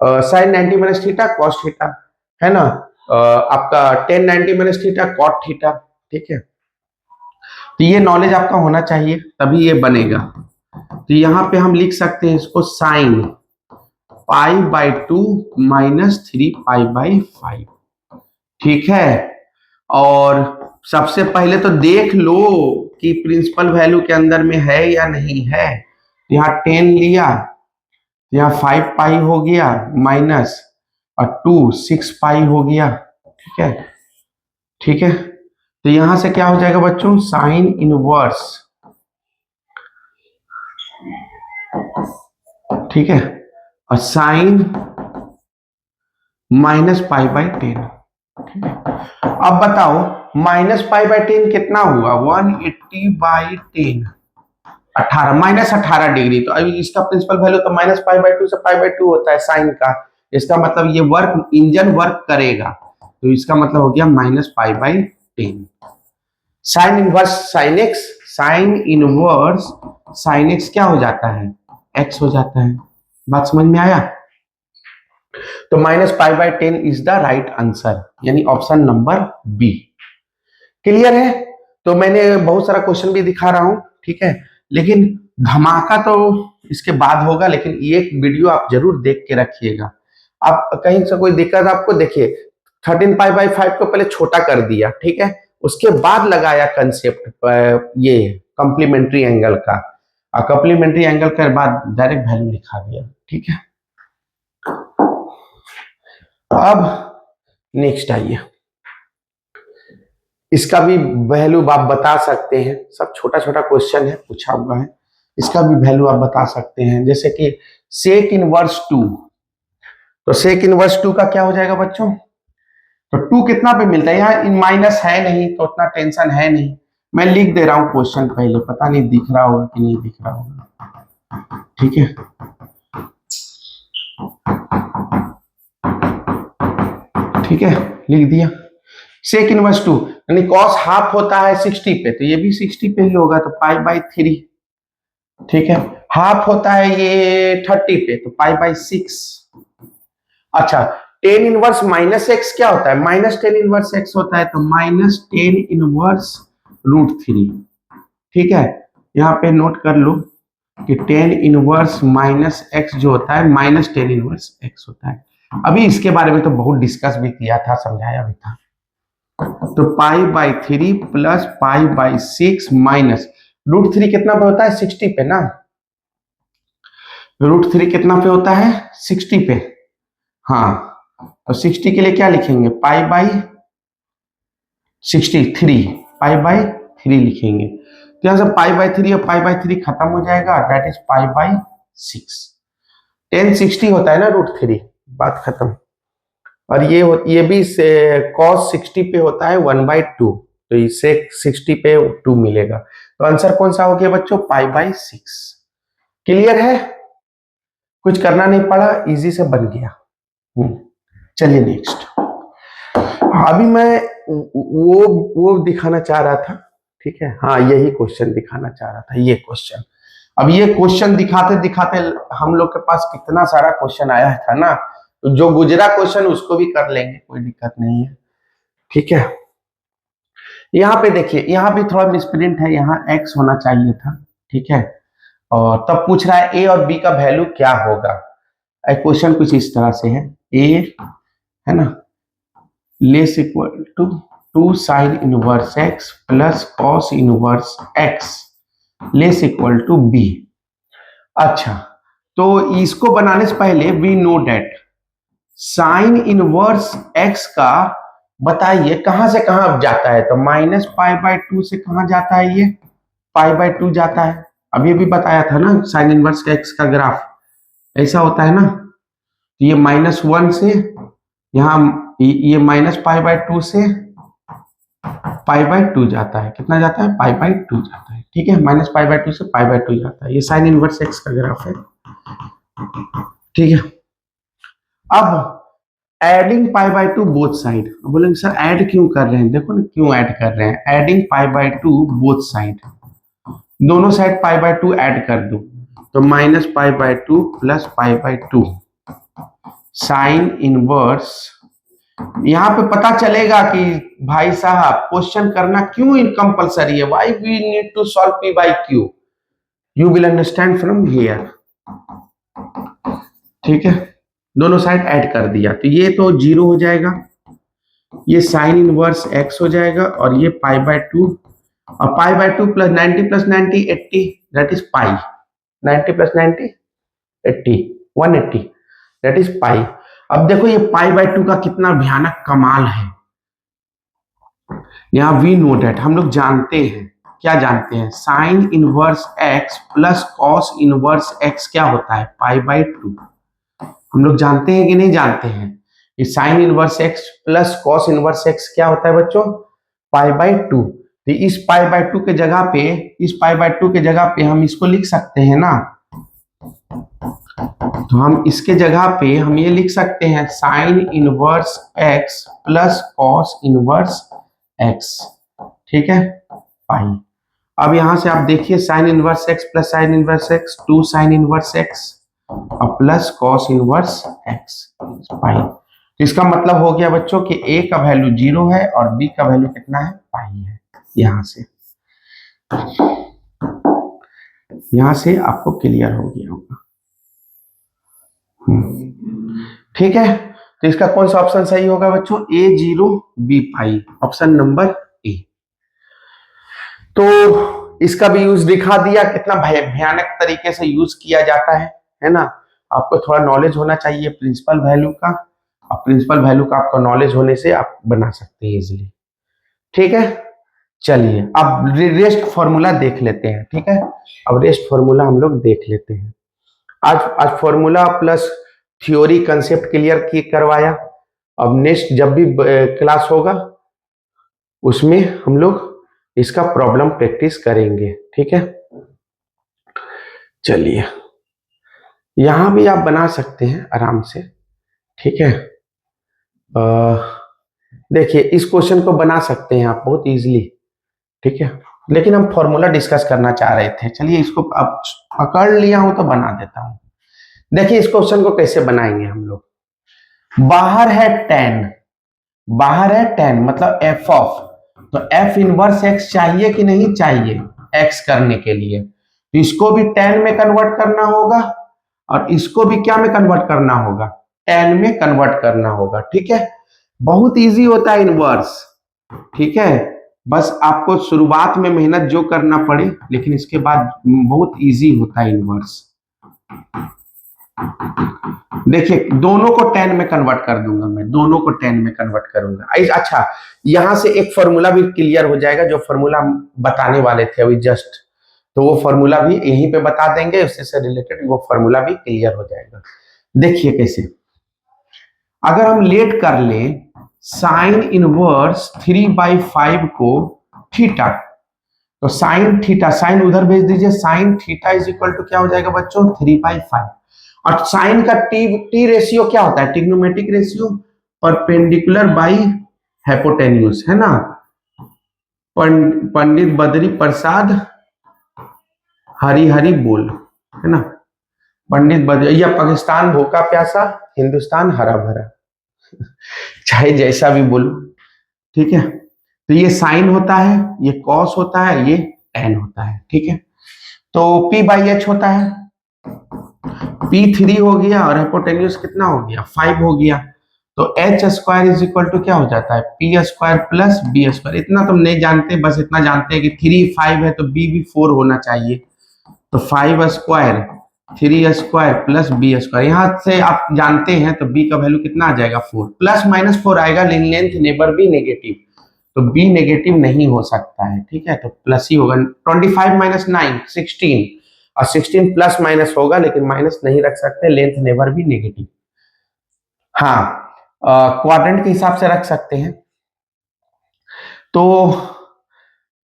साइन 90 - थीटा कॉस थीटा, है ना, आपका टेन 90 - थीटा कॉट थीटा, ठीक है। तो ये नॉलेज आपका होना चाहिए, तभी ये बनेगा। तो यहाँ पे हम लिख सकते हैं इसको साइन π/2 - 3π/5, ठीक है। और सबसे पहले तो देख लो कि प्रिंसिपल वैल्यू के अंदर में है या नहीं है। यहाँ 10 लिया, यहाँ 5π हो गया माइनस, और 2 6π हो गया, ठीक है, ठीक है। तो यहां से क्या हो जाएगा बच्चों, साइन इनवर्स, ठीक है, और साइन -π/10, ठीक है। अब बताओ -π/10 कितना हुआ, 180/10, 18 -18 डिग्री। तो अभी इसका प्रिंसिपल वैल्यू तो -π/2 से π/2 होता है साइन का, इसका मतलब ये वर्क, इंजन वर्क करेगा, तो इसका मतलब हो गया -π/10। Sine inverse sine X, sine inverse sine X क्या हो जाता है, एक्स हो जाता है। बात समझ में आया, तो -π/10 इज द राइट आंसर, यानी ऑप्शन नंबर बी। क्लियर है, तो मैंने बहुत सारा क्वेश्चन भी दिखा रहा हूं, ठीक है, लेकिन धमाका तो इसके बाद होगा, लेकिन ये वीडियो आप जरूर देख के रखिएगा। आप कहीं से कोई दिक्कत आपको, देखिए 13π/5 को पहले छोटा कर दिया, ठीक है, उसके बाद लगाया कंसेप्ट ये कॉम्प्लीमेंट्री एंगल का, और कॉम्प्लीमेंट्री एंगल के बाद डायरेक्ट वैल्यू लिखा दिया, ठीक है। अब नेक्स्ट आइए, इसका भी वैल्यू आप बता सकते हैं, सब छोटा छोटा क्वेश्चन है पूछा हुआ है, इसका भी वैल्यू आप बता सकते हैं। जैसे कि सेक इनवर्स 2, तो सेक इनवर्स 2 का क्या हो जाएगा बच्चों, तो 2 कितना पे मिलता है, यहाँ इन माइनस है नहीं तो उतना टेंशन है नहीं, मैं लिख दे रहा हूं क्वेश्चन पहले, पता नहीं दिख रहा होगा कि नहीं दिख रहा होगा, ठीक है। ठीक है, लिख दिया सेक इनवर्स 2, यानी कॉस हाफ होता है 60 पे, तो ये भी 60 पे ही होगा, तो π/3, ठीक है। हाफ होता है ये 30 पे, तो π/6। अच्छा, टेन इनवर्स -x क्या होता है, -10 इनवर्स x होता है, तो -10 इनवर्स √3, ठीक है। यहाँ पे नोट कर लो कि 10 इनवर्स -x जो होता है -10 इनवर्स x होता है। अभी इसके बारे में तो बहुत डिस्कस भी किया था, समझाया भी था। तो π/3 प्लस π/6 माइनस √3 कितना पे होता है, 60 पे ना, √3 कितना पे होता है, 60 पे, हाँ, तो 60 के लिए क्या लिखेंगे, π/63, π/3 लिखेंगे, तो यहां से π/3 और π/3 खत्म हो जाएगा, दैट इज π/6। 1060 होता है ना √3, बात खत्म। और ये भी cos 60 पे होता है 1/2, तो इससे 60 पे 2 मिलेगा। तो आंसर कौन सा हो गया बच्चों? π/6। क्लियर है? कुछ करना नहीं पड़ा, इजी से बन गया। चलिए नेक्स्ट। अभी मैं वो दिखाना चाह रहा था, ठीक है, हाँ यही क्वेश्चन दिखाना चाह रहा था, ये क्वेश्चन। अब ये क्वेश्चन दिखाते दिखाते हम लोग के पास कितना सारा क्वेश्चन आया था ना, तो जो गुजरा क्वेश्चन उसको भी कर लेंगे, कोई दिक्कत नहीं है, ठीक है। यहाँ पे देखिए, यहाँ भी थोड़ा मिसप्रिंट है, यहाँ x होना चाहिए था, ठीक है। और तब पूछ रहा है a और b का वैल्यू क्या होगा। क्वेश्चन कुछ इस तरह से है, a है ना less equal to 2 sine inverse x plus cos inverse x less equal to b। अच्छा, तो इसको बनाने से पहले we know that sine inverse x का बताइए कहां से कहां जाता है, तो -π/2 से कहां जाता है, ये π/2 जाता है। अब ये भी बताया था ना, साइन इनवर्स x का ग्राफ ऐसा होता है ना, तो ये -1 से यहाँ ये -π/2 से π/2 जाता है, कितना जाता है? π/2 जाता है, ठीक है। -π/2 से π/2 जाता है, ये साइन इनवर्स x का ग्राफ है, ठीक है। अब एडिंग π/2 बोथ साइड, बोलेंगे सर ऐड क्यों कर रहे हैं, देखो ना क्यों ऐड कर रहे हैं, एडिंग π/2 बोथ साइड, दोनों साइड π/2 ऐड कर दो, तो -π/2 प्लस π/2 साइन इनवर्स। यहाँ पे पता चलेगा कि भाई साहब क्वेश्चन करना क्यों कंपलसरी है, why we need to solve p/q, you will understand from here, ठीक है। दोनों साइड ऐड कर दिया, तो ये तो 0 हो जाएगा, ये साइन इनवर्स x हो जाएगा, और ये π/2, और π/2 plus 90 plus 90 80, that is pi, 90 plus 90 80 180, that is pi. अब देखो ये π/2 का कितना भयानक कमाल है। यहाँ वी नो डेट, हम लोग जानते हैं, क्या जानते हैं, sign inverse x plus cos inverse x क्या होता है? π/2। हम लोग जानते हैं कि नहीं जानते हैं? ये sine inverse x plus cos inverse x क्या होता है बच्चों? π/2। तो इस π/2 के जगह पे, इस π/2 के जगह पे हम इसको लिख सकते हैं ना, तो हम इसके जगह पे हम ये लिख सकते हैं sign inverse x plus cos inverse x, ठीक है, पाई। अब यहां से आप देखिए sign inverse x plus sign inverse x 2 sine inverse x और प्लस कॉस इनवर्स x पाई। तो इसका मतलब हो गया बच्चों कि a का वैल्यू 0 है और b का वैल्यू कितना है? पाई है। यहां से आपको क्लियर हो गया होगा, ठीक है। तो इसका कौन सा ऑप्शन सही होगा बच्चों? A0 B pi, option number A. तो इसका भी यूज दिखा दिया, कितना भयानक तरीके से यूज किया जाता है ना। आपको थोड़ा नॉलेज होना चाहिए प्रिंसिपल वैल्यू का, और प्रिंसिपल वैल्यू का आपको नॉलेज होने से आप बना सकते हैं इजिली, ठीक है। चलिए अब रेस्ट फॉर्मूला देख लेते हैं, ठीक है। अब रेस्ट फॉर्मूला हम लोग देख लेते हैं। आज formula plus theory concept clear की करवाया। अब नेक्स्ट जब भी क्लास होगा उसमें हम लोग इसका प्रॉब्लम प्रैक्टिस करेंगे, ठीक है। चलिए यहां भी आप बना सकते हैं आराम से, ठीक है। देखिए इस क्वेश्चन को बना सकते हैं आप बहुत इजीली, ठीक है, लेकिन हम फॉर्मूला डिस्कस करना चाह रहे थे। चलिए इसको अब पकड़ लिया हूं तो बना देता हूं। देखिए इस क्वेश्चन को कैसे बनाएंगे हम लोग। बाहर है 10, बाहर है 10 मतलब f ऑफ, तो f इनवर्स x चाहिए कि नहीं चाहिए x करने के लिए, तो इसको भी 10 में कन्वर्ट करना होगा और इसको भी क्या में कन्वर्ट करना होगा? 10 में कन्वर्ट करना होगा, ठीक है। बहुत इजी होता है इनवर्स, ठीक है। बस आपको शुरुआत में मेहनत जो करना पड़े, लेकिन इसके बाद बहुत इजी होता है इनवर्स। देखिए दोनों को 10 में कन्वर्ट कर दूंगा मैं, दोनों को 10 में कन्वर्ट करूंगा। अच्छा यहां से एक फॉर्मूला भी क्लियर हो जाएगा, जो फॉर्मूला हम बताने वाले थे अभी जस्ट, तो वो फॉर्मूला भी यहीं पे बता देंगे, उससे रिलेटेड वो फॉर्मूला भी क्लियर हो जाएगा। देखिए कैसे, अगर हम लेट कर लें साइन इनवर्स 3/5 को थीटा, तो साइन थीटा, साइन उधर भेज दीजिए, sine theta is equal to क्या हो जाएगा बच्चों 3/5। और साइन का टी रेशियो क्या होता है, trigonometric ratio perpendicular by hypotenuse, है ना। पंडित बद्री प्रसाद हरी हरी बोल, है ना। पंडित बद्री, या पाकिस्तान भूखा प्यासा, हिंदुस्तान हरा भरा, चाहे जैसा भी बोलो, ठीक है। तो ये साइन होता है, ये कॉस होता है, ये टेन होता है, ठीक है। तो P/H होता है, P3 हो गया और हाइपोटेन्यूज कितना हो गया 5 हो गया। तो H² इज इक्वल टू क्या हो जाता है P² प्लस B²। इतना तुम नहीं जानते, बस इतना जानते हैं कि 3 5 है तो B भी 4 होना चाहिए। तो 5² 3² प्लस B², यहां से आप जानते हैं तो B का वैल्यू कितना आ जाएगा 4, प्लस माइनस 4 आएगा, लेंथ नेबर भी नेगेटिव, तो B नेगेटिव नहीं हो सकता है, ठीक है। तो प्लस ही होगा, 25 - 9 16, और 16 प्लस माइनस होगा, लेकिन माइनस नहीं रख सकते, लेंथ नेबर भी नेगेटिव। हाँ, क्वाड्रेंट के हिसाब से रख सकते हैं। तो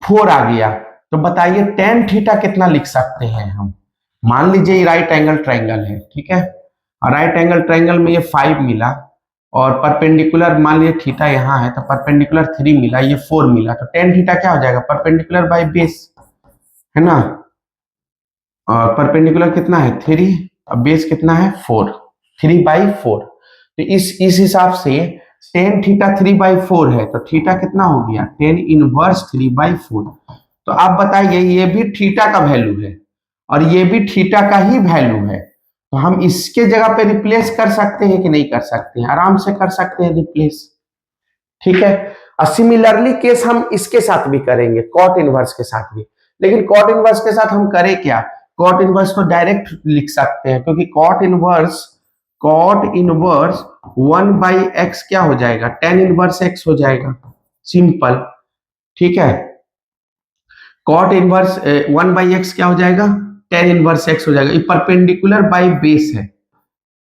4 आ गया, तो बताइए टेन थीटा कितना लिख सकते हैं हम। मान लीजिए ये राइट एंगल ट्रायंगल है, ठीक है, और राइट एंगल ट्रायंगल में ये 5 मिला, और परपेंडिकुलर मान लीजिए थीटा यहाँ है तो परपेंडिकुलर 3 मिला, ये 4 मिला, तो टेन थीटा क्या हो जाएगा परपेंडिकुलर बाई बेस, है ना। और परपेंडिकुलर कितना है 3, और बेस कितना है 4, 3/4। तो इस हिसाब से टेन थीटा 3/4 है, तो थीटा कितना हो गया टेन इनवर्स 3/4। तो आप बताइए, ये भी थीटा का वैल्यू है और ये भी थीटा का ही वैल्यू है, तो हम इसके जगह पे रिप्लेस कर सकते हैं कि नहीं कर सकते हैं, आराम से कर सकते हैं रिप्लेस, ठीक है। और सिमिलरली केस हम इसके साथ भी करेंगे, कॉट इनवर्स के साथ भी। लेकिन कॉट इनवर्स के साथ हम करें क्या, कॉट इनवर्स को डायरेक्ट लिख सकते हैं, क्योंकि कॉट इनवर्स 1/x क्या हो जाएगा tan इनवर्स x हो जाएगा, सिंपल, ठीक है। कॉट इनवर्स 1/x क्या हो जाएगा tan इनवर्स x हो जाएगा। ये परपेंडिकुलर बाई बेस है,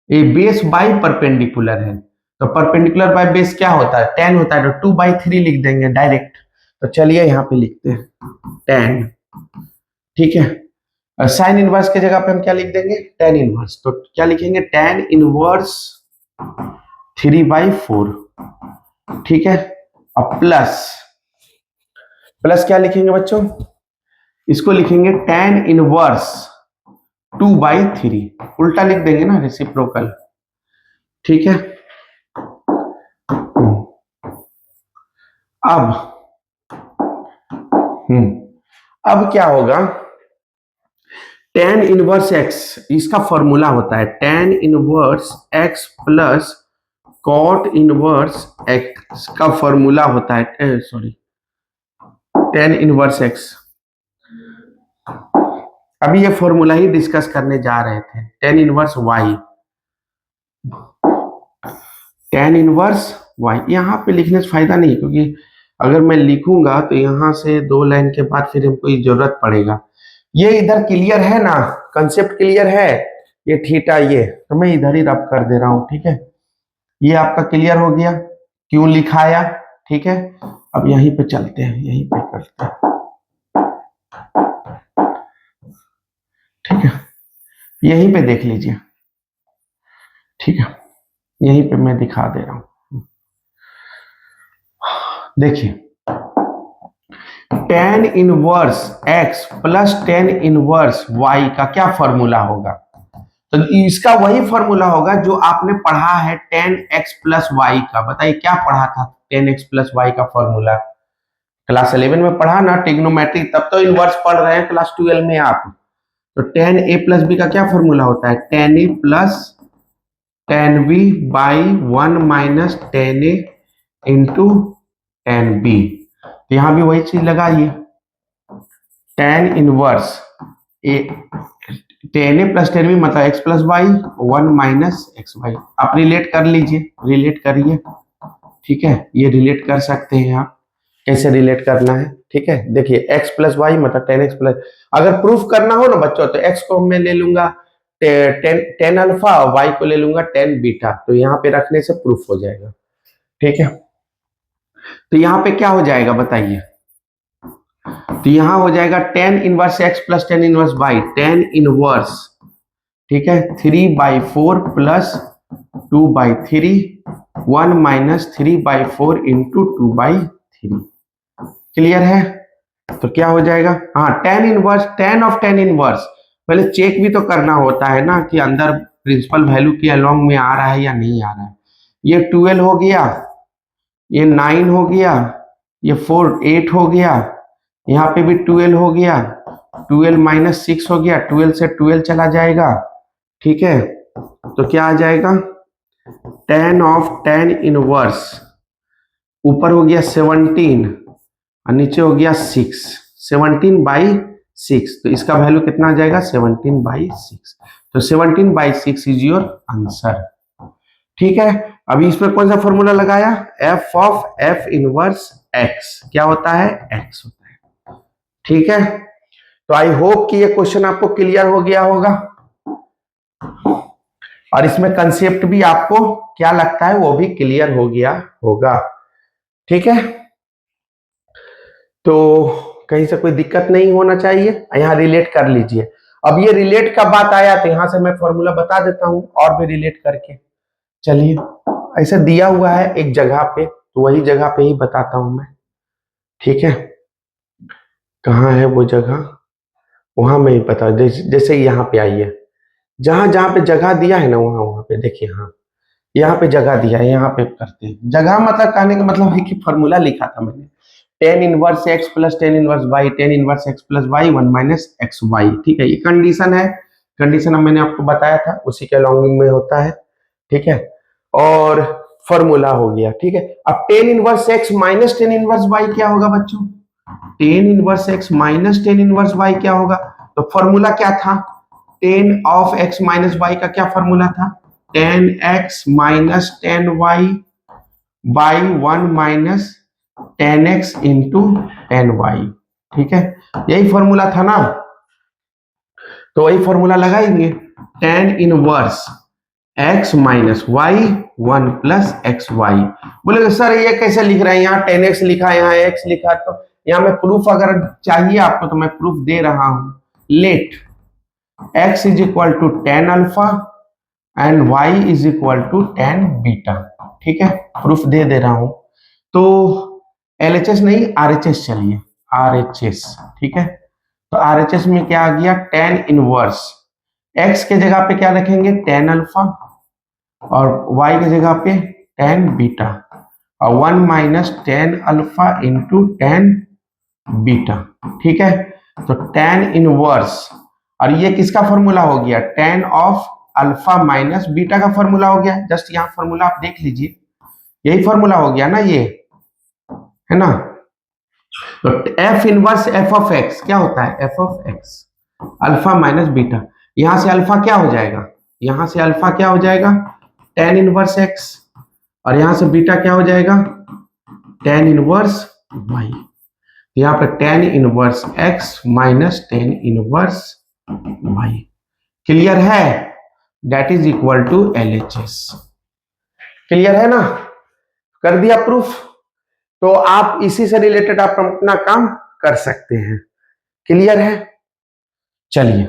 ये बेस बाई परपेंडिकुलर है, तो परपेंडिकुलर बाई बेस क्या होता है tan होता है, तो 2/3 लिख देंगे डायरेक्ट। तो चलिए यहाँ पे लिखते हैं tan, ठीक है। साइन इनवर्स के जगह पे हम क्या लिख देंगे tan इनवर्स, तो क्या लिखेंगे tan इनवर्स 3/4, ठीक है। अब प्लस क्या लिखेंगे बच्चों, इसको लिखेंगे tan इनवर्स 2/3, उल्टा लिख देंगे ना, रेसिप्रोकल, ठीक है। अब क्या होगा, tan इनवर्स x, इसका फॉर्मूला होता है tan inverse x plus cot inverse x का फॉर्मूला होता है, सॉरी tan इनवर्स x। अभी ये फॉर्मूला ही डिस्कस करने जा रहे थे, tan inverse y, tan inverse y। यहाँ पे लिखने से फायदा नहीं, क्योंकि अगर मैं लिखूंगा तो यहाँ से 2 लाइन के बाद फिर हमको जरूरत पड़ेगा। ये इधर क्लियर है ना, कंसेप्ट क्लियर है, ये थीटा, ये तो मैं इधर ही रब कर दे रहा हूँ, ठीक है। ये आपका क्लियर हो गया क्यों लिखाया, ठीक है। अब यहीं पे चलते हैं, यहीं पे करते हैं, ठीक है। यहीं पे देख लीजिए, ठीक है, यहीं पे मैं दिखा दे रहा हूं, देखिए tan inverse x plus tan inverse y का क्या फॉर्मूला होगा, तो इसका वही फॉर्मूला होगा जो आपने पढ़ा है tan x प्लस y का। बताइए क्या पढ़ा था tan x प्लस y का फॉर्मूला, क्लास 11 में पढ़ा ना ट्रिग्नोमेट्री, तब तो इनवर्स पढ़ रहे हैं क्लास 12 में आप। तो tan a प्लस b का क्या फॉर्मूला होता है, tan a plus tan b by 1 minus tan a into tan b। तो यहां भी वही चीज लगाइए, tan inverse a tan a plus tan b मतलब x plus y 1 minus x y. आप रिलेट कर लीजिए, रिलेट करिए, ठीक है। ये रिलेट कर सकते हैं आप, कैसे रिलेट करना है, ठीक है। देखिए x प्लस वाई मतलब tan x प्लस, अगर प्रूफ करना हो ना बच्चों तो x को मैं ले लूंगा टेन अल्फा, वाई को ले लूंगा टेन बीटा, तो यहाँ पे रखने से प्रूफ हो जाएगा। ठीक है, तो यहाँ पे क्या हो जाएगा बताइए, तो यहाँ हो जाएगा tan inverse x plus tan inverse y, tan inverse, ठीक है, 3/4 प्लस 2/3, 1 माइनस 3/4 इंटू 2/3। क्लियर है? तो क्या हो जाएगा, हाँ tan inverse, ten of tan inverse, पहले चेक भी तो करना होता है ना कि अंदर प्रिंसिपल वैल्यू के अलोंग में आ रहा है या नहीं आ रहा है। ये 12 हो गया, ये 9 हो गया, ये 4 8 हो गया, यहाँ पे भी 12 हो गया, 12 माइनस 6 हो गया, 12 से 12 चला जाएगा। ठीक है, तो क्या आ जाएगा, टेन ऑफ टेन इनवर्स, ऊपर हो गया 17 और नीचे हो गया 6, 17/6, तो इसका वैल्यू कितना आ जाएगा 17/6, तो 17/6 इज योर आंसर। ठीक है, अभी इसमें कौन सा फॉर्मूला लगाया, F of F inverse x, क्या होता है, एक्स होता है। ठीक है, तो आई होप कि ये क्वेश्चन आपको क्लियर हो गया होगा और इसमें कंसेप्ट भी आपको क्या लगता है वो भी क्लियर हो गया होगा। ठीक है, तो कहीं से कोई दिक्कत नहीं होना चाहिए, यहाँ रिलेट कर लीजिए। अब ये रिलेट का बात आया तो यहां से मैं फॉर्मूला बता देता हूं और भी रिलेट करके। चलिए, ऐसा दिया हुआ है एक जगह पे, तो वही जगह पे ही बताता हूं मैं। ठीक है, कहाँ है वो जगह, वहां मैं ही बता, जैसे यहाँ पे आइए, जहां जहां पे जगह दिया है ना वहां वहां पे देखिए, हाँ यहाँ पे जगह दिया है, यहाँ पे करते हैं। जगह मतलब कहने का मतलब है कि फॉर्मूला लिखा था मैंने, tan inverse x plus tan inverse y, tan inverse x plus y, 1 minus x y. ठीक है, ये कंडीशन है, कंडीशन मैंने आपको बताया था, उसी के अलॉन्गिंग में होता है। ठीक है, और फॉर्मूला हो गया। ठीक है, अब tan inverse x minus tan inverse y क्या होगा बच्चों, tan inverse x minus tan inverse y क्या होगा, तो फॉर्मूला क्या था, tan of x minus y का क्या फॉर्मूला था, tan x minus tan y by 1 minus tan x into tan y. ठीक है, यही फॉर्मूला था ना, तो वही फॉर्मूला लगाएंगे, tan inverse x minus y 1 plus x y. बोले सर ये कैसे लिख रहे हैं, यहाँ टेन एक्स लिखा, यहाँ एक्स लिखा, तो यहाँ मैं प्रूफ अगर चाहिए आपको तो मैं प्रूफ दे रहा हूं, let x is equal to tan alpha and y is equal to tan beta. ठीक है, प्रूफ दे रहा हूं, तो LHS नहीं RHS, चलिए RHS। ठीक है, तो RHS में क्या आ गया, टेन इनवर्स, x के जगह पे क्या रखेंगे, टेन अल्फा, और y के जगह पे टेन बीटा, और 1 minus tan alpha into ten beta. ठीक है, तो टेन इनवर्स, और ये किसका फॉर्मूला हो गया, ten of alpha minus beta का फॉर्मूला हो गया। जस्ट यहाँ फॉर्मूला आप देख लीजिए, यही फॉर्मूला हो गया ना, ये है ना। तो F inverse F of x क्या होता है, F of x alpha minus beta, यहां से अल्फा क्या हो जाएगा, यहां से अल्फा क्या हो जाएगा, टेन इनवर्स एक्स, और यहां से बीटा क्या हो जाएगा, टेन इनवर्स वाई। यहाँ पे tan inverse x minus tan inverse Y. Clear है, that is equal to LHS। Clear है ना, कर दिया प्रूफ, तो आप इसी से रिलेटेड आप अपना काम कर सकते हैं। क्लियर है, चलिए,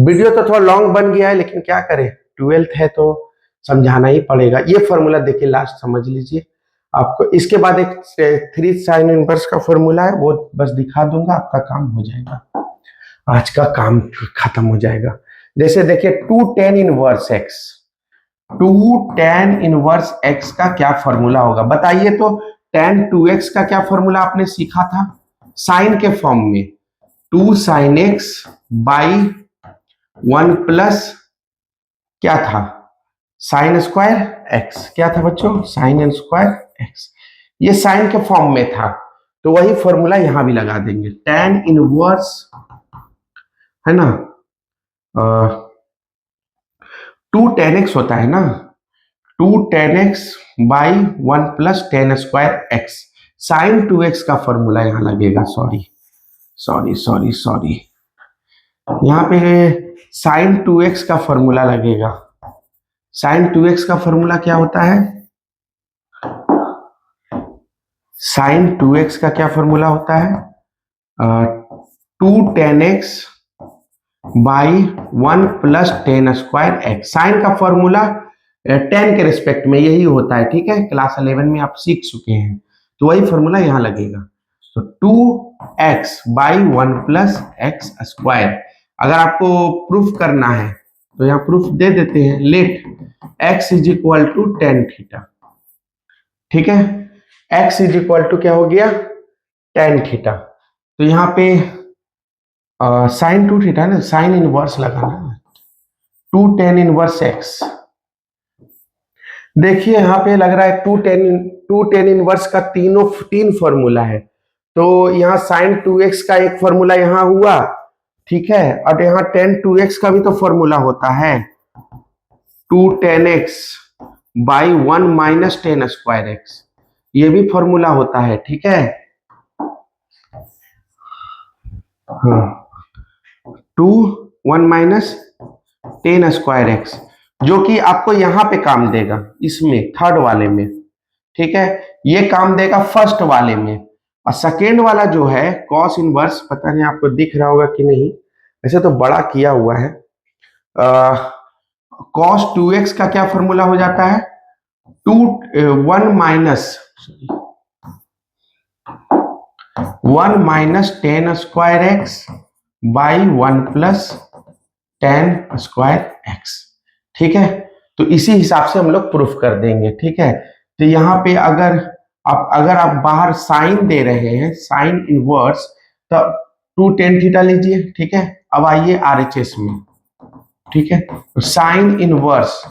वीडियो तो थोड़ा लॉन्ग बन गया है, लेकिन क्या करें, 12th है तो समझाना ही पड़ेगा। ये फॉर्मूला देखिए, लास्ट समझ लीजिए आपको, इसके बाद एक 3 साइन इनवर्स का फॉर्मूला है, वो बस दिखा दूंगा, आपका काम हो जाएगा, आज का काम खत्म हो जाएगा। जैसे देखिए, two tan inverse x, two tan inverse x का क्या फॉर्मूला होगा बताइए, तो टेन टू एक्स का क्या फॉर्मूला आपने सीखा था, साइन के फॉर्म में, two sine x by 1 plus क्या था, साइन स्क्वायर एक्स, क्या था बच्चों, साइन स्क्वायर एक्स, ये साइन के फॉर्म में था, तो वही फॉर्मूला यहां भी लगा देंगे, टेन इनवर्स है ना, टू टेन एक्स होता है ना, two tan x by 1 plus tan square x, sine 2x का फॉर्मूला यहां लगेगा, सॉरी सॉरी सॉरी सॉरी, यहाँ पे साइन 2x का फॉर्मूला लगेगा। साइन 2x का फॉर्मूला क्या होता है? साइन 2x का क्या फॉर्मूला होता है? 2 tan x बाई 1 plus tan square x. Sine का फॉर्मूला टेन के रिस्पेक्ट में यही होता है, ठीक है, क्लास 11 में आप सीख चुके हैं, तो वही फॉर्मूला यहाँ लगेगा। तो 2x by 1 plus x square. अगर आपको प्रूफ करना है तो यहाँ प्रूफ दे देते हैं, let x is equal to tan theta, ठीक है, x इज इक्वल टू क्या हो गया? Tan theta. तो यहाँ पे साइन 2 थीटा ना, साइन इनवर्स लगाना, 2 tan इनवर्स x। देखिए यहाँ पे लग रहा है 2 tan इनवर्स का तीन फॉर्मूला है, तो यहाँ साइन 2x का एक फॉर्मूला यहाँ हुआ, ठीक है, और यहाँ tan 2x का भी तो फॉर्मूला होता है, 2 tan x बाई 1 माइनस टेन स्क्वायर एक्स, ये भी फॉर्मूला होता है, ठीक है। हाँ, 2 1 माइनस टेन स्क्वायर एक्स, जो कि आपको यहां पे काम देगा, इसमें थर्ड वाले में, ठीक है, ये काम देगा फर्स्ट वाले में। और सेकेंड वाला जो है कॉस इनवर्स, पता नहीं आपको दिख रहा होगा कि नहीं, वैसे तो बड़ा किया हुआ है। कॉस 2x का क्या फॉर्मूला हो जाता है? 1 minus ten square x by 1 plus tan square x, ठीक है। तो इसी हिसाब से हम लोग प्रूफ कर देंगे, ठीक है। तो यहाँ पे अगर आप बाहर साइन दे रहे हैं, साइन इनवर्स, तो 2 tan थीटा लीजिए, ठीक है। अब आइए RHS में, ठीक है, तो साइन इनवर्स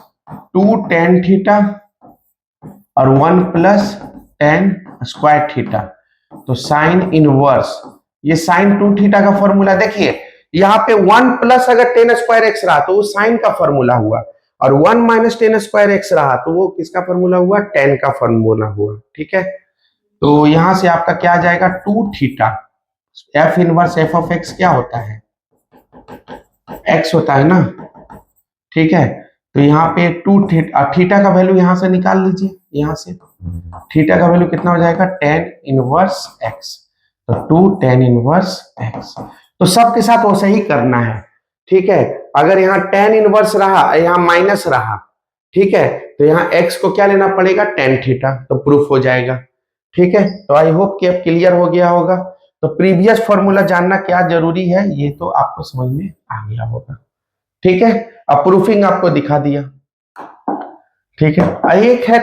2 tan थीटा और 1 प्लस टेन स्क्वायर थीटा, तो साइन इनवर्स, ये साइन 2 थीटा का फॉर्मूला देखिए, यहाँ पे 1 प्लस अगर टेन स्क्वायर एक्स रहा तो वो साइन का फॉर्मूला हुआ, और 1 माइनस टेन स्क्वायर एक्स रहा तो वो किसका फॉर्मूला हुआ? टेन का फॉर्मूला हुआ, ठीक है। तो यहां से आपका क्या आ जाएगा? 2 theta, F inverse F of x क्या होता है? एक्स होता है ना, ठीक है। तो यहाँ पे 2 थीटा का वैल्यू यहां से निकाल लीजिए, यहां से थीटा का वैल्यू कितना हो जाएगा? टेन इनवर्स एक्स, तो 2 tan इनवर्स एक्स। तो सबके साथ वैसे ही करना है, ठीक है। अगर यहाँ tan इनवर्स रहा, यहाँ माइनस रहा, ठीक है, तो यहाँ x को क्या लेना पड़ेगा? tan थीटा, तो प्रूफ हो जाएगा, ठीक है। तो आई होप कि अब क्लियर हो गया होगा। तो प्रीवियस फॉर्मूला जानना क्या जरूरी है, ये तो आपको समझ में आ गया होगा, ठीक है। अब प्रूफिंग आपको दिखा दिया, ठीक है। एक है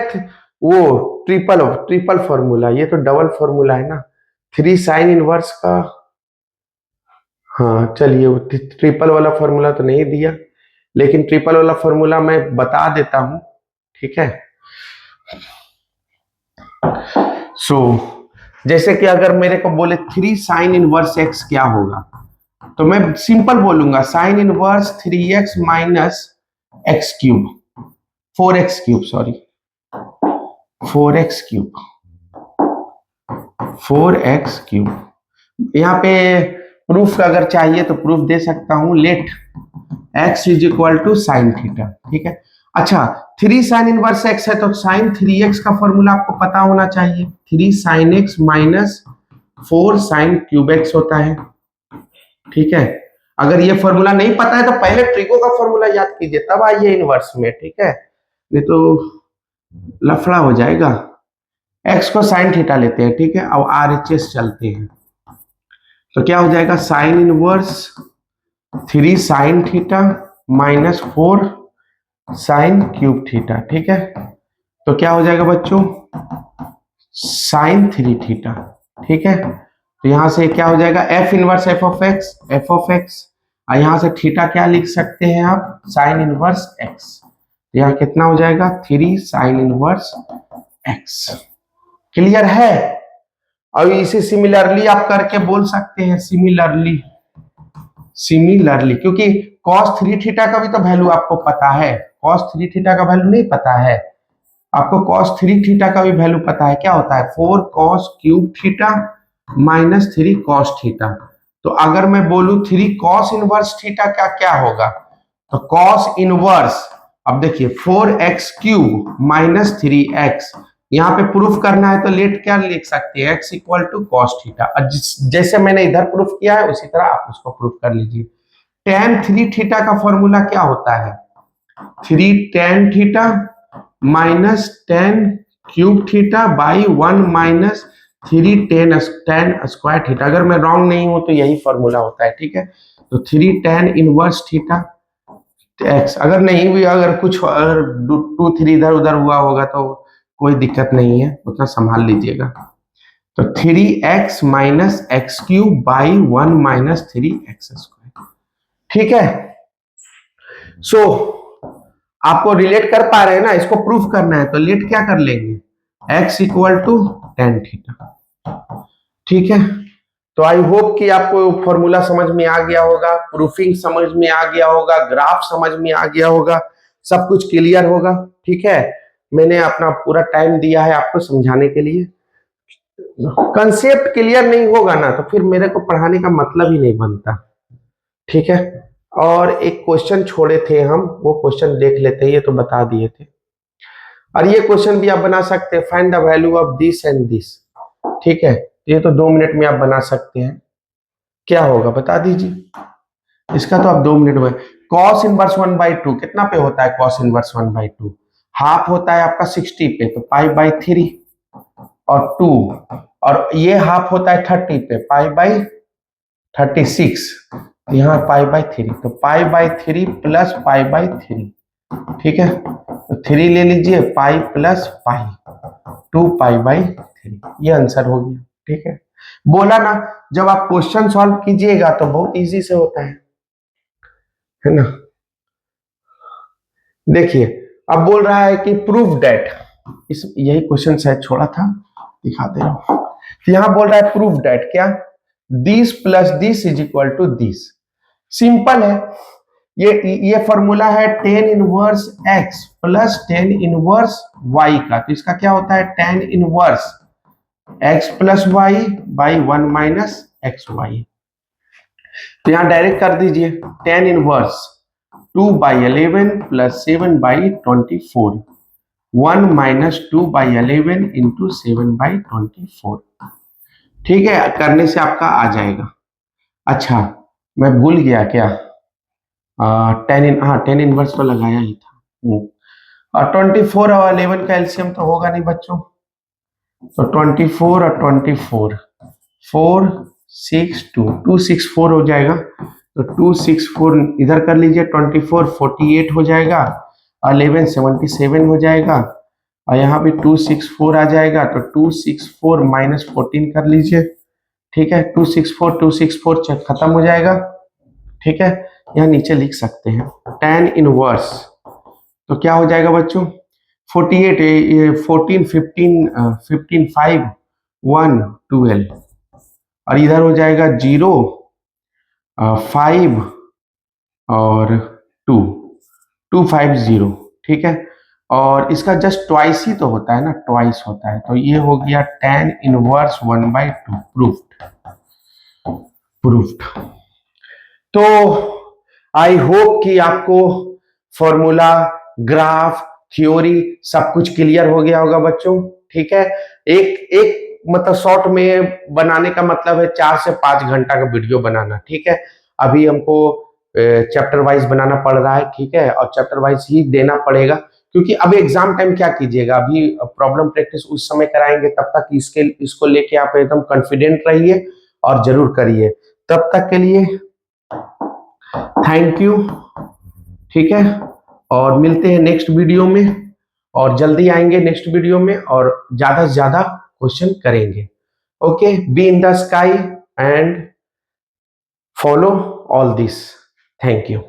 वो ट्रिपल फॉर्मूला, ये तो डबल फॉर्मूला है ना, 3 साइन इनवर्स का। हाँ चलिए, वो ट्रिपल वाला फॉर्मूला तो नहीं दिया, लेकिन ट्रिपल वाला फॉर्मूला मैं बता देता हूं, ठीक है। जैसे कि अगर मेरे को बोले 3 साइन इनवर्स एक्स क्या होगा, तो मैं सिंपल बोलूंगा sine inverse 3x minus x cube, 4x cube, sorry 4x cube, 4x cube. यहाँ पे प्रूफ अगर चाहिए तो प्रूफ दे सकता हूं, let x is equal to sine theta, ठीक है। अच्छा, 3 साइन इनवर्स x है तो साइन 3x का फॉर्मूला आपको पता होना चाहिए, 3 sine x minus 4 sine cube x होता है, ठीक है। अगर ये फॉर्मूला नहीं पता है तो पहले ट्रिको का फॉर्मूला याद कीजिए, तब आइए इनवर्स में, ठीक है, नहीं तो लफड़ा हो जाएगा। x को साइन थीटा लेते हैं, ठीक है, अब RHS चलते हैं, तो क्या हो जाएगा? Sine inverse 3 sine theta minus 4 sine cube theta, ठीक है। तो क्या हो जाएगा बच्चों? साइन 3 थीटा, ठीक है। तो यहां से क्या हो जाएगा? F inverse F of x, और यहां से थीटा क्या लिख सकते हैं आप? Sign inverse x. तो यहाँ कितना हो जाएगा? 3 साइन इनवर्स एक्स। क्लियर है? और इसे सिमिलरली आप करके बोल सकते हैं, सिमिलरली, क्योंकि cos 3 थीटा का भी तो वैल्यू आपको पता है, cos 3 थीटा का वैल्यू नहीं पता है आपको? cos 3 थीटा का भी वैल्यू पता है, क्या होता है? 4 cos cube theta minus 3 cos theta. तो अगर मैं बोलूं 3 cos इनवर्स थीटा का क्या होगा, तो cos इनवर्स, अब देखिए 4x क्यूब माइनस 3x, यहाँ पे प्रूफ करना है तो लेट क्या लिख सकते हैं, x equal to cos theta. जैसे मैंने इधर प्रूफ किया है उसी तरह आप उसको प्रूफ कर लीजिए। tan 3 थीटा का फॉर्मूला क्या होता है, 3 tan theta minus tan cube theta by 1 minus 3 tan square theta. अगर मैं रॉन्ग नहीं हूं तो यही फॉर्मूला होता है, ठीक है। तो 3 tan इनवर्स थीटा x, अगर नहीं भी, अगर कुछ अगर 2 3 इधर उधर हुआ होगा तो कोई दिक्कत नहीं है, उतना संभाल लीजिएगा। तो 3x minus x cube by 1 minus 3x square, ठीक है। सो आपको रिलेट कर पा रहे हैं ना, इसको प्रूफ करना है तो लेट क्या कर लेंगे, x equal to tan theta, ठीक है। तो आई होप कि आपको फॉर्मूला समझ में आ गया होगा, प्रूफिंग समझ में आ गया होगा, ग्राफ समझ में आ गया होगा, सब कुछ क्लियर होगा, ठीक है। मैंने अपना पूरा टाइम दिया है आपको समझाने के लिए। कंसेप्ट क्लियर नहीं होगा ना तो फिर मेरे को पढ़ाने का मतलब ही नहीं बनता, ठीक है। और एक क्वेश्चन छोड़े थे हम, वो क्वेश्चन देख लेते हैं, ये तो बता दिए थे। और ये क्वेश्चन भी आप बना सकते हैं, find the value of this and this, ठीक है। ये तो 2 मिनट में आप बना सकते हैं। क्या होगा बता दीजिए, इसका तो आप 2 मिनट में। कॉस इनवर्स 1/2 कितना पे होता है, कॉस इनवर्स 1/2 हाफ होता है आपका 60 पे, तो π/3 और 2, और ये हाफ होता है 30 पे, π/36, यहाँ π/3, तो π/3 प्लस π/3, ठीक है। तो 3 ले लीजिए, पाई प्लस पाई, 2π/3, ये आंसर हो गया, ठीक है। बोला ना, जब आप क्वेश्चन सॉल्व कीजिएगा तो बहुत इजी से होता है ना। देखिए अब बोल रहा है कि प्रूफ डेट, इस यही क्वेश्चन शायद छोड़ा था, दिखा दे रहा हूं। तो यहां बोल रहा है प्रूफ डेट, क्या, this plus this is equal to this. Simple है, ये फॉर्मूला है tan inverse x plus tan inverse y का। तो इसका क्या होता है, tan inverse x plus y by 1 minus x y. तो यहां डायरेक्ट कर दीजिए, tan inverse 2/11 plus 7/24, 1 minus 2/11 into 7/24, ठीक है। करने से आपका आ जाएगा। अच्छा मैं भूल गया क्या, tan इनवर्स तो लगाया ही था। और 24 और 11 का एलसीएम तो होगा नहीं बच्चों, तो 24 और 24 4 6 2 264 हो जाएगा। तो 264 इधर कर लीजिए, 24 48 हो जाएगा, 11 77 हो जाएगा, और यहाँ भी 264 आ जाएगा। तो 264 माइनस 14 कर लीजिए, ठीक है। 264 खत्म हो जाएगा, ठीक है। यहाँ नीचे लिख सकते हैं tan इनवर्स, तो क्या हो जाएगा बच्चों, 48 14 15 15 5 1 12, और इधर हो जाएगा 0 5 और 2 250, ठीक है। और इसका जस्ट ट्वाइस ही तो होता है ना, ट्वाइस होता है। तो ये हो गया tan इनवर्स 1/2 प्रूफ्ड। तो आई होप कि आपको फॉर्मूला, ग्राफ, थ्योरी सब कुछ क्लियर हो गया होगा बच्चों, ठीक है। एक मतलब शॉर्ट में बनाने का मतलब है 4 से 5 घंटा का वीडियो बनाना, ठीक है। अभी हमको चैप्टर वाइज बनाना पड़ रहा है, ठीक है, और चैप्टर वाइज ही देना पड़ेगा, क्योंकि अभी एग्जाम टाइम क्या कीजिएगा, अभी प्रॉब्लम प्रैक्टिस उस समय कराएंगे, तब तक इसको लेके आप एकदम कॉन्फिडेंट रहिए और जरूर करिए। तब तक के लिए थैंक यू, ठीक है। और मिलते हैं नेक्स्ट वीडियो में, और जल्दी आएंगे नेक्स्ट वीडियो में, और ज्यादा से ज्यादा क्वेश्चन करेंगे। Okay, B in the sky and follow all this. Thank you.